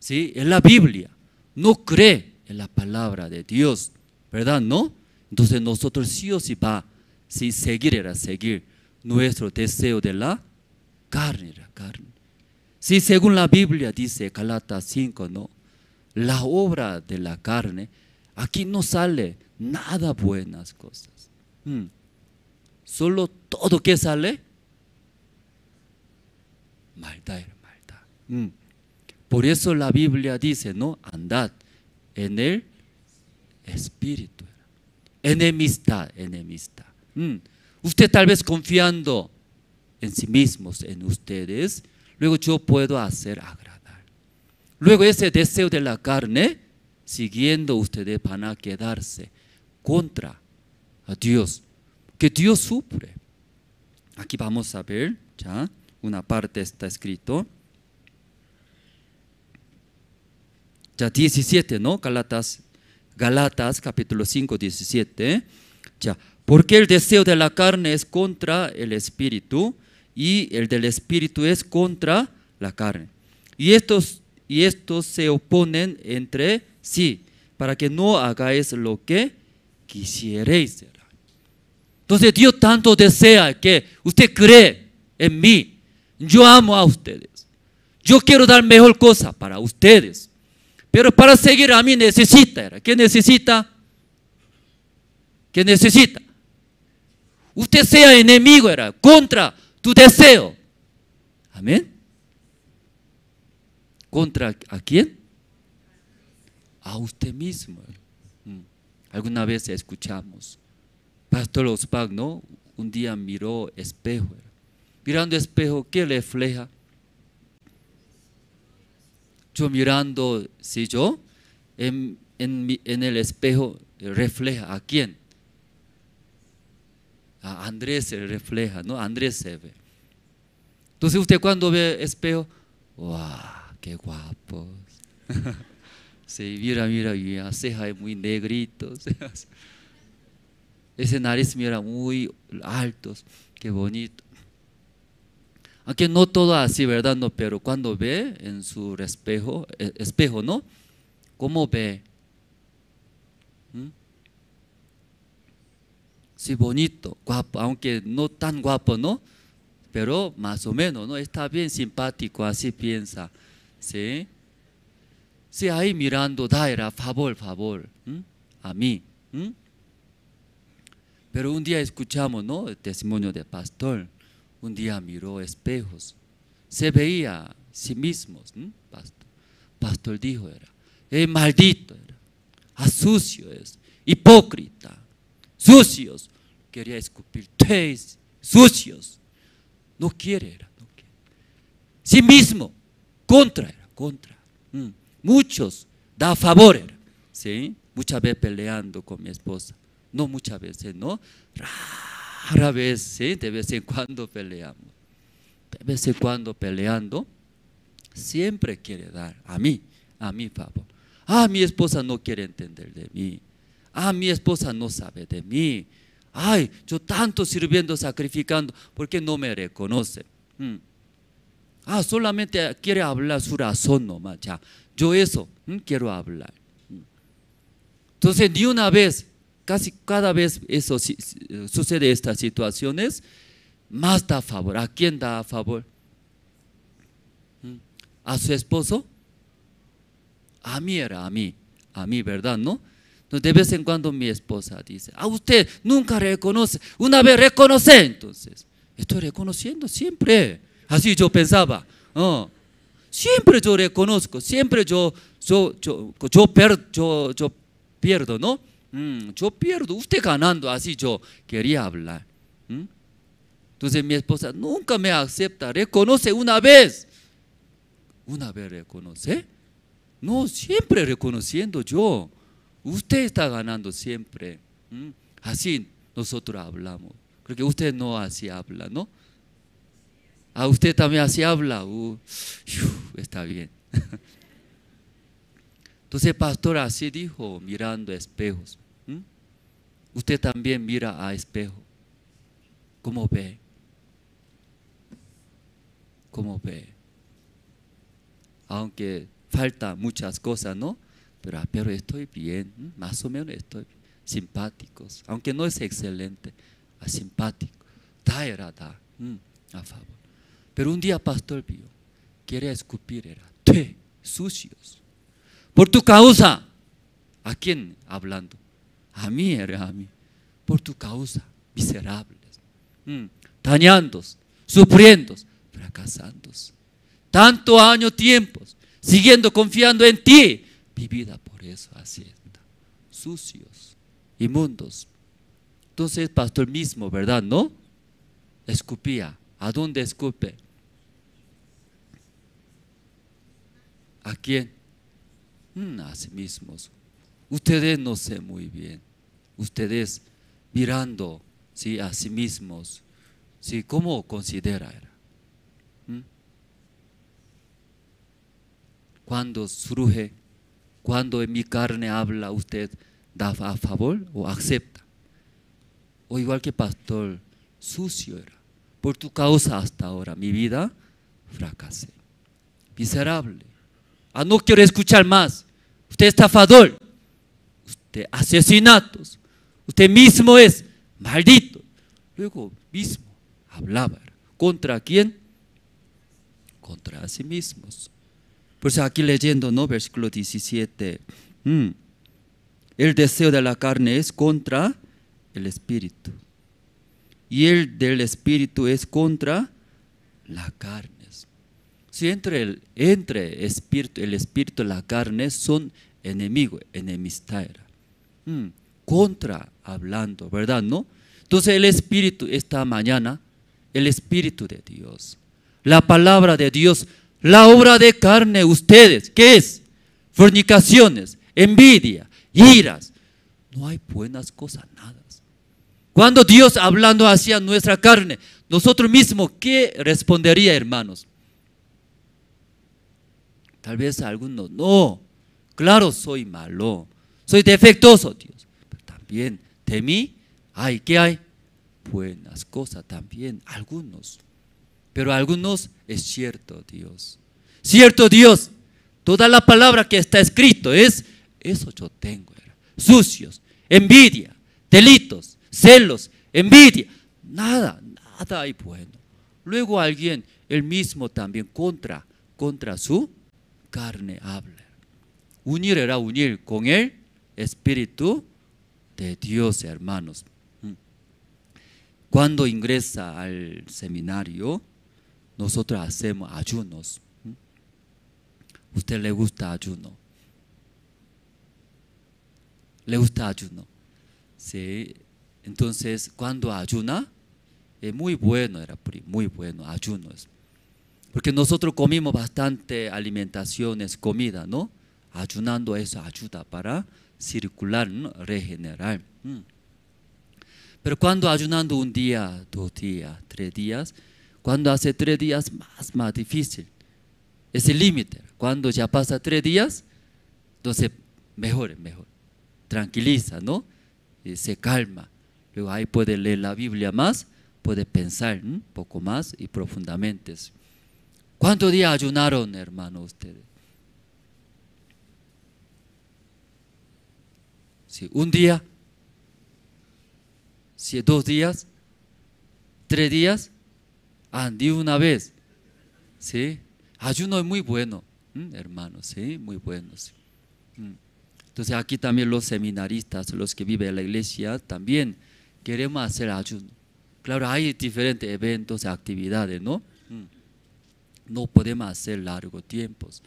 ¿sí? En la Biblia no cree en la palabra de Dios, ¿verdad? ¿No? Entonces nosotros sí o sí va, sí, seguir nuestro deseo de la carne. Sí, según la Biblia dice Gálatas 5, ¿no? La obra de la carne, aquí no sale nada buenas cosas. Solo todo que sale, maldad. Por eso la Biblia dice, ¿no? Andad en el espíritu. Enemistad. Usted tal vez confiando en sí mismos, en ustedes, luego yo puedo hacer agradar. Luego ese deseo de la carne, siguiendo ustedes van a quedarse contra a Dios, que Dios sufre. Aquí vamos a ver, ya, una parte está escrito. Ya 17, ¿no? Gálatas capítulo 5, 17. Ya, porque el deseo de la carne es contra el espíritu y el del espíritu es contra la carne. Y estos se oponen entre sí para que no hagáis lo que quisierais. Entonces Dios tanto desea que usted cree en mí. Yo amo a ustedes. Yo quiero dar mejor cosa para ustedes. Pero para seguir a mí necesita. ¿Qué necesita? ¿Qué necesita? Usted sea enemigo, contra tu deseo. Amén. ¿Contra a quién? A usted mismo. Alguna vez escuchamos. Pastor Osbach, ¿no? Un día miró espejo. Mirando espejo, ¿qué refleja? Yo mirando, si yo, en el espejo refleja a quién. A Andrés se refleja, ¿no? Andrés se ve. Entonces usted cuando ve espejo, ¡wow! ¡Qué guapos! Sí, mira, y la ceja es muy negrito. Ese nariz mira muy altos, qué bonito. Aunque no todo así, ¿verdad? No, pero cuando ve en su espejo, ¿no? ¿Cómo ve? Sí, bonito, guapo, aunque no tan guapo, ¿no? Pero más o menos, ¿no? Está bien simpático, así piensa, ¿sí? Sí, ahí mirando, era favor, a mí. Pero un día escuchamos, ¿no? El testimonio del pastor. Un día miró espejos, se veía a sí mismo. Pastor dijo, maldito era, sucio es, hipócrita, sucios. Quería escupir, ustedes sucios. No quiere. Sí mismo, contra. Muchos da favor, ¿sí? Muchas veces peleando con mi esposa. No muchas veces, ¿no? Rara vez, ¿sí? De vez en cuando peleamos. De vez en cuando peleando, siempre quiere dar a mí favor. Mi esposa no quiere entender de mí. Mi esposa no sabe de mí. Yo tanto sirviendo, sacrificando, ¿por qué no me reconoce? Solamente quiere hablar su razón nomás, ya. Yo eso, quiero hablar. Entonces, ni una vez, casi cada vez eso sucede estas situaciones, más da favor. ¿A quién da favor? ¿A su esposo? A mí, ¿verdad? ¿No? Entonces, de vez en cuando mi esposa dice, usted nunca reconoce, una vez reconoce, entonces, estoy reconociendo siempre. Así yo pensaba, siempre yo reconozco, siempre yo pierdo, ¿no? Yo pierdo, usted ganando, así yo quería hablar. Entonces mi esposa nunca me acepta, reconoce una vez reconoce, no, siempre reconociendo yo, usted está ganando siempre. Así nosotros hablamos, creo que usted no así habla, ¿no? Usted también así habla, está bien. Entonces el pastor así dijo, mirando espejos. Usted también mira a espejo. ¿Cómo ve? ¿Cómo ve? Aunque falta muchas cosas, ¿no? Pero estoy bien, más o menos estoy bien. Simpáticos, aunque no es excelente, simpático. Da, a favor. Pero un día pastor vio, quiere escupir, sucios. Por tu causa. ¿A quién hablando? A mí. Por tu causa, miserables. Dañando, sufriendo, fracasando. Tanto año, tiempos, siguiendo confiando en ti. Mi vida por eso así está. Sucios, inmundos. Entonces pastor mismo, ¿verdad? ¿No? Escupía. ¿A dónde escupe? ¿A quién? A sí mismos. Ustedes no sé muy bien. Ustedes mirando, ¿sí? A sí mismos, ¿sí? ¿Cómo considera? Cuando surge, cuando en mi carne habla, ¿usted da a favor o acepta? O igual que pastor, sucio era. Por tu causa hasta ahora mi vida fracasé. Miserable. No quiero escuchar más. Usted es estafador. Usted asesinatos. Usted mismo es maldito. Luego mismo hablaba. ¿Contra quién? Contra sí mismos. Por eso aquí leyendo, ¿no? Versículo 17. El deseo de la carne es contra el espíritu. Y el del espíritu es contra la carne. Si entre el espíritu y la carne son enemigos, enemistad. Contra hablando, ¿verdad? ¿No? Entonces el espíritu esta mañana, el espíritu de Dios, la palabra de Dios, la obra de carne, ustedes, ¿qué es? Fornicaciones, envidia, iras. No hay buenas cosas, nada. Cuando Dios hablando hacia nuestra carne, nosotros mismos, ¿qué respondería, hermanos? Tal vez algunos, no, claro, soy malo, soy defectuoso, Dios. Pero también de mí, ¿qué hay? Buenas cosas también, algunos. Pero algunos es cierto, Dios. Cierto, Dios, Toda la palabra que está escrito es, eso yo tengo. Sucios, envidia, delitos, celos, envidia. Nada hay bueno. Luego alguien, él mismo también contra su carne habla. Unir era unir con el Espíritu de Dios, hermanos. Cuando ingresa al seminario, nosotros hacemos ayunos. ¿Usted le gusta ayuno? ¿Le gusta ayuno? Sí. Entonces, cuando ayuna, es muy bueno, muy bueno, ayunos. Porque nosotros comimos bastante alimentaciones, comida, ¿no? Ayunando eso ayuda para circular, ¿no? Regenerar. Pero cuando ayunando un día, 2 días, 3 días, cuando hace 3 días más difícil. Es el límite. Cuando ya pasa 3 días, entonces mejor. Tranquiliza, ¿no? Y se calma. Luego ahí puede leer la Biblia más, puede pensar un poco más y profundamente. ¿Cuántos días ayunaron, hermano, ustedes? Sí, 1 día. Sí, 2 días. 3 días. Ni una vez. Sí. Ayuno es muy bueno, hermano, sí, muy bueno. Sí. Entonces aquí también los seminaristas, los que viven en la iglesia, también queremos hacer ayuno. Claro, hay diferentes eventos, actividades, ¿no? No podemos hacer largos tiempos,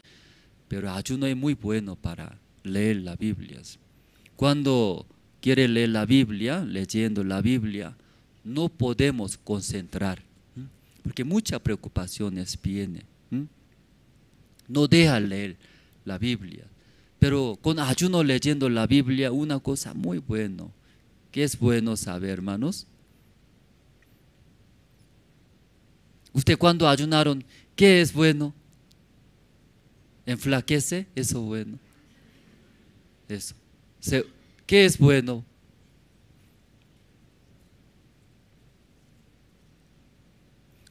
pero ayuno es muy bueno para leer la Biblia. Cuando quiere leer la Biblia, leyendo la Biblia, no podemos concentrar, porque muchas preocupaciones vienen. No deja leer la Biblia. Pero con ayuno leyendo la Biblia, una cosa muy buena. ¿Qué es bueno saber, hermanos? Usted cuando ayunaron, ¿qué es bueno? ¿Enflaquece? Eso es bueno. Eso. ¿Qué es bueno?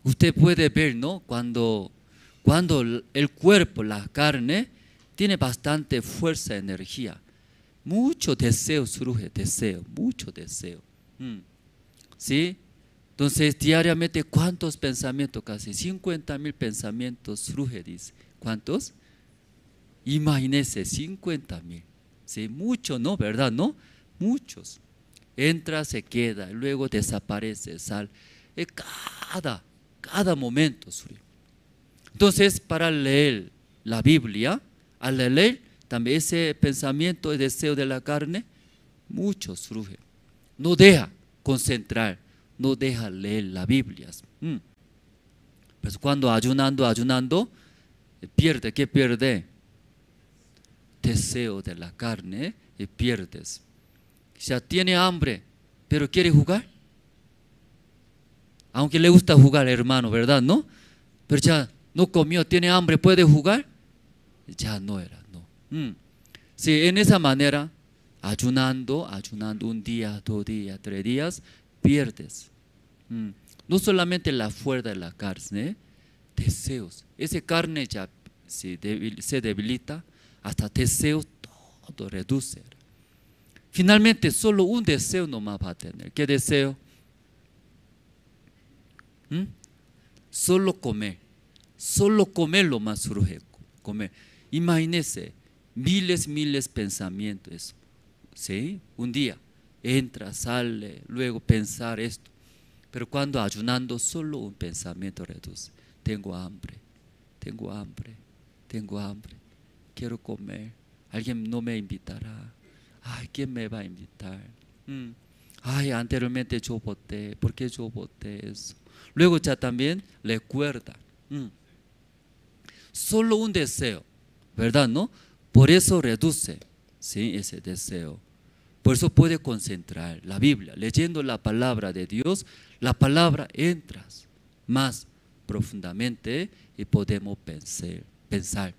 Usted puede ver, ¿no? Cuando el cuerpo, la carne, tiene bastante fuerza, energía. Mucho deseo surge, mucho deseo. ¿Sí? Entonces, diariamente, ¿cuántos pensamientos? Casi 50,000 pensamientos surge, dice. ¿Cuántos? Imagínese, 50,000. ¿Sí? Mucho, ¿no? ¿Verdad? ¿No? Muchos. Entra, se queda, luego desaparece, sale. Cada momento surge. Entonces, para leer la Biblia, al leer también ese pensamiento y deseo de la carne, mucho surge. No deja concentrar, no deja leer la Biblia. Pues cuando ayunando, pierde, ¿qué pierde? Deseo de la carne y pierdes. Ya tiene hambre, pero quiere jugar. Aunque le gusta jugar, hermano, ¿verdad? ¿No? Pero ya no comió, tiene hambre, ¿puede jugar? Ya no era, no. Sí, en esa manera, ayunando 1 día, 2 días, 3 días, pierdes. No solamente la fuerza de la carne, deseos. Esa carne ya se debilita, hasta deseos todo reduce. Finalmente, solo un deseo nomás va a tener. ¿Qué deseo? Solo comer lo más surge, comer. Imagínese, miles pensamientos, ¿sí? Un día, entra, sale, luego pensar esto. Pero cuando ayunando, solo un pensamiento reduce. Tengo hambre, quiero comer, alguien no me invitará. Ay, ¿quién me va a invitar? Ay, anteriormente yo voté, ¿por qué yo voté eso? Luego ya también recuerda. Solo un deseo, ¿verdad? ¿No? Por eso reduce, ¿sí? Ese deseo. Por eso puede concentrar la Biblia, leyendo la palabra de Dios, la palabra entras más profundamente y podemos pensar.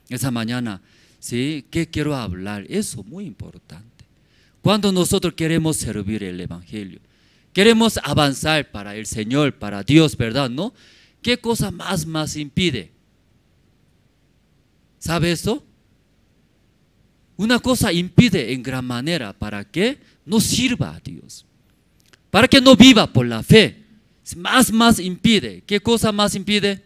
Esa mañana, ¿sí? ¿Qué quiero hablar? Eso es muy importante. Cuando nosotros queremos servir el Evangelio, queremos avanzar para el Señor, para Dios, ¿verdad? ¿No? ¿Qué cosa más impide? ¿Sabe eso? Una cosa impide en gran manera para que no sirva a Dios, para que no viva por la fe. Más impide. ¿Qué cosa más impide?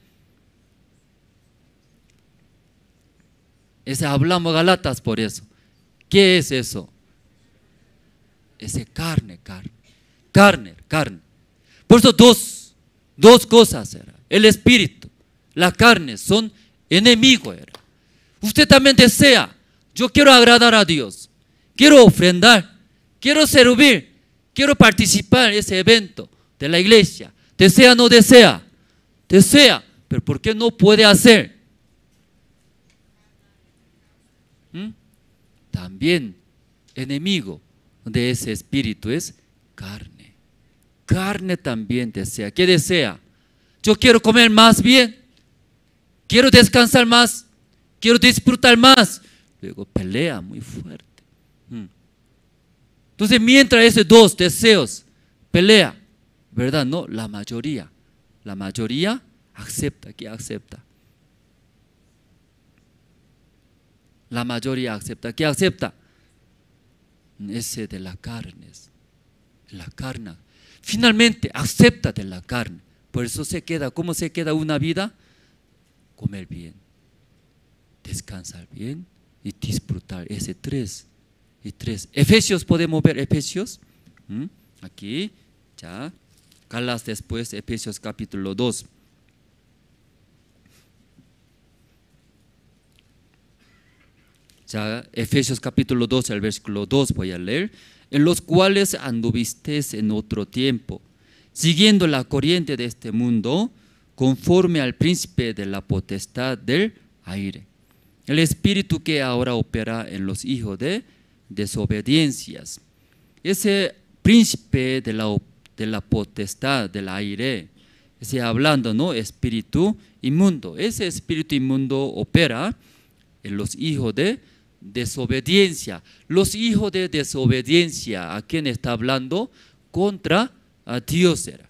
Hablamos Galatas por eso. ¿Qué es eso? Ese carne. Por eso dos cosas era. El espíritu, la carne son enemigos. Usted también desea, yo quiero agradar a Dios, quiero ofrendar, quiero servir, quiero participar en ese evento de la iglesia. ¿Desea o no desea? Desea, pero ¿por qué no puede hacer? También enemigo de ese espíritu es carne. Carne también desea. ¿Qué desea? Yo quiero comer más bien, quiero descansar más, quiero disfrutar más. Luego pelea muy fuerte. Entonces, mientras esos dos deseos pelea, ¿verdad? No, la mayoría acepta. ¿Qué acepta? La mayoría acepta. ¿Qué acepta? Ese de la carne. La carne. Finalmente acepta de la carne. Por eso se queda. ¿Cómo se queda una vida? Comer bien, descansar bien y disfrutar. Ese 3 y 3. Efesios, podemos ver Efesios. Aquí, ya. Galas después, Efesios capítulo 2. Ya, Efesios capítulo 2, el versículo 2 voy a leer. En los cuales anduvisteis en otro tiempo, siguiendo la corriente de este mundo, conforme al príncipe de la potestad del aire, el espíritu que ahora opera en los hijos de desobediencias. Ese príncipe de la potestad del aire, hablando, ¿no? Espíritu inmundo. Ese espíritu inmundo opera en los hijos de desobediencia. Los hijos de desobediencia, ¿a quién está hablando? Contra a Dios era.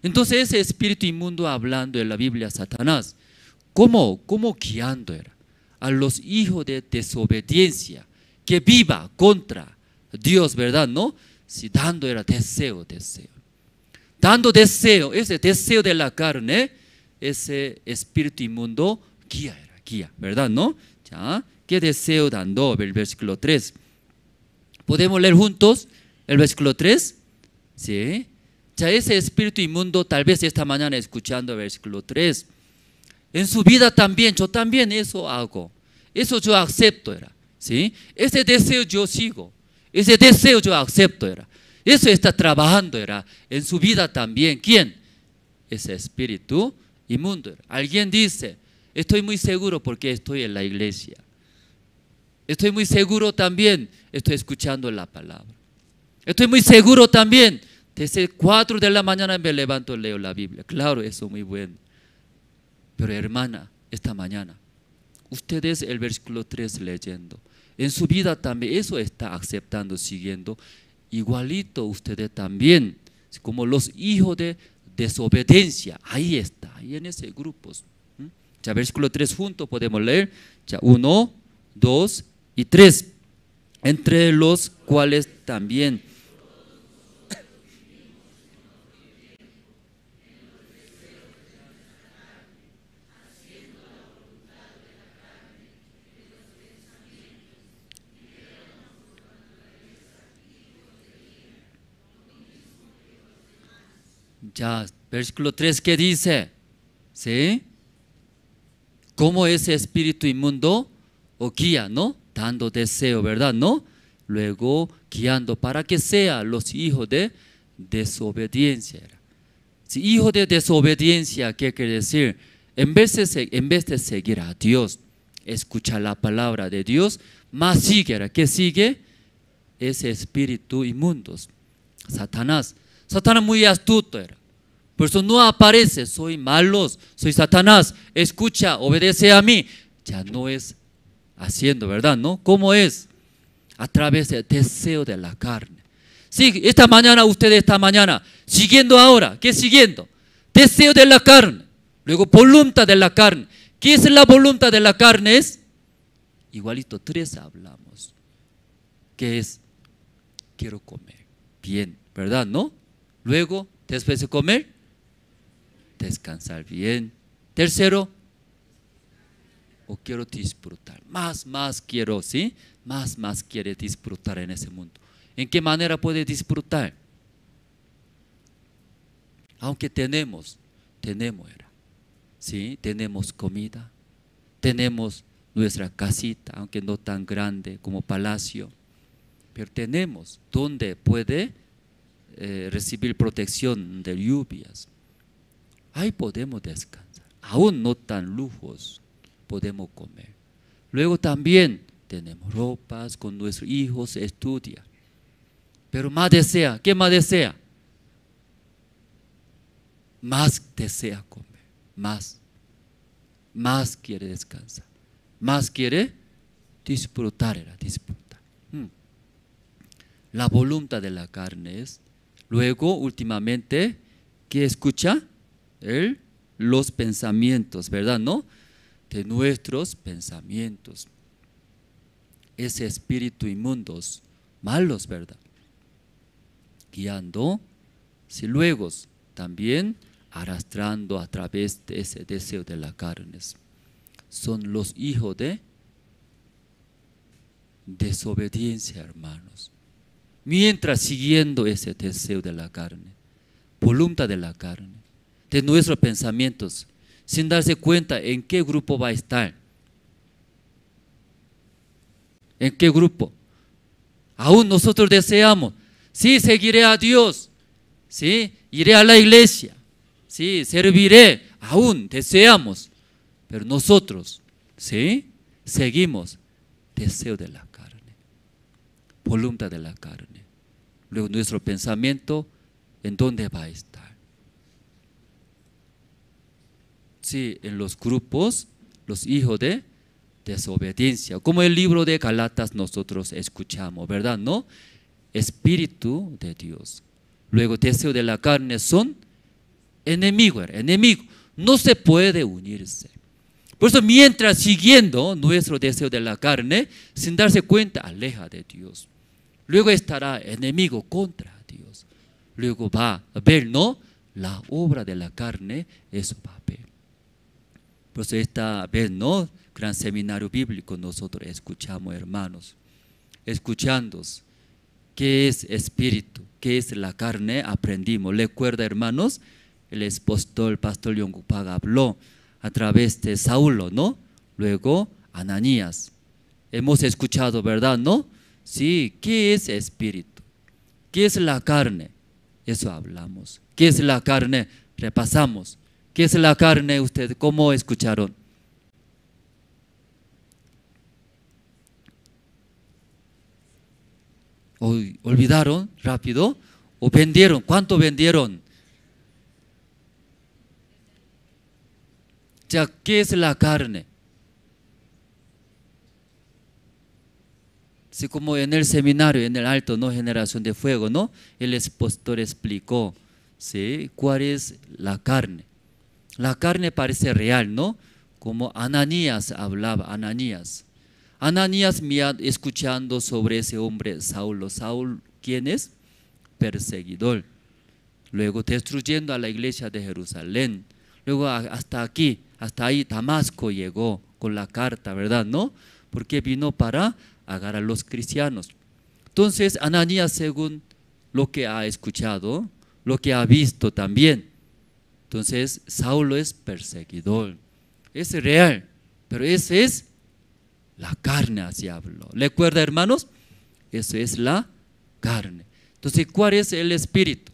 Entonces ese espíritu inmundo, hablando en la Biblia, Satanás, ¿cómo guiando era a los hijos de desobediencia que viva contra Dios, ¿verdad? ¿No? Si dando era deseo. Dando deseo, ese deseo de la carne, ese espíritu inmundo guía, ¿verdad? ¿No? Ya, ¿qué deseo dando? El versículo 3. ¿Podemos leer juntos el versículo 3? Sí. Ya, ese espíritu inmundo, tal vez esta mañana escuchando el versículo 3, en su vida también, yo también eso hago, eso yo acepto era, ¿sí? Ese deseo yo sigo, ese deseo yo acepto era, eso está trabajando era en su vida también. ¿Quién? Ese espíritu inmundo era. Alguien dice, estoy muy seguro porque estoy en la iglesia, estoy muy seguro también, estoy escuchando la palabra, estoy muy seguro también, desde 4 de la mañana me levanto y leo la Biblia. Claro, eso es muy bueno. Pero hermana, esta mañana, ustedes el versículo 3 leyendo, en su vida también eso está aceptando, siguiendo, igualito ustedes también, como los hijos de desobediencia. Ahí está, ahí en ese grupo. Ya versículo 3 juntos podemos leer. Ya 1, 2 y 3. Entre los cuales también ya, versículo 3, ¿qué dice? ¿Sí? ¿Cómo ese espíritu inmundo o guía, no? Dando deseo, ¿verdad? ¿No? Luego guiando para que sean los hijos de desobediencia. Si hijo de desobediencia, ¿qué quiere decir? En vez de seguir a Dios, escuchar la palabra de Dios, más sigue, ¿qué sigue? Ese espíritu inmundo, Satanás. Satanás muy astuto era. Por eso no aparece, soy malo, soy Satanás, escucha, obedece a mí. Ya no es haciendo, ¿verdad? ¿No? ¿Cómo es? A través del deseo de la carne. Sí, esta mañana, siguiendo ahora, ¿qué siguiendo? Deseo de la carne, luego voluntad de la carne. ¿Qué es la voluntad de la carne? Es igualito, 3 hablamos. ¿Qué es? Quiero comer bien, ¿verdad? ¿No? Luego, después de comer, descansar bien. Tercero, o quiero disfrutar. Más quiero, ¿sí? Más quiere disfrutar en ese mundo. ¿En qué manera puede disfrutar? Aunque tenemos, ¿sí? Tenemos comida, tenemos nuestra casita, aunque no tan grande como palacio, pero tenemos donde puede recibir protección de lluvias. Ahí podemos descansar, aún no tan lujos, podemos comer. Luego también tenemos ropas, con nuestros hijos estudia. Pero más desea, ¿qué más desea? Más desea comer, más quiere descansar, más quiere disfrutar. La voluntad de la carne es, luego últimamente, ¿qué escucha? Los pensamientos, ¿verdad? ¿No? De nuestros pensamientos, ese espíritu inmundos, malos, ¿verdad? Guiando, si luego también arrastrando a través de ese deseo de la carne. Son los hijos de desobediencia, hermanos. Mientras siguiendo ese deseo de la carne, voluntad de la carne, de nuestros pensamientos, sin darse cuenta en qué grupo va a estar. ¿En qué grupo? Aún nosotros deseamos, sí, seguiré a Dios, sí, iré a la iglesia, sí, serviré, aún deseamos, pero nosotros, sí, seguimos deseo de la carne, voluntad de la carne. Luego nuestro pensamiento, ¿en dónde va a estar? Sí, en los grupos, los hijos de desobediencia, como el libro de Galatas nosotros escuchamos, ¿verdad? ¿No? Espíritu de Dios. Luego deseo de la carne son enemigo, no se puede unirse. Por eso mientras siguiendo nuestro deseo de la carne, sin darse cuenta, aleja de Dios. Luego estará enemigo contra Dios. Luego va a ver, ¿no? La obra de la carne, eso va a ver. Por eso esta vez, ¿no? Gran seminario bíblico nosotros escuchamos, hermanos. Escuchando qué es espíritu, qué es la carne, aprendimos. ¿Recuerda, hermanos? El pastor Yongupaga habló a través de Saulo, ¿no? Luego Ananías. Hemos escuchado, ¿verdad? ¿No? Sí, ¿qué es espíritu? ¿Qué es la carne? Eso hablamos. ¿Qué es la carne? Repasamos. ¿Qué es la carne? ¿Ustedes cómo escucharon? ¿Olvidaron rápido? ¿O vendieron? ¿Cuánto vendieron? Ya, ¿qué es la carne? Así como en el seminario, en el alto, ¿no? Generación de fuego, ¿no? El pastor explicó, ¿sí? ¿Cuál es la carne? La carne parece real, ¿no? Como Ananías hablaba, Ananías escuchando sobre ese hombre Saulo. Saúl, ¿quién es? Perseguidor. Luego destruyendo a la iglesia de Jerusalén. Luego hasta aquí, hasta ahí Damasco llegó con la carta, ¿verdad? ¿No? Porque vino para agarrar a los cristianos. Entonces Ananías, según lo que ha escuchado, lo que ha visto también, entonces Saulo es perseguidor, es real, pero esa es la carne, así habló. ¿Recuerda, hermanos? Eso es la carne. Entonces, ¿cuál es el espíritu?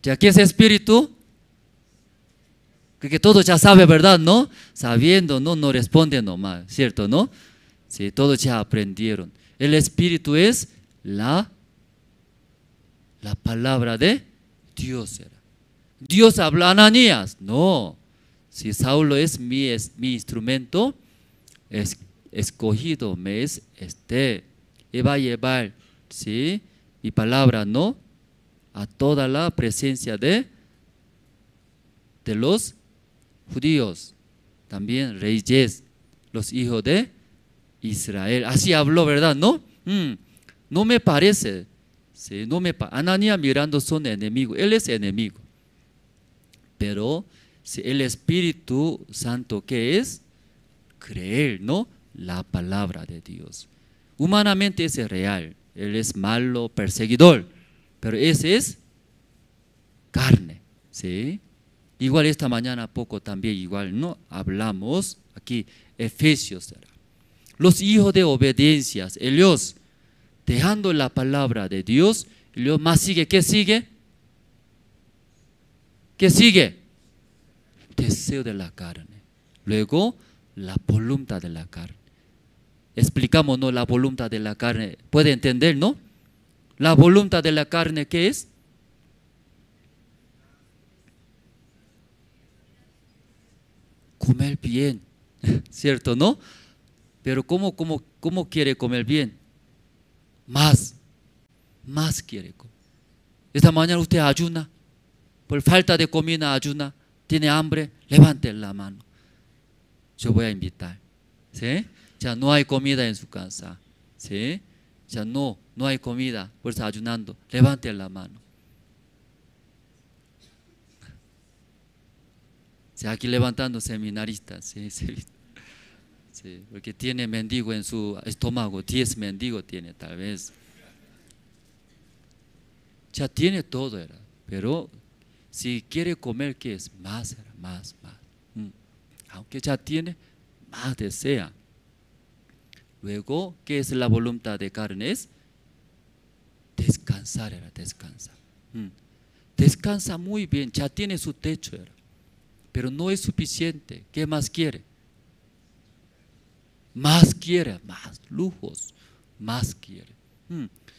¿Ya qué es espíritu? Que todos ya saben, ¿verdad? ¿No? Sabiendo, no responden nomás, ¿cierto? ¿No? Sí, todos ya aprendieron. El espíritu es la palabra de Dios. Dios habla a Ananías. No. Si Saulo es mi instrumento, es escogido, me es y va a llevar, ¿sí? Mi palabra, ¿no? A toda la presencia de de los judíos, también reyes, los hijos de Israel. Así habló, ¿verdad? ¿No? No me parece. Sí, Ananías mirando son enemigos, él es enemigo. Pero el Espíritu Santo, ¿qué es? Creer, ¿no? La palabra de Dios. Humanamente ese es real, él es malo, perseguidor, pero ese es carne, ¿sí? Igual esta mañana poco también, igual, ¿no? Hablamos aquí, Efesios. Los hijos de obediencias, ellos, dejando la palabra de Dios, ellos más sigue, ¿qué sigue? ¿Qué sigue? Deseo de la carne. Luego, la voluntad de la carne. Explicamos, ¿no? La voluntad de la carne. ¿Puede entender, no? La voluntad de la carne, ¿qué es? Comer bien, ¿cierto, no? Pero ¿cómo quiere comer bien? Más quiere comer. Esta mañana usted ayuna, por falta de comida ayuna, tiene hambre, levante la mano. Yo voy a invitar, ¿sí? Ya no hay comida en su casa, ¿sí? Ya no hay comida, por eso ayunando, levante la mano. Sí, aquí levantando seminaristas, ¿sí? Sí, porque tiene mendigo en su estómago, 10 mendigos tiene tal vez. Ya tiene todo, pero si quiere comer, ¿qué es? Más. Aunque ya tiene, más desea. Luego, ¿qué es la voluntad de carne? Es descansar, descansa. Descansa muy bien, ya tiene su techo, pero no es suficiente. ¿Qué más quiere? Más quiere, más lujos, más quiere.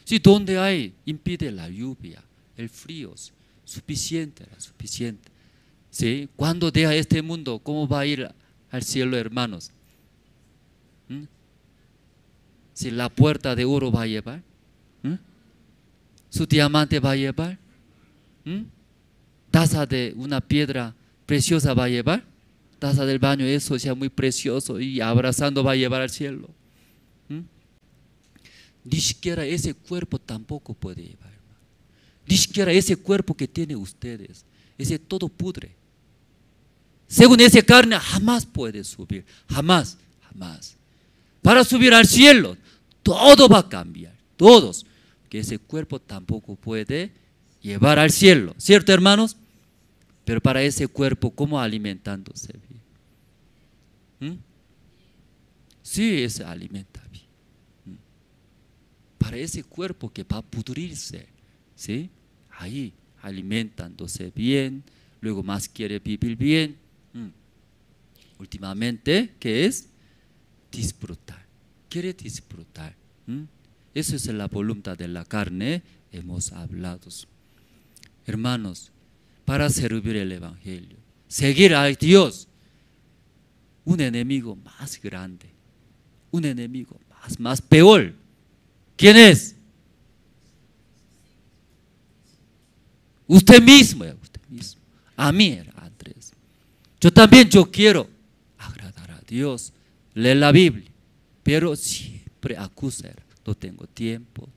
Si donde hay, impide la lluvia, el frío, suficiente. ¿Sí? Cuando deja este mundo, ¿cómo va a ir al cielo, hermanos? Si la puerta de oro va a llevar, su diamante va a llevar, taza de una piedra preciosa va a llevar, taza del baño, eso sea muy precioso y abrazando va a llevar al cielo. Ni siquiera ese cuerpo tampoco puede llevar. Ni siquiera ese cuerpo que tienen ustedes, ese todo pudre. Según esa carne jamás puede subir, jamás. Para subir al cielo, todo va a cambiar, todos. Que ese cuerpo tampoco puede llevar al cielo, ¿cierto, hermanos? Pero para ese cuerpo, ¿cómo alimentándose bien? Sí, se alimenta bien. Para ese cuerpo que va a pudrirse, ¿sí? Ahí, alimentándose bien, luego más quiere vivir bien. Últimamente, ¿qué es? Disfrutar. Quiere disfrutar. Eso es la voluntad de la carne, hemos hablado. Hermanos, para servir el Evangelio, seguir a Dios, un enemigo más grande, un enemigo más peor. ¿Quién es? Usted mismo. A mí, Andrés. Yo quiero agradar a Dios, leer la Biblia, pero siempre acusa, no tengo tiempo,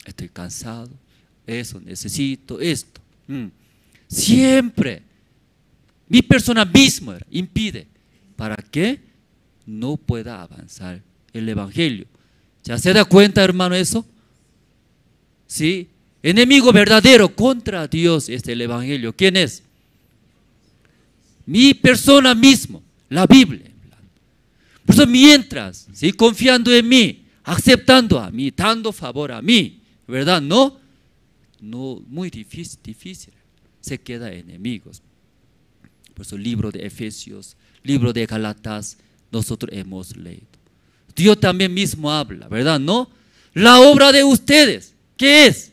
estoy cansado, eso necesito, esto. Siempre mi persona misma impide para que no pueda avanzar el Evangelio. ¿Ya se da cuenta, hermano, eso? ¿Sí? Enemigo verdadero contra Dios es el Evangelio. ¿Quién es? Mi persona misma, la Biblia. Por eso mientras, ¿sí? Confiando en mí, aceptando a mí, dando favor a mí, ¿verdad? No, muy difícil. Se queda enemigos. Por eso el libro de Efesios, libro de Gálatas, nosotros hemos leído. Dios también mismo habla, ¿verdad? ¿No? La obra de ustedes, ¿qué es?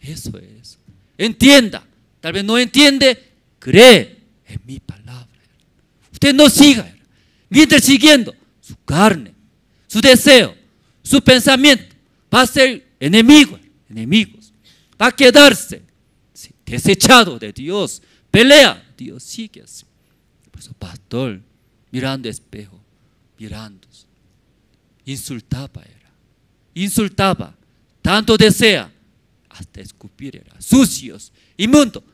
Eso es. Entienda. Tal vez no entiende, cree en mi palabra. Usted no siga. Mientras siguiendo su carne, su deseo, su pensamiento, va a ser enemigos. Va a quedarse desechado de Dios. Pelea Dios, sigue así. Por eso, pastor, mirando espejo, mirando, insultaba era, insultaba, tanto desea, hasta escupir era, sucios, inmundo.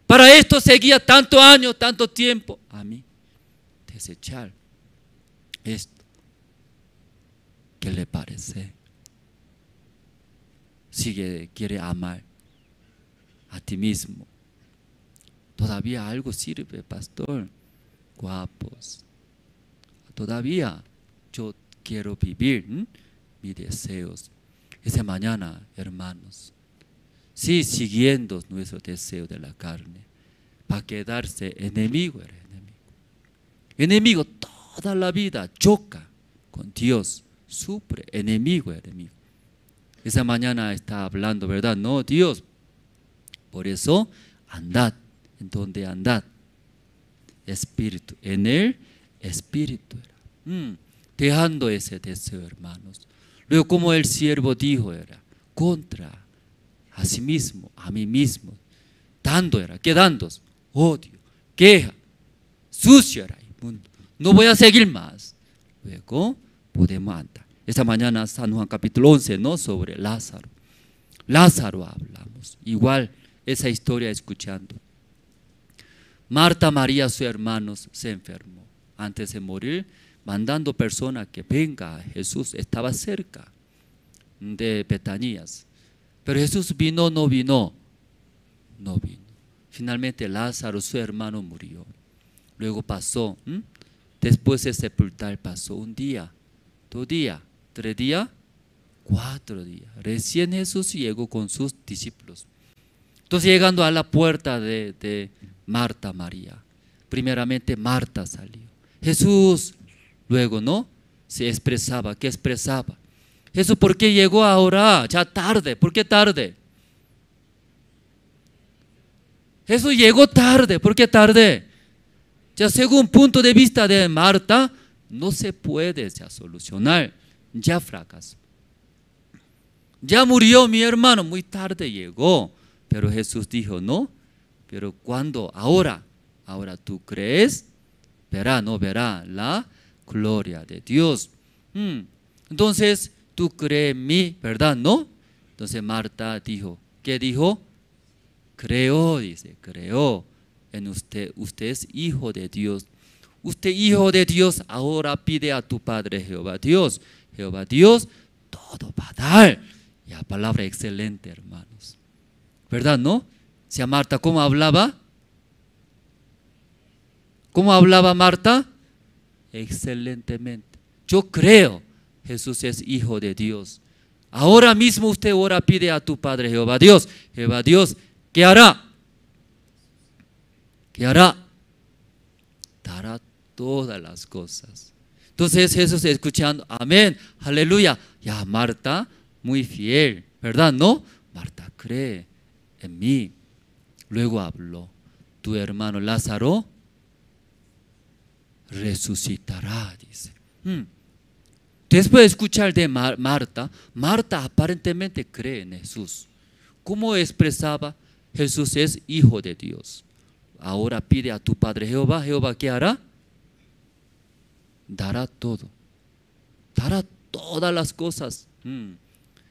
Para esto seguía tanto año, tanto tiempo. A mí, desechar esto. ¿Qué le parece? Quiere amar a ti mismo. Todavía algo sirve, pastor. Guapos. Todavía yo quiero vivir mis deseos. Esa mañana, hermanos, sí, siguiendo nuestro deseo de la carne, para quedarse enemigo era enemigo. Enemigo toda la vida choca con Dios, sufre, enemigo, enemigo. Esa mañana está hablando, ¿verdad? No, Dios. Por eso, andad, en donde andad. Espíritu, en el Espíritu era. Dejando ese deseo, hermanos. Luego, como el siervo dijo, era contra a sí mismo, a mí mismo. Dando era, quedando, odio, queja, sucio era, inmundo. No voy a seguir más. Luego, podemos andar. Esta mañana San Juan capítulo 11, ¿no? Sobre Lázaro. Lázaro hablamos. Igual esa historia escuchando. Marta, María, sus hermanos, se enfermó. Antes de morir, mandando personas que venga a Jesús. Estaba cerca de Betanías. Pero Jesús vino, no vino. No vino. Finalmente Lázaro, su hermano, murió. Luego pasó. Después de sepultar pasó un día, 2 días, 3 días, 4 días. Recién Jesús llegó con sus discípulos. Entonces, llegando a la puerta de Marta, María, primeramente Marta salió. Jesús, luego, ¿no? Se expresaba. ¿Qué expresaba? Jesús, ¿por qué llegó ahora? Ya tarde. ¿Por qué tarde? Jesús llegó tarde. ¿Por qué tarde? Ya según punto de vista de Marta, no se puede ya solucionar. Ya fracasó. Ya murió mi hermano, muy tarde llegó. Pero Jesús dijo, no, pero cuando, ahora tú crees, verá, no verá la gloria de Dios. Entonces, tú crees en mí, ¿verdad? ¿No? Entonces Marta dijo, ¿qué dijo? Creó, dice, creó en usted. Usted es hijo de Dios. Usted hijo de Dios, ahora pide a tu Padre Jehová Dios. Jehová Dios, todo va a dar. Ya, palabra excelente, hermanos. ¿Verdad, no? Si a Marta, ¿cómo hablaba? ¿Cómo hablaba Marta? Excelentemente. Yo creo, Jesús es hijo de Dios. Ahora mismo usted ahora pide a tu Padre Jehová Dios. Jehová Dios, ¿qué hará? ¿Qué hará? Dará todas las cosas. Entonces Jesús escuchando, amén, aleluya. Ya Marta, muy fiel, ¿verdad? ¿No? Marta cree en mí. Luego habló, tu hermano Lázaro resucitará, dice. Después de escuchar de Marta, Marta aparentemente cree en Jesús. ¿Cómo expresaba? Jesús es hijo de Dios. Ahora pide a tu Padre Jehová. Jehová, ¿qué hará? Dará todo. Dará todas las cosas.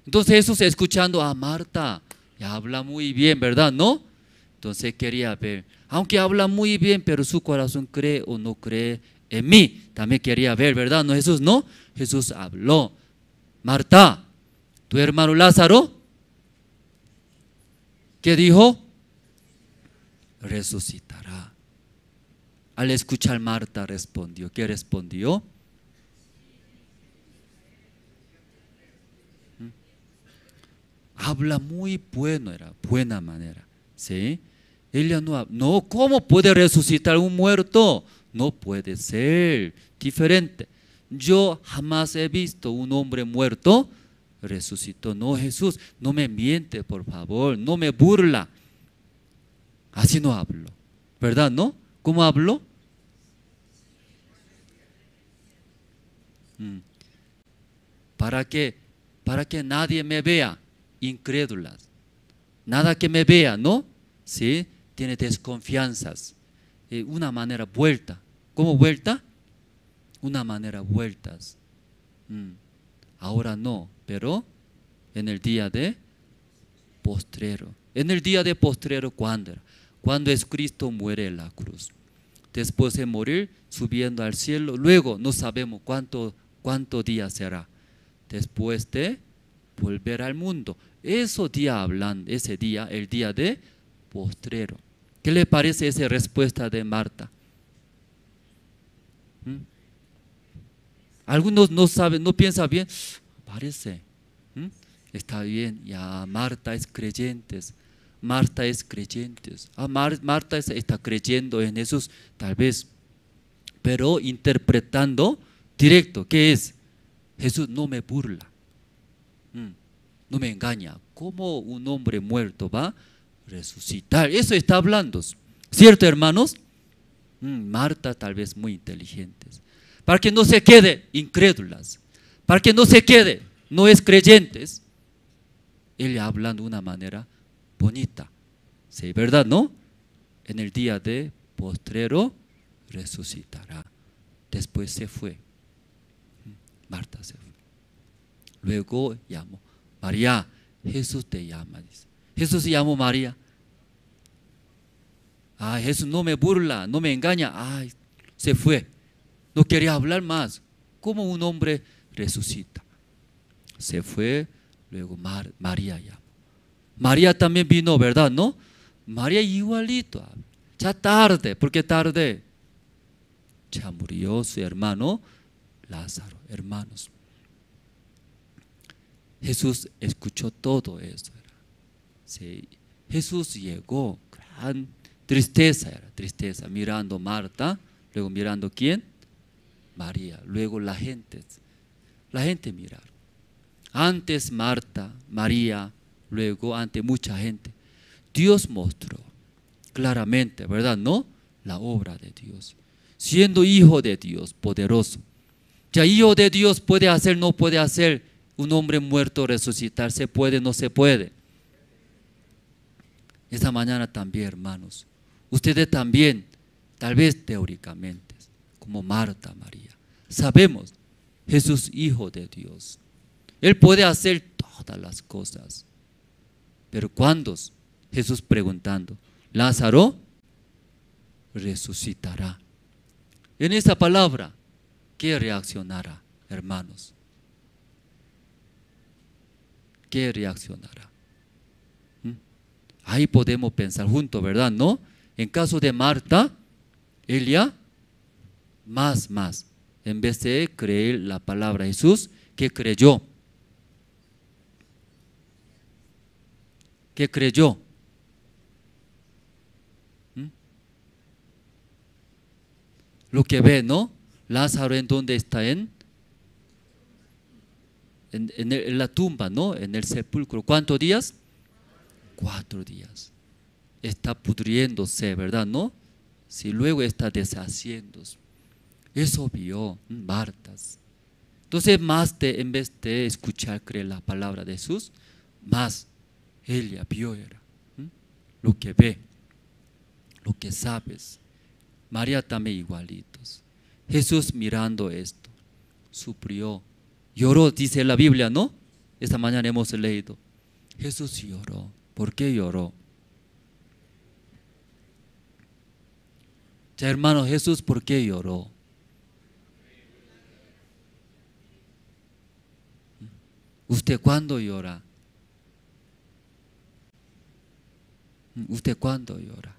Entonces Jesús escuchando a Marta, ya habla muy bien, ¿verdad? ¿No? Entonces quería ver, aunque habla muy bien, pero su corazón cree o no cree en mí. También quería ver, ¿verdad? ¿No, Jesús? No. Jesús habló. Marta, tu hermano Lázaro, ¿qué dijo? Resucitará. Al escuchar Marta respondió. ¿Qué respondió? Habla muy bueno, era buena manera. ¿Sí? Ella no, ¿cómo puede resucitar un muerto? No puede ser diferente. Yo jamás he visto un hombre muerto resucitó. No, Jesús, no me miente, por favor, no me burla. Así no hablo, ¿verdad? ¿No? ¿Cómo habló? Para que nadie me vea incrédulas. Nada que me vea, ¿no? ¿Sí? Tiene desconfianzas. una manera vuelta. ¿Cómo vuelta? Una manera vueltas. Ahora no, pero en el día de postrero. En el día de postrero, ¿cuándo era? Cuando Jesucristo muere en la cruz. Después de morir, subiendo al cielo. Luego no sabemos cuánto día será. Después de volver al mundo. Ese día hablando, ese día, el día de postrero. ¿Qué le parece esa respuesta de Marta? Algunos no saben, no piensan bien. Parece. Está bien, ya Marta es creyente. Marta es creyente. Marta está creyendo en Jesús, tal vez. Pero interpretando directo, ¿qué es? Jesús no me burla. No me engaña. ¿Cómo un hombre muerto va a resucitar? Eso está hablando. ¿Cierto, hermanos? Marta tal vez muy inteligentes. Para que no se quede incrédulas. Para que no se quede, no es creyentes. Ella habla de una manera bonita. Sí, ¿verdad, no? En el día de postrero resucitará. Después se fue. Marta se fue. Luego llamó. María, Jesús te llama, dice. Jesús se llamó María. Jesús no me burla, no me engaña. Se fue. No quería hablar más. ¿Cómo un hombre resucita? Se fue. Luego María llamó. María también vino, ¿verdad? ¿No? María igualito. Ya tarde. ¿Por qué tarde? Ya murió su hermano Lázaro. Hermanos, Jesús escuchó todo eso. Sí. Jesús llegó, gran tristeza era, tristeza, mirando a Marta, luego mirando ¿quién? María, luego la gente miraron. Antes Marta, María, luego ante mucha gente. Dios mostró claramente, ¿verdad? ¿No? La obra de Dios. Siendo hijo de Dios, poderoso. Ya hijo de Dios puede hacer, no puede hacer. Un hombre muerto resucitar, ¿se puede, no se puede? Esta mañana también, hermanos. Ustedes también, tal vez teóricamente, como Marta, María. Sabemos, Jesús, hijo de Dios. Él puede hacer todas las cosas. Pero cuando Jesús preguntando, Lázaro resucitará. En esa palabra, ¿qué reaccionará, hermanos? ¿Qué reaccionará? Ahí podemos pensar juntos, ¿verdad? ¿No? En caso de Marta, ella más. En vez de creer la palabra de Jesús, ¿qué creyó? ¿Qué creyó? Lo que ve, ¿no? Lázaro, ¿en dónde está? En la tumba, ¿no? En el sepulcro. ¿Cuántos días? 4 días. Está pudriéndose, ¿verdad? ¿No? Si luego está deshaciéndose. Eso vio Marta. Entonces en vez de escuchar, creer la palabra de Jesús, más ella vio era lo que ve, lo que sabes. María también igualitos. Jesús mirando esto, sufrió, lloró, dice la Biblia, ¿no? Esta mañana hemos leído. Jesús lloró. ¿Por qué lloró? Ya, hermano, Jesús, ¿por qué lloró? ¿Usted cuándo llora? ¿Usted cuándo llora?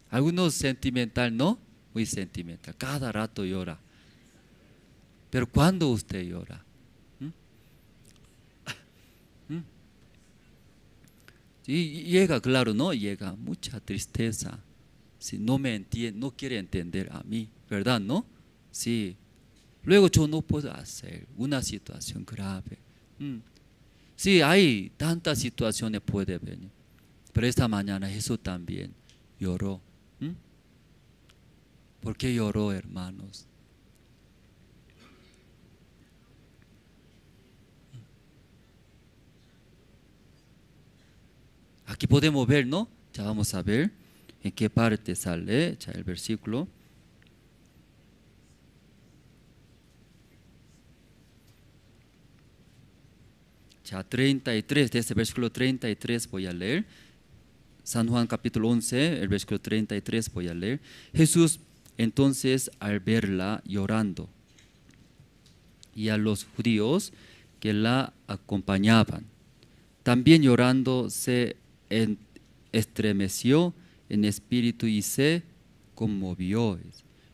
Algunos sentimental, ¿no? Muy sentimental. Cada rato llora. Pero ¿cuándo usted llora? Y llega, claro, ¿no? Llega mucha tristeza. Si no me entiende, no quiere entender a mí, ¿verdad? ¿No? Sí. Luego yo no puedo hacer una situación grave. Sí, hay tantas situaciones puede venir. Pero esta mañana Jesús también lloró. ¿Por qué lloró, hermanos? Aquí podemos ver, ¿no? Ya vamos a ver en qué parte sale ya el versículo. Ya 33, desde el versículo 33 voy a leer. San Juan capítulo 11, el versículo 33 voy a leer. Jesús entonces, al verla llorando y a los judíos que la acompañaban, también llorando, se estremeció en espíritu y se conmovió.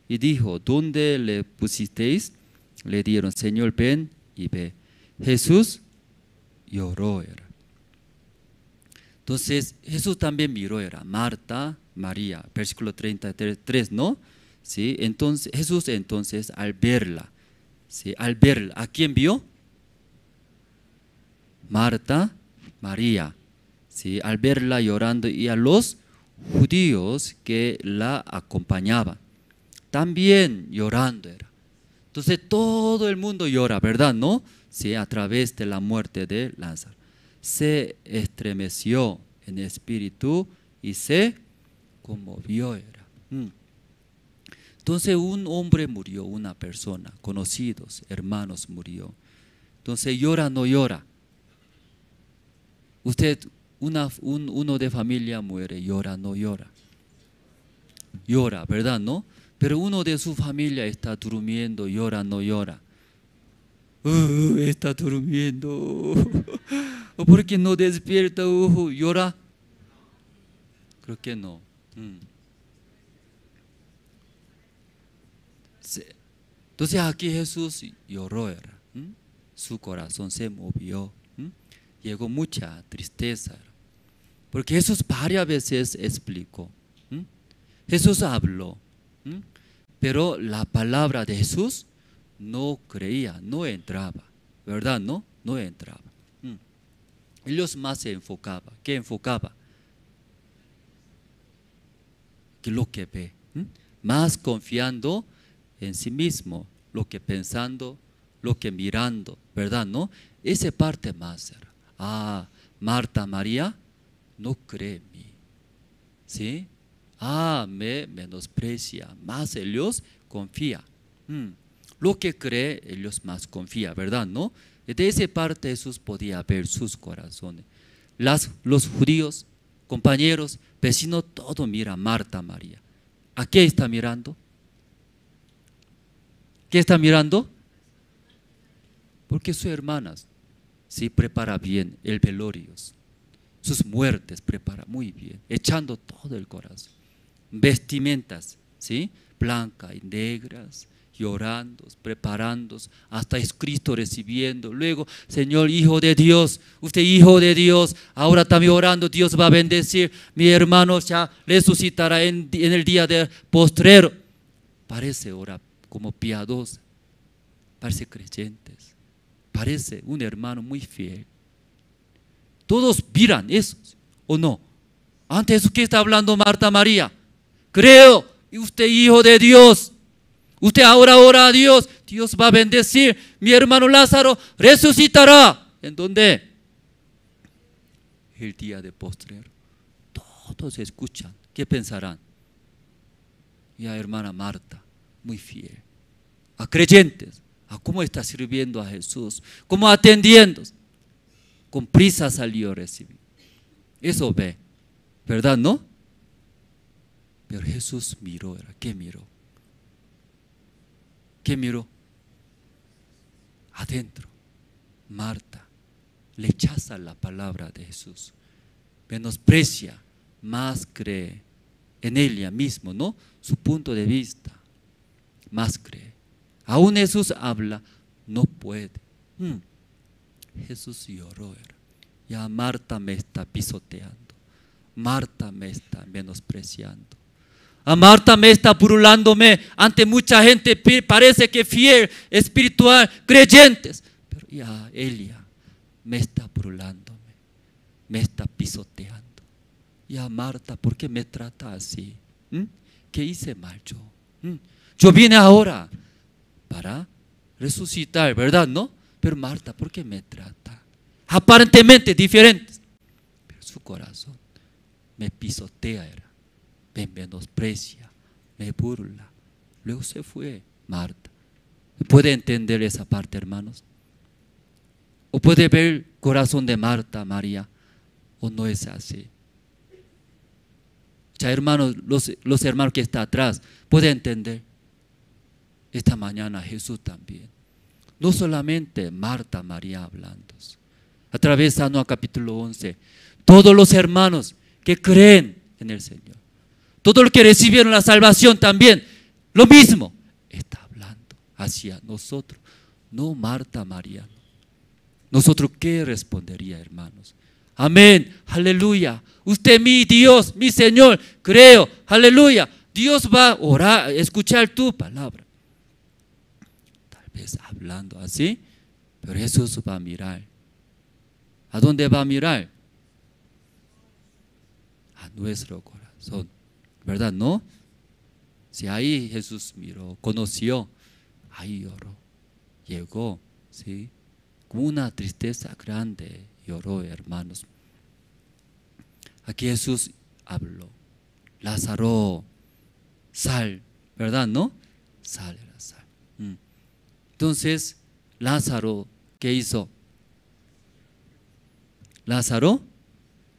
Y dijo: ¿dónde le pusisteis? Le dieron: Señor, ven y ve. Jesús lloró. Entonces Jesús también miró, Marta, María, versículo 33, ¿no? ¿Sí? Entonces Jesús entonces al verla, ¿sí? Al verla, ¿a quién vio? Marta, María, ¿sí? Al verla llorando y a los judíos que la acompañaban, también llorando era. Entonces todo el mundo llora, ¿verdad? ¿No? Sí, a través de la muerte de Lázaro. Se estremeció en espíritu y se conmovió. Entonces un hombre murió, una persona, conocidos, hermanos murió. Entonces llora, no llora. Usted, uno de familia muere, llora, no llora. Llora, ¿verdad? ¿No? Pero uno de su familia está durmiendo, llora, no llora. Está durmiendo. ¿Por qué no despierta? ¿Llora? Creo que no. Entonces aquí Jesús lloró. Su corazón se movió. Llegó mucha tristeza. Porque Jesús varias veces explicó. Jesús habló. Pero la palabra de Jesús no creía, no entraba, ¿verdad? No entraba. Ellos más se enfocaban. ¿Qué enfocaba? Que lo que ve. Más confiando en sí mismo, lo que pensando, lo que mirando, ¿verdad? ¿No? Esa parte más era. Marta, María, no cree en mí. ¿Sí? Me menosprecia. Más ellos confía. Lo que cree, ellos más confía, ¿verdad? ¿No? De esa parte Jesús podía ver sus corazones. Los judíos, compañeros, vecinos, todo mira Marta, María. ¿A qué está mirando? ¿Qué está mirando? Porque sus hermanas sí prepara bien el velorio. Sus muertes prepara muy bien, echando todo el corazón. Vestimentas, ¿sí? Blancas y negras, llorando, preparando, hasta es Cristo recibiendo. Luego, Señor, Hijo de Dios, usted Hijo de Dios, ahora también orando, Dios va a bendecir. Mi hermano ya resucitará en el día del postrero. Parece ahora como piadosa, parece creyentes, parece un hermano muy fiel. Todos miran eso, ¿o no? Antes de ¿qué está hablando Marta, María? Creo, y usted Hijo de Dios. Usted ahora ora a Dios, Dios va a bendecir. Mi hermano Lázaro resucitará. ¿En dónde? El día de postrero. Todos escuchan. ¿Qué pensarán? Mi hermana Marta, muy fiel. A creyentes, a cómo está sirviendo a Jesús, cómo atendiendo. Con prisa salió a recibir. Eso ve, ¿verdad? ¿No? Pero Jesús miró, ¿qué miró? ¿Qué miró? Adentro, Marta rechaza la palabra de Jesús, menosprecia, más cree en ella mismo, ¿no? Su punto de vista, más cree. Aún Jesús habla, no puede. Jesús lloró. Ya Marta me está pisoteando, Marta me está menospreciando. A Marta me está burlándome ante mucha gente, parece que fiel, espiritual, creyentes. Pero ya Elia me está burlándome, me está pisoteando. Ya Marta, ¿por qué me trata así? ¿Qué hice mal yo? Yo vine ahora para resucitar, ¿verdad? ¿No? Pero Marta, ¿por qué me trata? Aparentemente diferentes, pero su corazón me pisotea, me menosprecia, me burla. Luego se fue Marta. ¿Puede entender esa parte, hermanos? ¿O puede ver el corazón de Marta, María? ¿O no es así? Ya, hermanos, los hermanos que están atrás, ¿puede entender? Esta mañana Jesús también. No solamente Marta, María hablando. A través de San Juan capítulo 11, todos los hermanos que creen en el Señor, todos los que recibieron la salvación también, lo mismo, está hablando hacia nosotros, no Marta, María. ¿Nosotros qué respondería, hermanos? Amén, aleluya. Usted mi Dios, mi Señor, creo, aleluya. Dios va a orar, escuchar tu palabra. Tal vez hablando así, pero Jesús va a mirar. ¿A dónde va a mirar? A nuestro corazón, ¿verdad? ¿No? Si ahí Jesús miró, conoció, ahí lloró, llegó, ¿sí? Con una tristeza grande lloró, hermanos. Aquí Jesús habló. Lázaro, sal, ¿verdad? ¿No? Sal era sal. Entonces, Lázaro, ¿qué hizo? Lázaro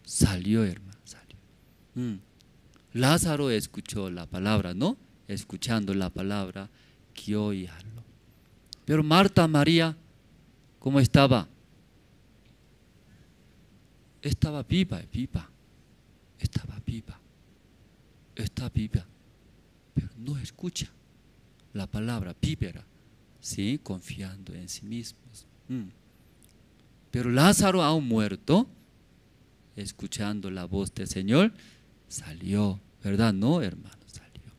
salió, hermano, salió. Lázaro escuchó la palabra, ¿no? Escuchando la palabra, guió y habló. Pero Marta, María, ¿cómo estaba? Estaba viva, estaba viva, está viva, pero no escucha la palabra, vívera, ¿sí? Confiando en sí mismos. Pero Lázaro, aún muerto, escuchando la voz del Señor, salió, ¿verdad? No, hermanos, salió.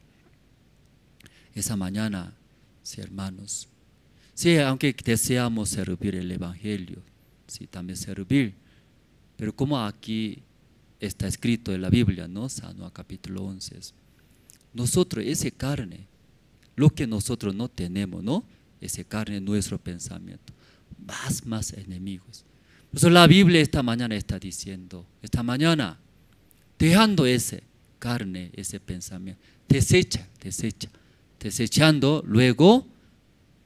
Esa mañana, sí, hermanos, sí, aunque deseamos servir el Evangelio, sí, también servir, pero como aquí está escrito en la Biblia, ¿no? San Juan capítulo 11, nosotros, esa carne, lo que nosotros no tenemos, ¿no? Esa carne, nuestro pensamiento, más enemigos. Por eso la Biblia esta mañana está diciendo, esta mañana, dejando ese carne, ese pensamiento, desechando, luego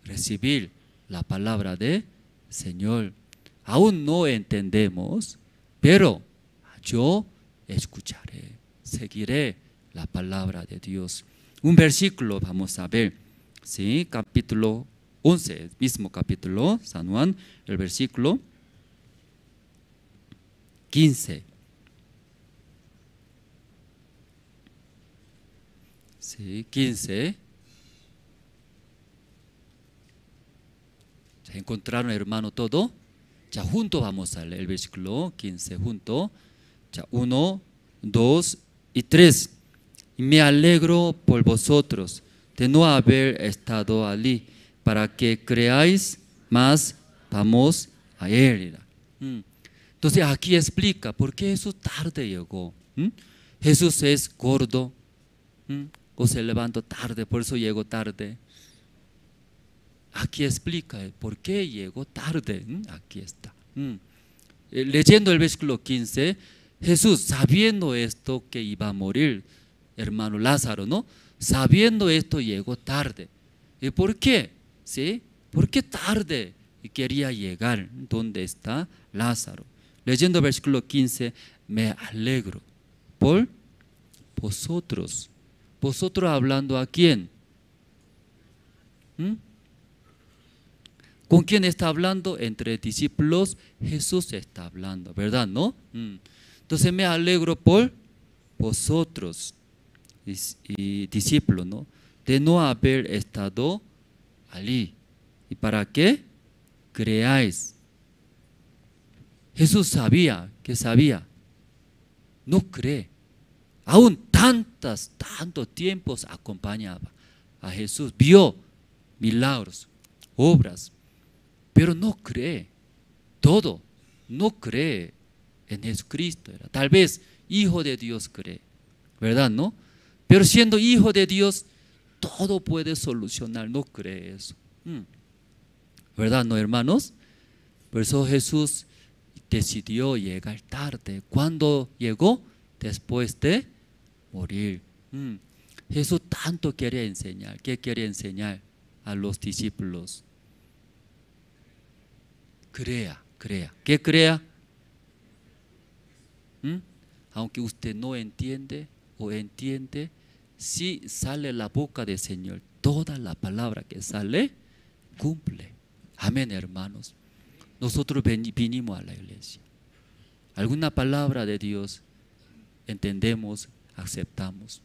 recibir la palabra del Señor. Aún no entendemos, pero yo escucharé, seguiré la palabra de Dios. Un versículo vamos a ver, ¿sí? Capítulo 11, mismo capítulo, San Juan, el versículo 15. Sí, 15. ¿Se encontraron, hermano, todo? Ya junto vamos a leer el versículo 15, junto. Ya 1, 2 y 3. Y me alegro por vosotros de no haber estado allí, para que creáis más, vamos a él. Entonces aquí explica por qué Jesús tarde llegó. Jesús es gordo, o se levantó tarde, por eso llegó tarde. Aquí explica por qué llegó tarde. Aquí está. Leyendo el versículo 15, Jesús, sabiendo esto que iba a morir, hermano Lázaro, ¿no? Sabiendo esto, llegó tarde. ¿Y por qué? ¿Sí? ¿Por qué tarde? Y quería llegar. ¿Dónde está Lázaro? Leyendo el versículo 15, me alegro por vosotros. ¿Vosotros hablando a quién? ¿Con quién está hablando? Entre discípulos, Jesús está hablando, ¿verdad? ¿No? Entonces me alegro por vosotros y discípulos, ¿no? De no haber estado allí. ¿Y para qué? Creáis. Jesús sabía, que sabía, no cree. Aún tantos tiempos acompañaba a Jesús, vio milagros, obras, pero no cree. Todo, no cree en Jesucristo. Tal vez hijo de Dios cree, ¿verdad? ¿No? Pero siendo hijo de Dios, todo puede solucionar, no cree eso. ¿Verdad, no, hermanos? Por eso Jesús decidió llegar tarde. ¿Cuándo llegó? después de morir. Jesús tanto quería enseñar. ¿Qué quería enseñar a los discípulos? Crea. ¿Qué crea? Aunque usted no entiende o entiende, si sale la boca del Señor, toda la palabra que sale, cumple. Amén, hermanos. Nosotros vinimos a la iglesia. Alguna palabra de Dios entendemos, aceptamos.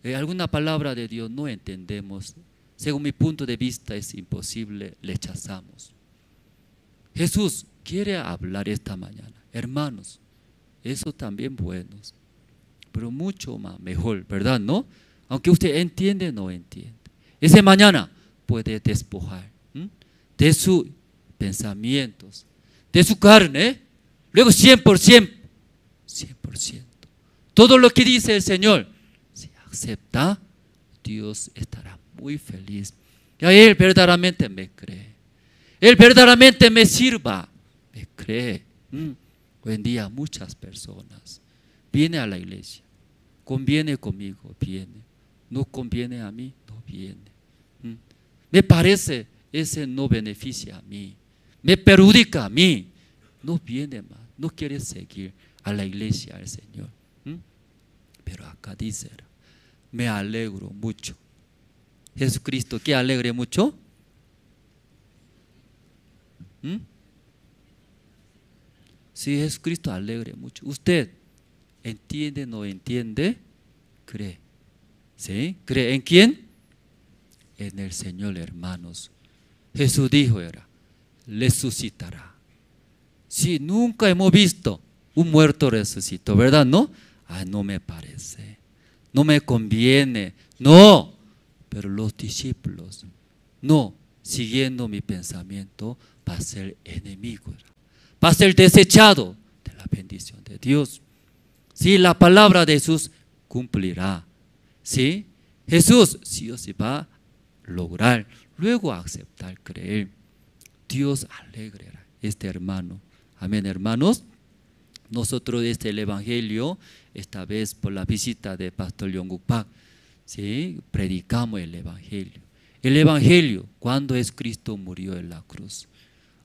Alguna palabra de Dios no entendemos. Según mi punto de vista es imposible, rechazamos. Jesús quiere hablar esta mañana. Hermanos, eso también bueno, pero mucho más mejor, ¿verdad? ¿No? Aunque usted entiende, no entiende. Esa mañana puede despojar de sus pensamientos, de su carne, luego 100%. Todo lo que dice el Señor, si acepta, Dios estará muy feliz. Y Él verdaderamente me cree. Él verdaderamente me sirva, me cree. Hoy en día muchas personas vienen a la iglesia, conviene conmigo, viene, no conviene a mí, no viene. Me parece, ese no beneficia a mí, me perjudica a mí, no viene más, no quiere seguir a la iglesia, al Señor. Pero acá dice, me alegro mucho. Jesucristo, ¿qué alegre mucho? Si Jesucristo alegre mucho. ¿Usted entiende, no entiende? Cree. ¿Sí? ¿Cree en quién? En el Señor, hermanos. Jesús dijo, resucitará. Si nunca hemos visto un muerto resucitó, ¿verdad? ¿No? No me parece. No me conviene. No. Pero los discípulos, no, siguiendo mi pensamiento, va a ser enemigo, va a ser desechado de la bendición de Dios. Si la palabra de Jesús cumplirá, ¿sí? Jesús sí o sí va a lograr, luego aceptar, creer. Dios alegrará este hermano. Amén, hermanos. Nosotros el Evangelio, esta vez por la visita de Pastor Yonguk Pak, ¿sí? Predicamos el Evangelio. El Evangelio, cuando es Cristo murió en la cruz,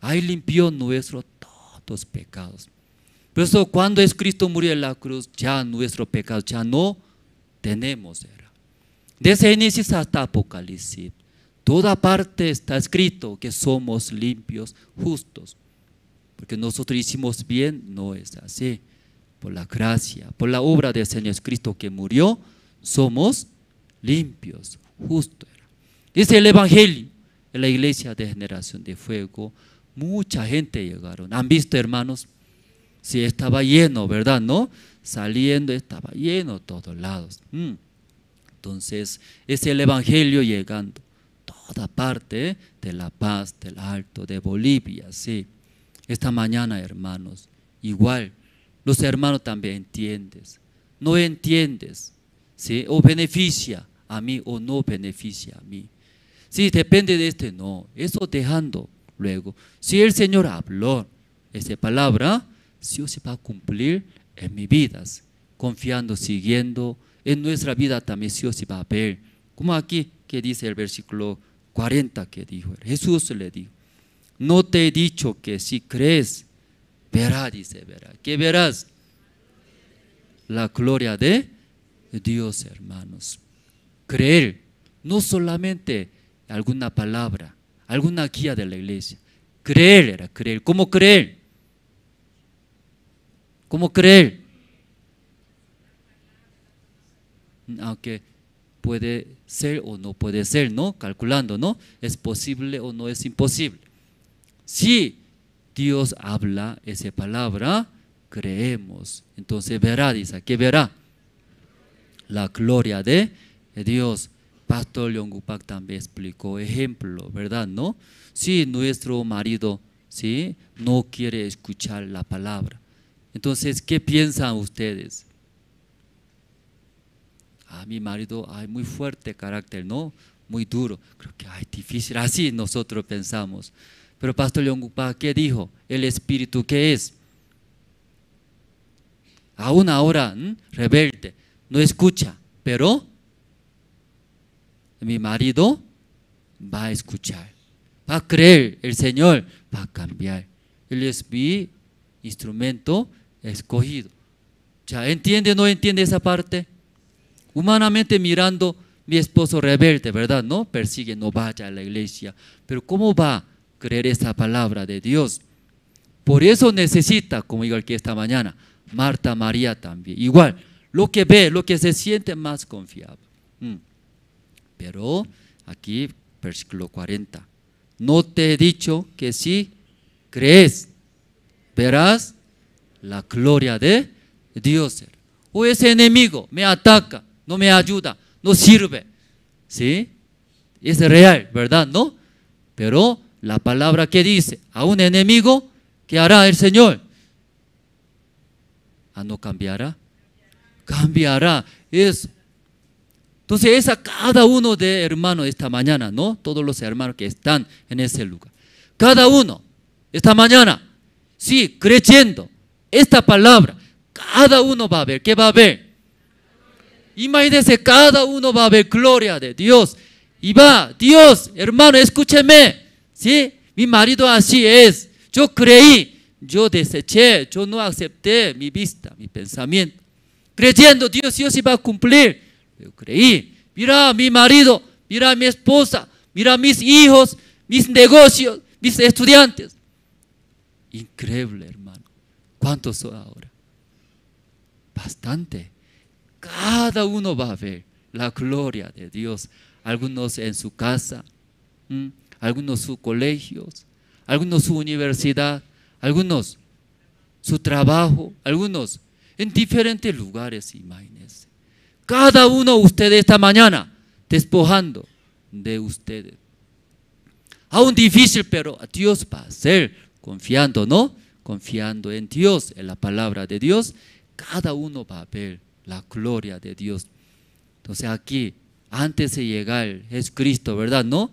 ahí limpió nuestros todos pecados. Por eso cuando es Cristo murió en la cruz, ya nuestro pecado ya no tenemos. Desde Génesis hasta Apocalipsis, toda parte está escrito que somos limpios, justos. Porque nosotros hicimos bien, no es así. Por la gracia, por la obra del Señor Cristo que murió, somos limpios, justos. Es el Evangelio. En la iglesia de Generación de Fuego, mucha gente llegaron. ¿Han visto, hermanos? Sí, estaba lleno, ¿verdad? ¿No? Saliendo, estaba lleno todos lados. Entonces, es el Evangelio llegando. Toda parte de La Paz, del Alto, de Bolivia, sí. Esta mañana, hermanos, igual, los hermanos también entiendes. No entiendes, ¿sí? O beneficia a mí o no beneficia a mí. Sí, depende de no. Eso dejando luego. Si el Señor habló esa palabra, sí o sí va a cumplir en mi vida. Confiando, siguiendo, en nuestra vida también sí o sí va a ver. Como aquí que dice el versículo 40 que dijo. Jesús le dijo, no te he dicho que si crees, verás, dice, verás. ¿Qué verás? La gloria de Dios, hermanos. Creer, no solamente alguna palabra, alguna guía de la iglesia. Creer era creer. ¿Cómo creer? ¿Cómo creer? Aunque puede ser o no puede ser, ¿no? Calculando, ¿no? ¿Es posible o no es imposible? Si Dios habla esa palabra, creemos. Entonces verá, dice, ¿qué verá? La gloria de Dios. Pastor Yonguk Pak también explicó ejemplo, ¿verdad? ¿No? Si nuestro marido, ¿sí? No quiere escuchar la palabra, entonces, ¿qué piensan ustedes? Mi marido, muy fuerte carácter, ¿no? Muy duro. Creo que, difícil. Así nosotros pensamos. Pero Pastor Yonguk Pak, ¿qué dijo? El Espíritu, ¿qué es? aún ahora rebelde, no escucha, pero mi marido va a escuchar, va a creer, el Señor va a cambiar. Él es mi instrumento escogido. ¿Ya entiende o no entiende esa parte? Humanamente mirando, mi esposo rebelde, ¿verdad? No persigue, no vaya a la iglesia. Pero ¿cómo va a creer esa palabra de Dios? Por eso necesita, como igual que esta mañana, Marta, María también. Igual, lo que ve, lo que se siente más confiable. Pero aquí, versículo 40. No te he dicho que si crees, verás la gloria de Dios. O ese enemigo me ataca, no me ayuda, no sirve. ¿Sí? Es real, ¿verdad? ¿No? Pero la palabra que dice, a un enemigo, ¿qué hará el Señor? ¿No cambiará? Cambiará. Eso. Entonces es a cada uno de hermanos esta mañana, ¿no? Todos los hermanos que están en ese lugar. Cada uno, esta mañana, sí, creyendo esta palabra, cada uno va a ver. ¿Qué va a ver? Imagínense, cada uno va a ver gloria de Dios. Y va, Dios, hermano, escúcheme. ¿Sí? Mi marido así es. Yo creí, yo deseché, yo no acepté mi vista, mi pensamiento. Creyendo, Dios sí va a cumplir. Yo creí, mira a mi marido, mira a mi esposa, mira a mis hijos, mis negocios, mis estudiantes. Increíble, hermano. ¿Cuántos son ahora? Bastante. Cada uno va a ver la gloria de Dios. Algunos en su casa, algunos sus colegios, algunos su universidad, algunos su trabajo, algunos en diferentes lugares, imagínense. Cada uno de ustedes esta mañana despojando de ustedes. Aún difícil, pero Dios va a hacer, confiando, ¿no? Confiando en Dios, en la palabra de Dios, cada uno va a ver la gloria de Dios. Entonces aquí, antes de llegar Jesucristo, ¿verdad? ¿No?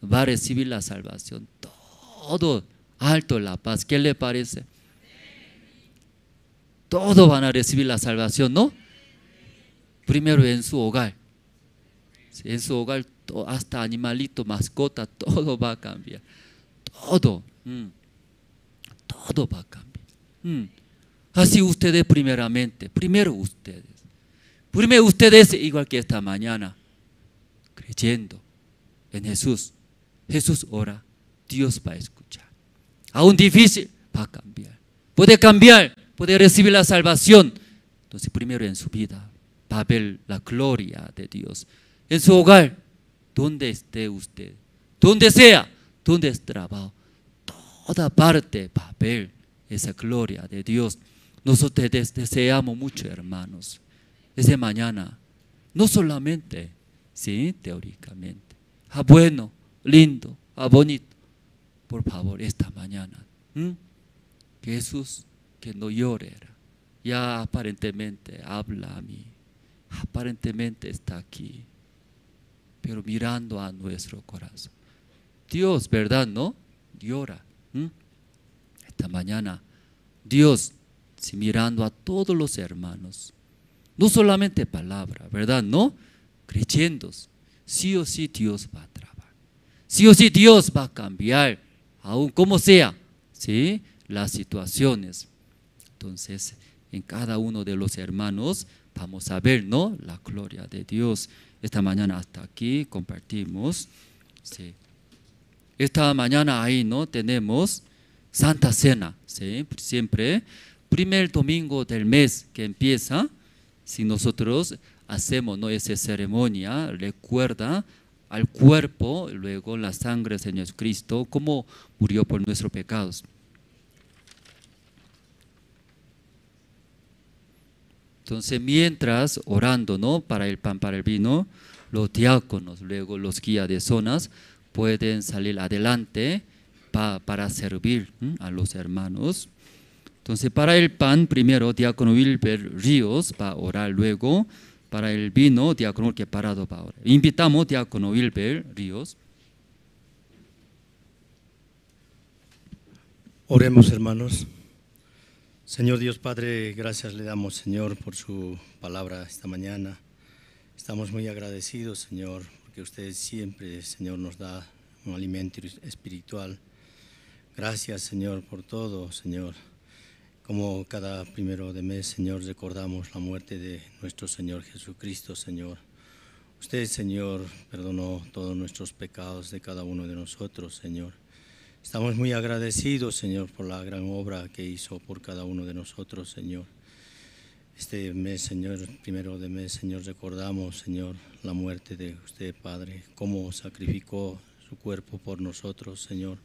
Va a recibir la salvación. Todo alto la paz. ¿Qué le parece? Todos van a recibir la salvación, ¿no? Primero en su hogar. En su hogar, hasta animalito, mascota, todo va a cambiar. Todo. Todo va a cambiar. Así ustedes primeramente. Primero ustedes. Primero ustedes, igual que esta mañana, creyendo en Jesús. Jesús ora, Dios va a escuchar. Aún difícil, va a cambiar. Puede cambiar, puede recibir la salvación. Entonces primero en su vida va a ver la gloria de Dios. En su hogar, donde esté usted, donde sea, donde esté trabajo, toda parte va a ver esa gloria de Dios. Nosotros deseamos mucho, hermanos, esa mañana, no solamente, sí, teóricamente, bueno, lindo, bonito. Por favor, esta mañana, que Jesús, que no llore, ya aparentemente habla a mí, aparentemente está aquí, pero mirando a nuestro corazón. Dios, ¿verdad? ¿No? Llora. Esta mañana, Dios, sí, mirando a todos los hermanos, no solamente palabra, ¿verdad? ¿No? Creyendo, sí o sí Dios va a trabajar, sí o sí Dios va a cambiar, aún como sea, ¿sí? Las situaciones. Entonces, en cada uno de los hermanos vamos a ver, ¿no? La gloria de Dios. Esta mañana hasta aquí compartimos. Sí. Esta mañana ahí, ¿no? Tenemos Santa Cena, ¿sí? Siempre, primer domingo del mes que empieza, si nosotros hacemos, ¿no? Esa ceremonia, recuerda al cuerpo, luego la sangre del Señor Jesucristo, cómo murió por nuestros pecados. Entonces, mientras orando, ¿no? Para el pan, para el vino, los diáconos, luego los guías de zonas, pueden salir adelante para servir a los hermanos. Entonces, para el pan, primero, diácono Wilber Ríos va a orar, luego, para el vino, diácono que parado va a orar. Invitamos diácono Wilber Ríos. Oremos, hermanos. Señor Dios Padre, gracias le damos, Señor, por su palabra esta mañana. Estamos muy agradecidos, Señor, porque usted siempre, Señor, nos da un alimento espiritual. Gracias, Señor, por todo, Señor. Como cada primero de mes, Señor, recordamos la muerte de nuestro Señor Jesucristo, Señor. Usted, Señor, perdonó todos nuestros pecados de cada uno de nosotros, Señor. Estamos muy agradecidos, Señor, por la gran obra que hizo por cada uno de nosotros, Señor. Este mes, Señor, primero de mes, Señor, recordamos, Señor, la muerte de usted, Padre, cómo sacrificó su cuerpo por nosotros, Señor.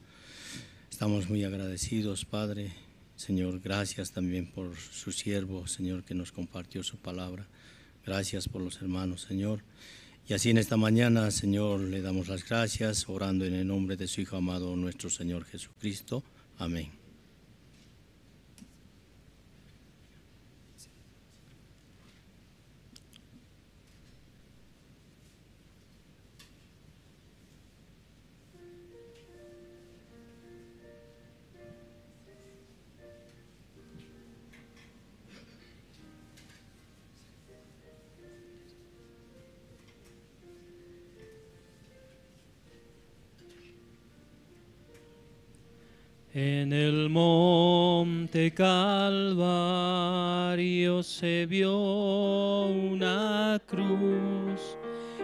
Estamos muy agradecidos, Padre. Señor, gracias también por su siervo, Señor, que nos compartió su palabra. Gracias por los hermanos, Señor. Y así en esta mañana, Señor, le damos las gracias, orando en el nombre de su Hijo amado, nuestro Señor Jesucristo. Amén. En el monte Calvario se vio una cruz,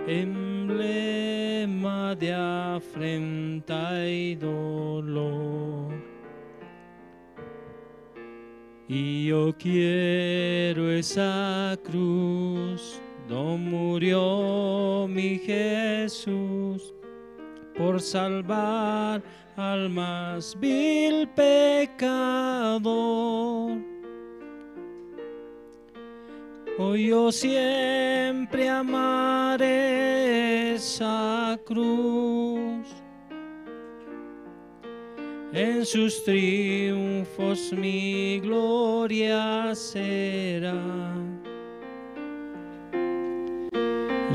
emblema de afrenta y dolor. Y yo quiero esa cruz, donde murió mi Jesús, por salvar al más vil pecador. Hoy yo siempre amaré esa cruz, en sus triunfos mi gloria será.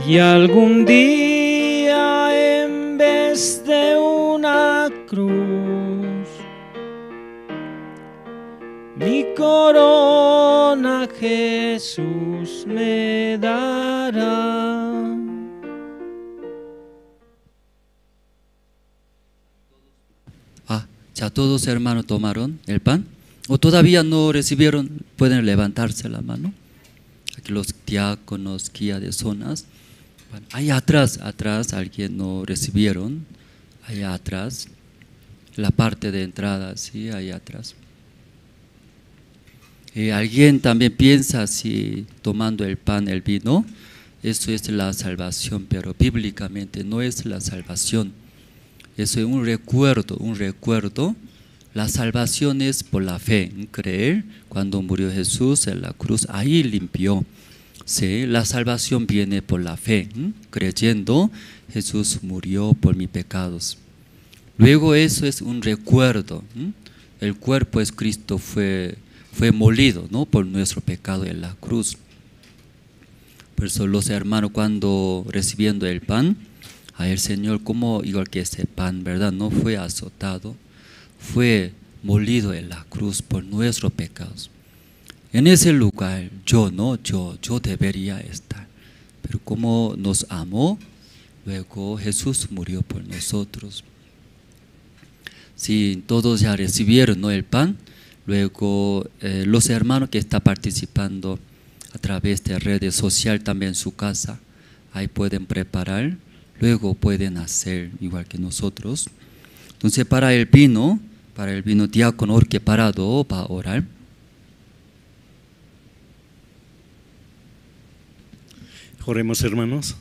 Y algún día en vez de una cruz, mi corona Jesús me dará. ¿Ya todos hermanos tomaron el pan? ¿O todavía no recibieron? Pueden levantarse la mano. Aquí los diáconos, guía de zonas. Ahí atrás, alguien no recibieron. Allá atrás, la parte de entrada, sí, ahí atrás. Alguien también piensa si tomando el pan, el vino, eso es la salvación, pero bíblicamente no es la salvación. Eso es un recuerdo. La salvación es por la fe, creer. Cuando murió Jesús en la cruz, ahí limpió. Sí, la salvación viene por la fe, creyendo Jesús murió por mis pecados. Luego eso es un recuerdo. El cuerpo de Cristo fue molido, ¿no?, por nuestro pecado en la cruz. Por eso los hermanos, cuando recibiendo el pan, el Señor, como igual que ese pan, ¿verdad?, no fue azotado, fue molido en la cruz por nuestros pecados. En ese lugar yo debería estar, pero como nos amó, luego Jesús murió por nosotros. Si todos ya recibieron, ¿no?, el pan, luego los hermanos que están participando a través de redes sociales, también en su casa, ahí pueden preparar, luego pueden hacer igual que nosotros. Entonces para el vino diácono que parado va a orar. Oremos, hermanos.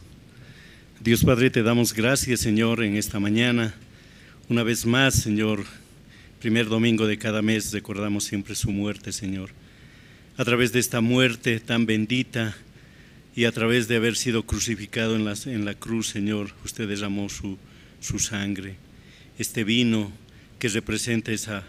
Dios Padre, te damos gracias, Señor, en esta mañana. Una vez más, Señor, primer domingo de cada mes recordamos siempre su muerte, Señor. A través de esta muerte tan bendita y a través de haber sido crucificado en la cruz, Señor, usted derramó su sangre. Este vino que representa esa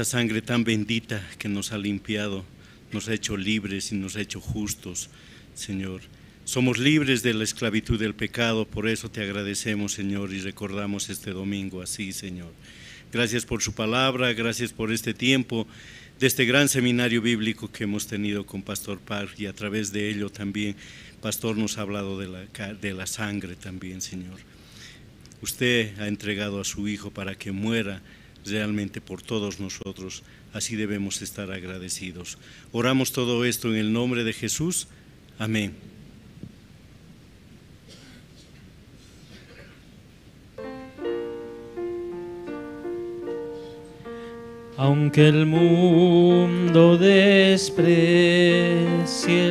sangre tan bendita que nos ha limpiado, nos ha hecho libres y nos ha hecho justos, Señor. Somos libres de la esclavitud del pecado, por eso te agradecemos, Señor, y recordamos este domingo así, Señor. Gracias por su palabra, gracias por este tiempo de este gran seminario bíblico que hemos tenido con Pastor Parr, y a través de ello también, Pastor nos ha hablado de la sangre también, Señor. Usted ha entregado a su Hijo para que muera realmente por todos nosotros, así debemos estar agradecidos. Oramos todo esto en el nombre de Jesús. Amén. Aunque el mundo desprecie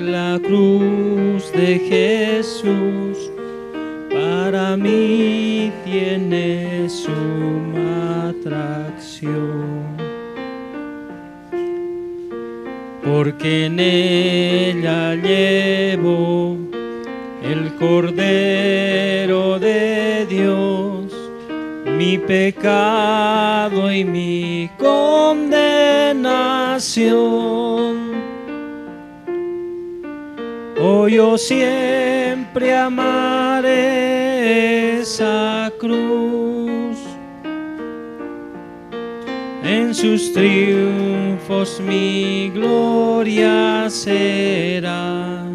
la cruz de Jesús, para mí tiene suma atracción, porque en ella llevo el Cordero de Dios, mi pecado y mi condenación. Oh, yo siempre amaré esa cruz, en sus triunfos mi gloria será.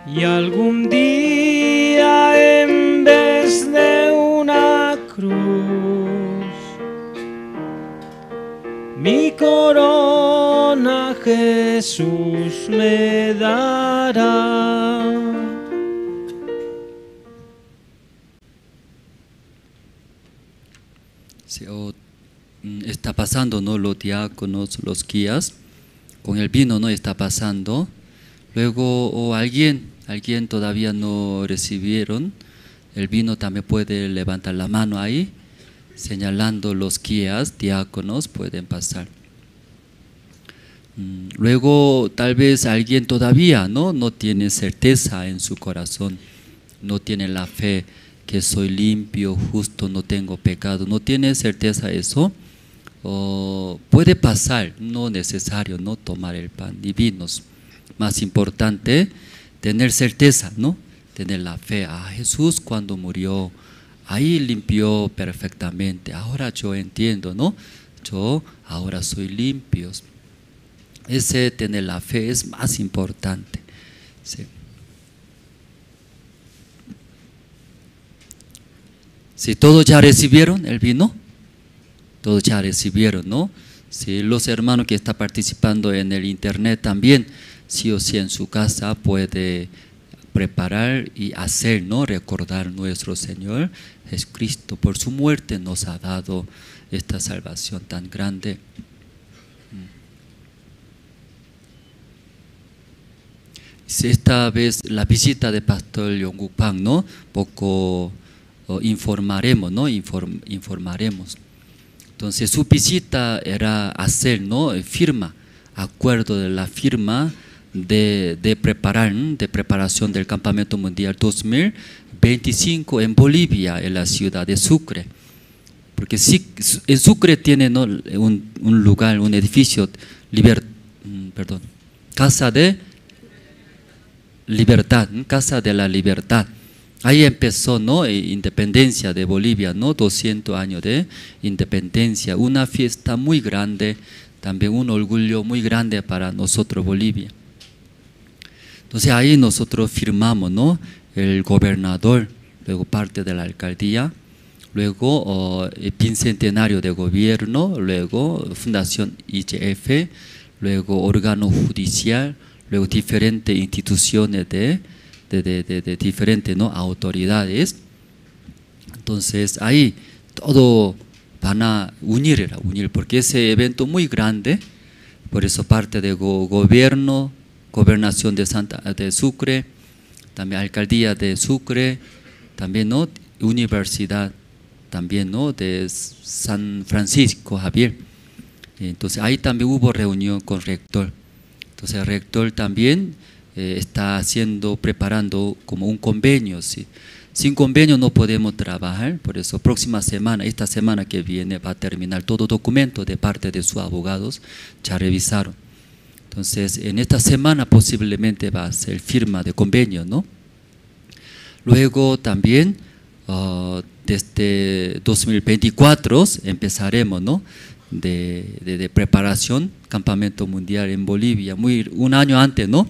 Y algún día en vez de una cruz, mi corona Jesús me dará. Sí, está pasando, ¿no? Los diáconos, los guías, con el vino, ¿no? Está pasando. Luego, alguien todavía no recibieron el vino, también puede levantar la mano ahí, señalando los guías, diáconos, pueden pasar. Luego, tal vez alguien todavía no tiene certeza en su corazón, no tiene la fe que soy limpio, justo, no tengo pecado, no tiene certeza eso. Puede pasar, no necesario no tomar el pan y vinos. Más importante, tener certeza, ¿no? Tener la fe. Jesús cuando murió, ahí limpió perfectamente. Ahora yo entiendo, ¿no? Yo ahora soy limpio. Ese tener la fe es más importante. Sí. Si todos ya recibieron el vino, todos ya recibieron, ¿no? Si los hermanos que están participando en el internet también, sí o sí en su casa puede preparar y hacer, ¿no? Recordar nuestro Señor Jesucristo, por su muerte nos ha dado esta salvación tan grande. Esta vez la visita de Pastor Yonggukpan, ¿no? Poco informaremos, ¿no? Informaremos. Entonces su visita era hacer, ¿no? Firma, acuerdo de la firma de preparación del Campamento Mundial 2025 en Bolivia, en la ciudad de Sucre. Porque en Sucre tiene, ¿no? un lugar, un edificio, Casa de Libertad, Casa de la Libertad. Ahí empezó, ¿no? Independencia de Bolivia, ¿no? 200 años de independencia, una fiesta muy grande, también un orgullo muy grande para nosotros Bolivia. Entonces ahí nosotros firmamos, ¿no? El gobernador, luego parte de la alcaldía, luego el bicentenario de gobierno, luego Fundación IGF, luego órgano judicial, luego diferentes instituciones de diferentes, ¿no? autoridades. Entonces ahí todo van a unir, porque ese evento muy grande, por eso parte de gobierno, gobernación de Sucre, también alcaldía de Sucre, también, ¿no? Universidad también, ¿no? de San Francisco Javier. Entonces ahí también hubo reunión con rector. Entonces el rector también está preparando como un convenio. ¿sí? Sin convenio no podemos trabajar, por eso próxima semana, esta semana que viene va a terminar todo documento de parte de sus abogados, ya revisaron. Entonces en esta semana posiblemente va a ser firma de convenio, ¿no? Luego también desde 2024 empezaremos, ¿no? de preparación, campamento mundial en Bolivia, un año antes, ¿no?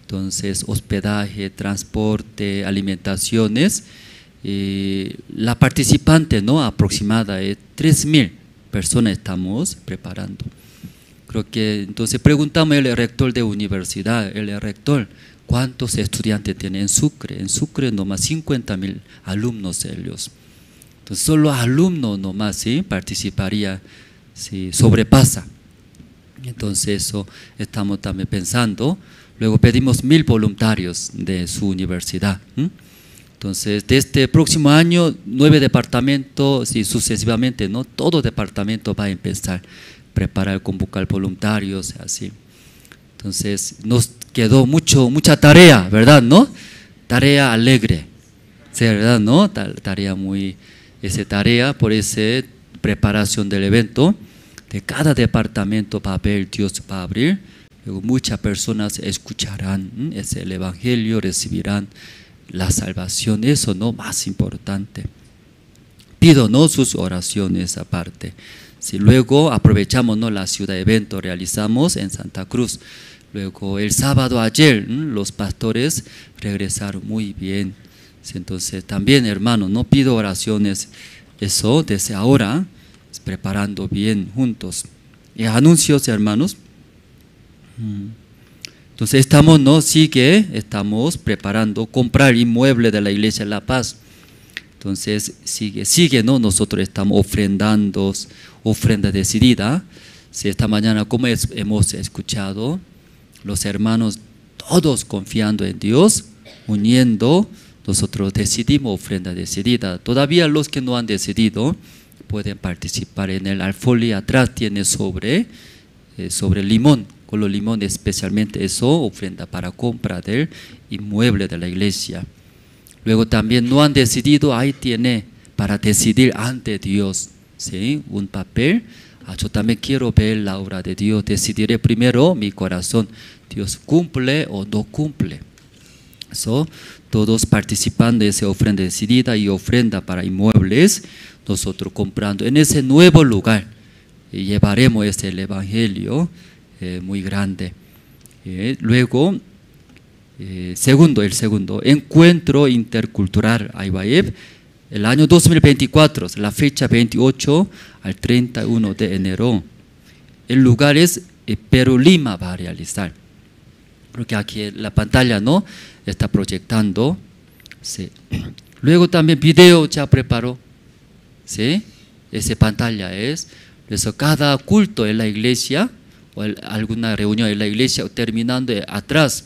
Entonces, hospedaje, transporte, alimentaciones. La participante, ¿no? Aproximada es 3.000 personas estamos preparando. Creo que entonces preguntamos al rector de universidad, el rector, ¿cuántos estudiantes tiene en Sucre? En Sucre nomás 50.000 alumnos ellos. Entonces solo alumnos nomás, ¿sí? Participaría, ¿sí? Sobrepasa. Entonces eso estamos también pensando. Luego pedimos 1.000 voluntarios de su universidad. Entonces, de este próximo año, 9 departamentos y sucesivamente, ¿no? Todo departamento va a empezar a preparar, convocar voluntarios, así. Entonces, nos quedó mucha tarea, ¿verdad? ¿No? Tarea alegre, ¿sí? ¿Verdad? ¿No? Tarea esa tarea por esa preparación del evento. De cada departamento va a haber, Dios va a abrir. Luego muchas personas escucharán el evangelio, recibirán la salvación, eso no más importante. Pido, ¿no? Sus oraciones aparte. Si luego aprovechamos, ¿no? La ciudad de evento realizamos en Santa Cruz. Luego el sábado ayer los pastores regresaron muy bien. Entonces también, hermanos, no pido oraciones, eso desde ahora, preparando bien juntos. Y anuncios, hermanos. Entonces estamos, ¿no? Estamos preparando comprar inmueble de la Iglesia de La Paz. Entonces sigue, ¿no? Nosotros estamos ofrendando, ofrenda decidida. Si esta mañana, como hemos escuchado, los hermanos todos confiando en Dios, uniendo, nosotros decidimos ofrenda decidida. Todavía los que no han decidido pueden participar en el alfolí. Atrás tiene sobre limón. Con los limones especialmente eso, ofrenda para compra del inmueble de la iglesia. Luego también no han decidido, ahí tiene para decidir ante Dios, ¿sí? Un papel. Yo también quiero ver la obra de Dios, decidiré primero mi corazón, Dios cumple o no cumple. Eso, todos participando de esa ofrenda decidida y ofrenda para inmuebles, nosotros comprando en ese nuevo lugar, y llevaremos el evangelio muy grande. Luego, el segundo, encuentro intercultural Ayvayev, el año 2024, la fecha 28 al 31 de enero. El lugar es Perú, Lima, va a realizar. Porque aquí la pantalla, ¿no? Está proyectando. Sí. Luego también video ya preparó. ¿Sí? Esa pantalla es. Eso, cada culto en la iglesia, o alguna reunión en la iglesia, terminando atrás,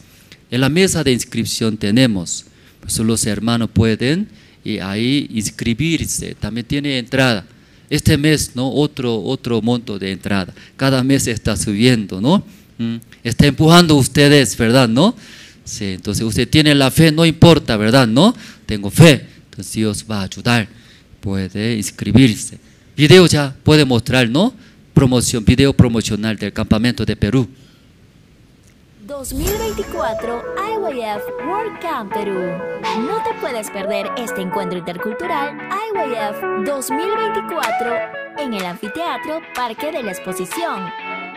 en la mesa de inscripción tenemos, pues los hermanos pueden y ahí inscribirse, también tiene entrada. Este mes, ¿no? Otro monto de entrada, cada mes está subiendo, ¿no? Está empujando ustedes, ¿verdad? ¿No? Sí, entonces usted tiene la fe, no importa, ¿verdad? ¿No? Tengo fe, entonces Dios va a ayudar, puede inscribirse. Video ya puede mostrar, ¿no? Video promocional del campamento de Perú. 2024 IYF World Camp Perú. No te puedes perder este encuentro intercultural IYF 2024 en el Anfiteatro Parque de la Exposición.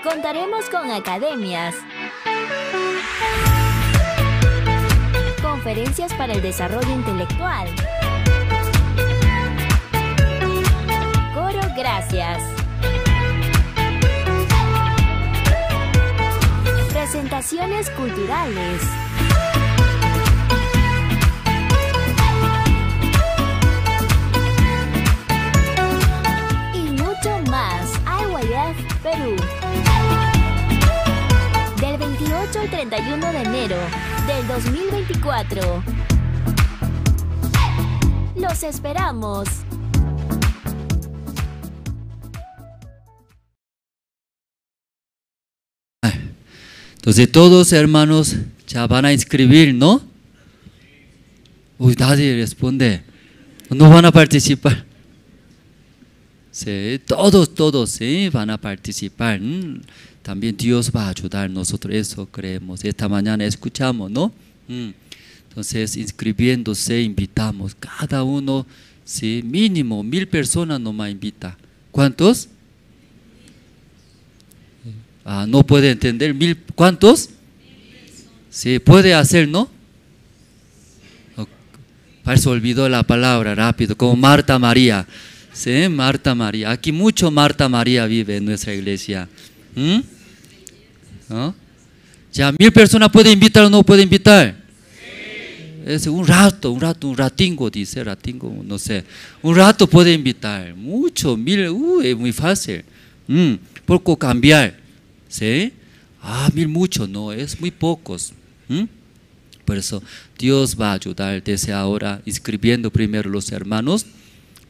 Contaremos con academias, conferencias para el desarrollo intelectual, coro gracias, presentaciones culturales, y mucho más. IYF Perú, del 28 al 31 de enero del 2024. ¡Los esperamos! Entonces todos hermanos ya van a inscribir, ¿no? Uy, nadie responde. No van a participar. Sí, todos ¿sí? Van a participar. También Dios va a ayudar, nosotros eso creemos. Esta mañana escuchamos, ¿no? Entonces inscribiéndose invitamos. Cada uno, sí, mínimo 1.000 personas nomás invita. ¿Cuántos? no puede entender, ¿cuántos? Sí, puede hacer, ¿no? Parece olvidó la palabra rápido, como Marta María. Sí, Marta María. Aquí mucho Marta María vive en nuestra iglesia. ¿No? Ya, 1000 personas puede invitar o no puede invitar. Es un ratingo, dice, ratingo, no sé. Un rato puede invitar, mucho, 1000, es muy fácil. Poco cambiar, ¿sí? 1000 mucho, no, es muy pocos. Por eso Dios va a ayudar desde ahora, inscribiendo primero los hermanos,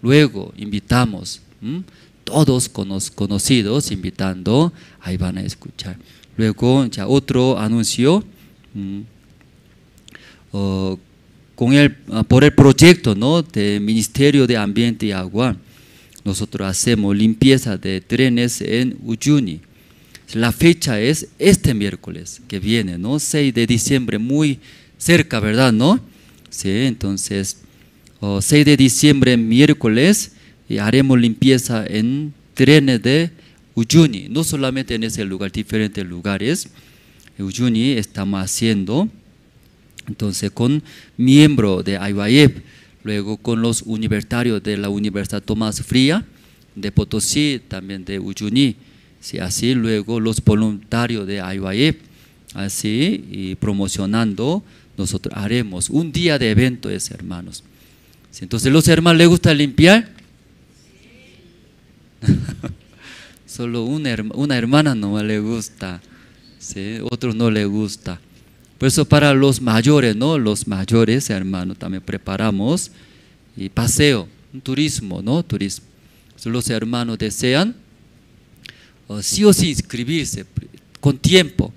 luego invitamos, todos conocidos, invitando, ahí van a escuchar. Luego ya otro anuncio, por el proyecto, ¿no?, del Ministerio de Ambiente y Agua, nosotros hacemos limpieza de drenes en Uyuni. La fecha es este miércoles que viene, ¿no? 6 de diciembre, muy cerca, ¿verdad? ¿No? Sí, entonces, 6 de diciembre, miércoles, y haremos limpieza en drenes de Uyuni, no solamente en ese lugar, diferentes lugares. En Uyuni estamos haciendo, entonces, con miembros de IYF, luego con los universitarios de la Universidad Tomás Fría, de Potosí, también de Uyuni. Sí, así luego los voluntarios de IYF, así, y promocionando, nosotros haremos un día de evento, hermanos. Sí, entonces, ¿los hermanos les gusta limpiar? Solo una hermana no le gusta, ¿sí? Otros no le gusta. Por eso para los mayores, ¿no? Los mayores, hermanos, también preparamos y paseo, un turismo, ¿no? Turismo. Si los hermanos desean, sí o sí inscribirse con tiempo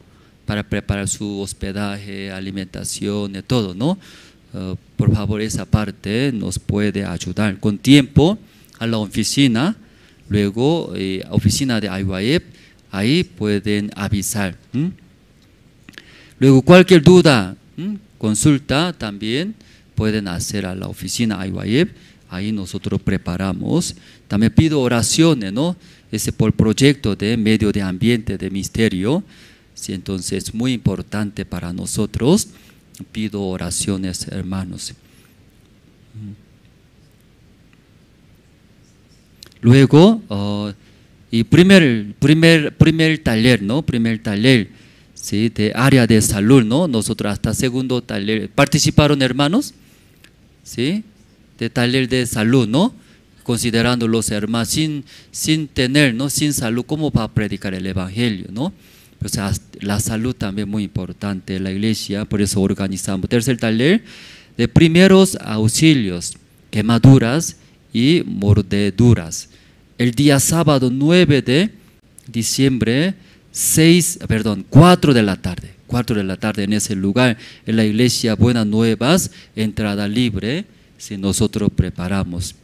para preparar su hospedaje, alimentación, todo, ¿no? Por favor, esa parte nos puede ayudar con tiempo a la oficina, luego oficina de IYF, ahí pueden avisar. Luego cualquier duda, consulta también pueden hacer a la oficina IYF, ahí nosotros preparamos. También pido oraciones, ¿no? Por proyecto de medio de ambiente de misterio, sí, entonces muy importante para nosotros. Pido oraciones, hermanos. Luego, y primer taller, ¿no? Primer taller, sí, de área de salud, ¿no? Nosotros hasta segundo taller, ¿participaron, hermanos? Sí, de taller de salud, ¿no? Considerando los hermanos sin tener, ¿no?, sin salud, ¿cómo va a predicar el evangelio, no? O sea, la salud también muy importante en la iglesia, por eso organizamos. Tercer taller de primeros auxilios, quemaduras y mordeduras. El día sábado 9 de diciembre, 4 de la tarde. 4 de la tarde en ese lugar, en la iglesia Buenas Nuevas, entrada libre, si nosotros preparamos.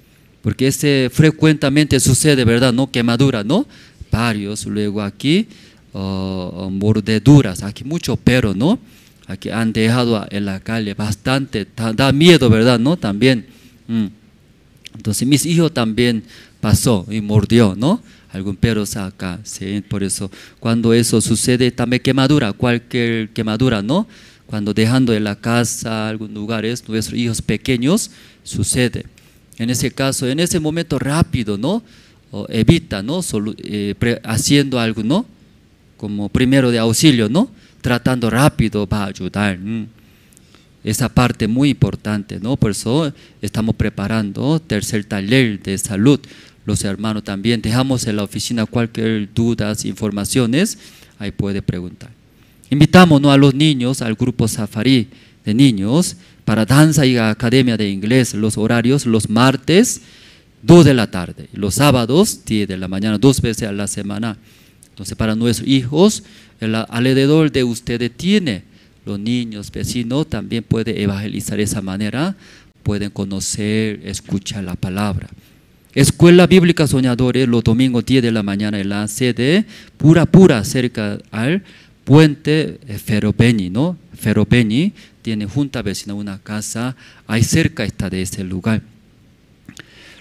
Porque frecuentemente sucede, ¿verdad? ¿No? Quemadura, ¿no? Varios, luego aquí, mordeduras, aquí mucho pero, ¿no? Aquí han dejado en la calle bastante, da miedo, ¿verdad? ¿No? También. Entonces mis hijos también pasó y mordió, ¿no? Algún pero saca, ¿sí? Por eso cuando eso sucede, también quemadura, cualquier quemadura, ¿no? Cuando dejando en la casa, algunos lugares, nuestros hijos pequeños, sucede. En ese caso, en ese momento rápido, ¿no? Evita, ¿no? Haciendo algo, ¿no? Como primero de auxilio, ¿no? Tratando rápido va a ayudar. Esa parte muy importante, ¿no? Por eso estamos preparando tercer taller de salud. Los hermanos también dejamos en la oficina cualquier dudas, informaciones, ahí puede preguntar. Invitamos, ¿no?, a los niños al grupo Safari de niños para danza y academia de inglés, los horarios, los martes 2 de la tarde, los sábados 10 de la mañana, 2 veces a la semana. Entonces para nuestros hijos, alrededor de ustedes tiene los niños, vecinos, también puede evangelizar de esa manera, pueden conocer, escuchar la palabra. Escuela Bíblica Soñadores, los domingos 10 de la mañana en la sede Pura, cerca al puente Ferropeñi, ¿no? Ferropeñi tiene junta vecina una casa, ahí cerca está de ese lugar.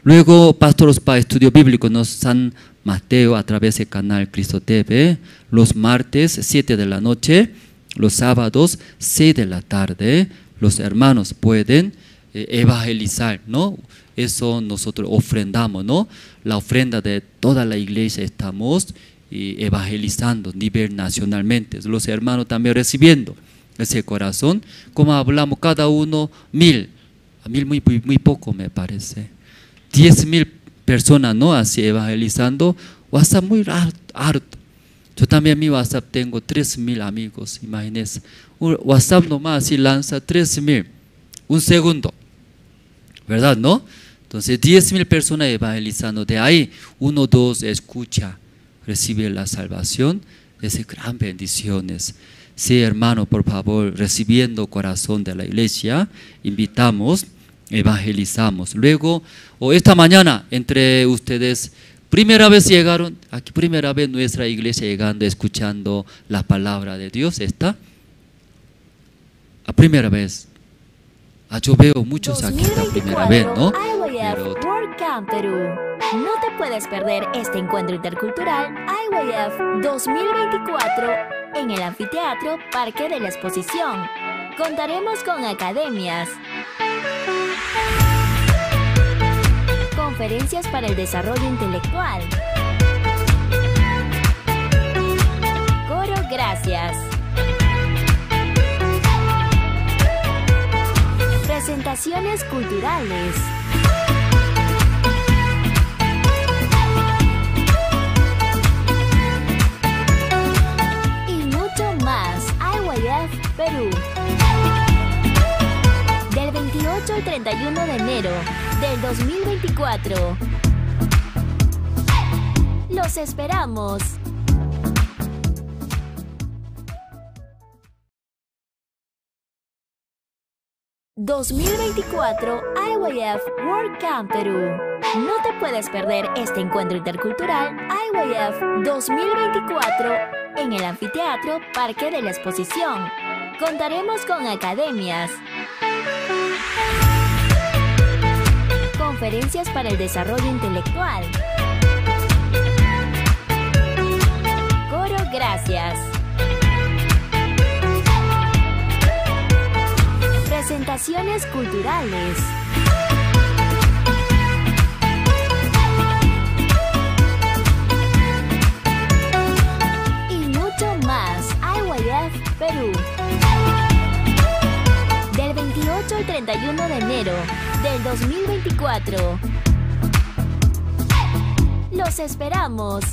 Luego, Pastores para Estudio Bíblico, ¿no? San Mateo a través del canal Cristo TV, los martes 7 de la noche, los sábados 6 de la tarde, los hermanos pueden evangelizar, ¿no? Eso nosotros ofrendamos, ¿no? La ofrenda de toda la iglesia estamos evangelizando a nivel nacionalmente. Los hermanos también recibiendo ese corazón, como hablamos cada uno 1000, a 1000 muy poco me parece, 10,000 personas, ¿no? Así evangelizando, WhatsApp muy harto. Yo también en mi WhatsApp tengo 3,000 amigos, imagínense. WhatsApp nomás así lanza 3,000, un segundo, ¿verdad, no? Entonces 10,000 personas evangelizando, de ahí 1 o 2 escucha, recibe la salvación, es gran bendiciones. Sí, hermano, por favor, recibiendo corazón de la iglesia, invitamos, evangelizamos. Luego, esta mañana, entre ustedes, primera vez llegaron, aquí primera vez nuestra iglesia llegando, escuchando la palabra de Dios, ¿está? A primera vez. Yo veo muchos aquí la primera vez, ¿no? IYF WordCamp Perú. No te puedes perder este encuentro intercultural IYF 2024 en el Anfiteatro Parque de la Exposición. Contaremos con academias, conferencias para el desarrollo intelectual, coro gracias, presentaciones culturales, y mucho más. IYF Perú, del 28 al 31 de enero del 2024. ¡Los esperamos! ¡2024 IYF WordCamp Perú! No te puedes perder este encuentro intercultural IYF 2024 en el Anfiteatro Parque de la Exposición. Contaremos con academias, conferencias para el desarrollo intelectual, coro gracias, presentaciones culturales, y mucho más. IYF Perú, del 28 al 31 de enero del 2024. ¡Los esperamos!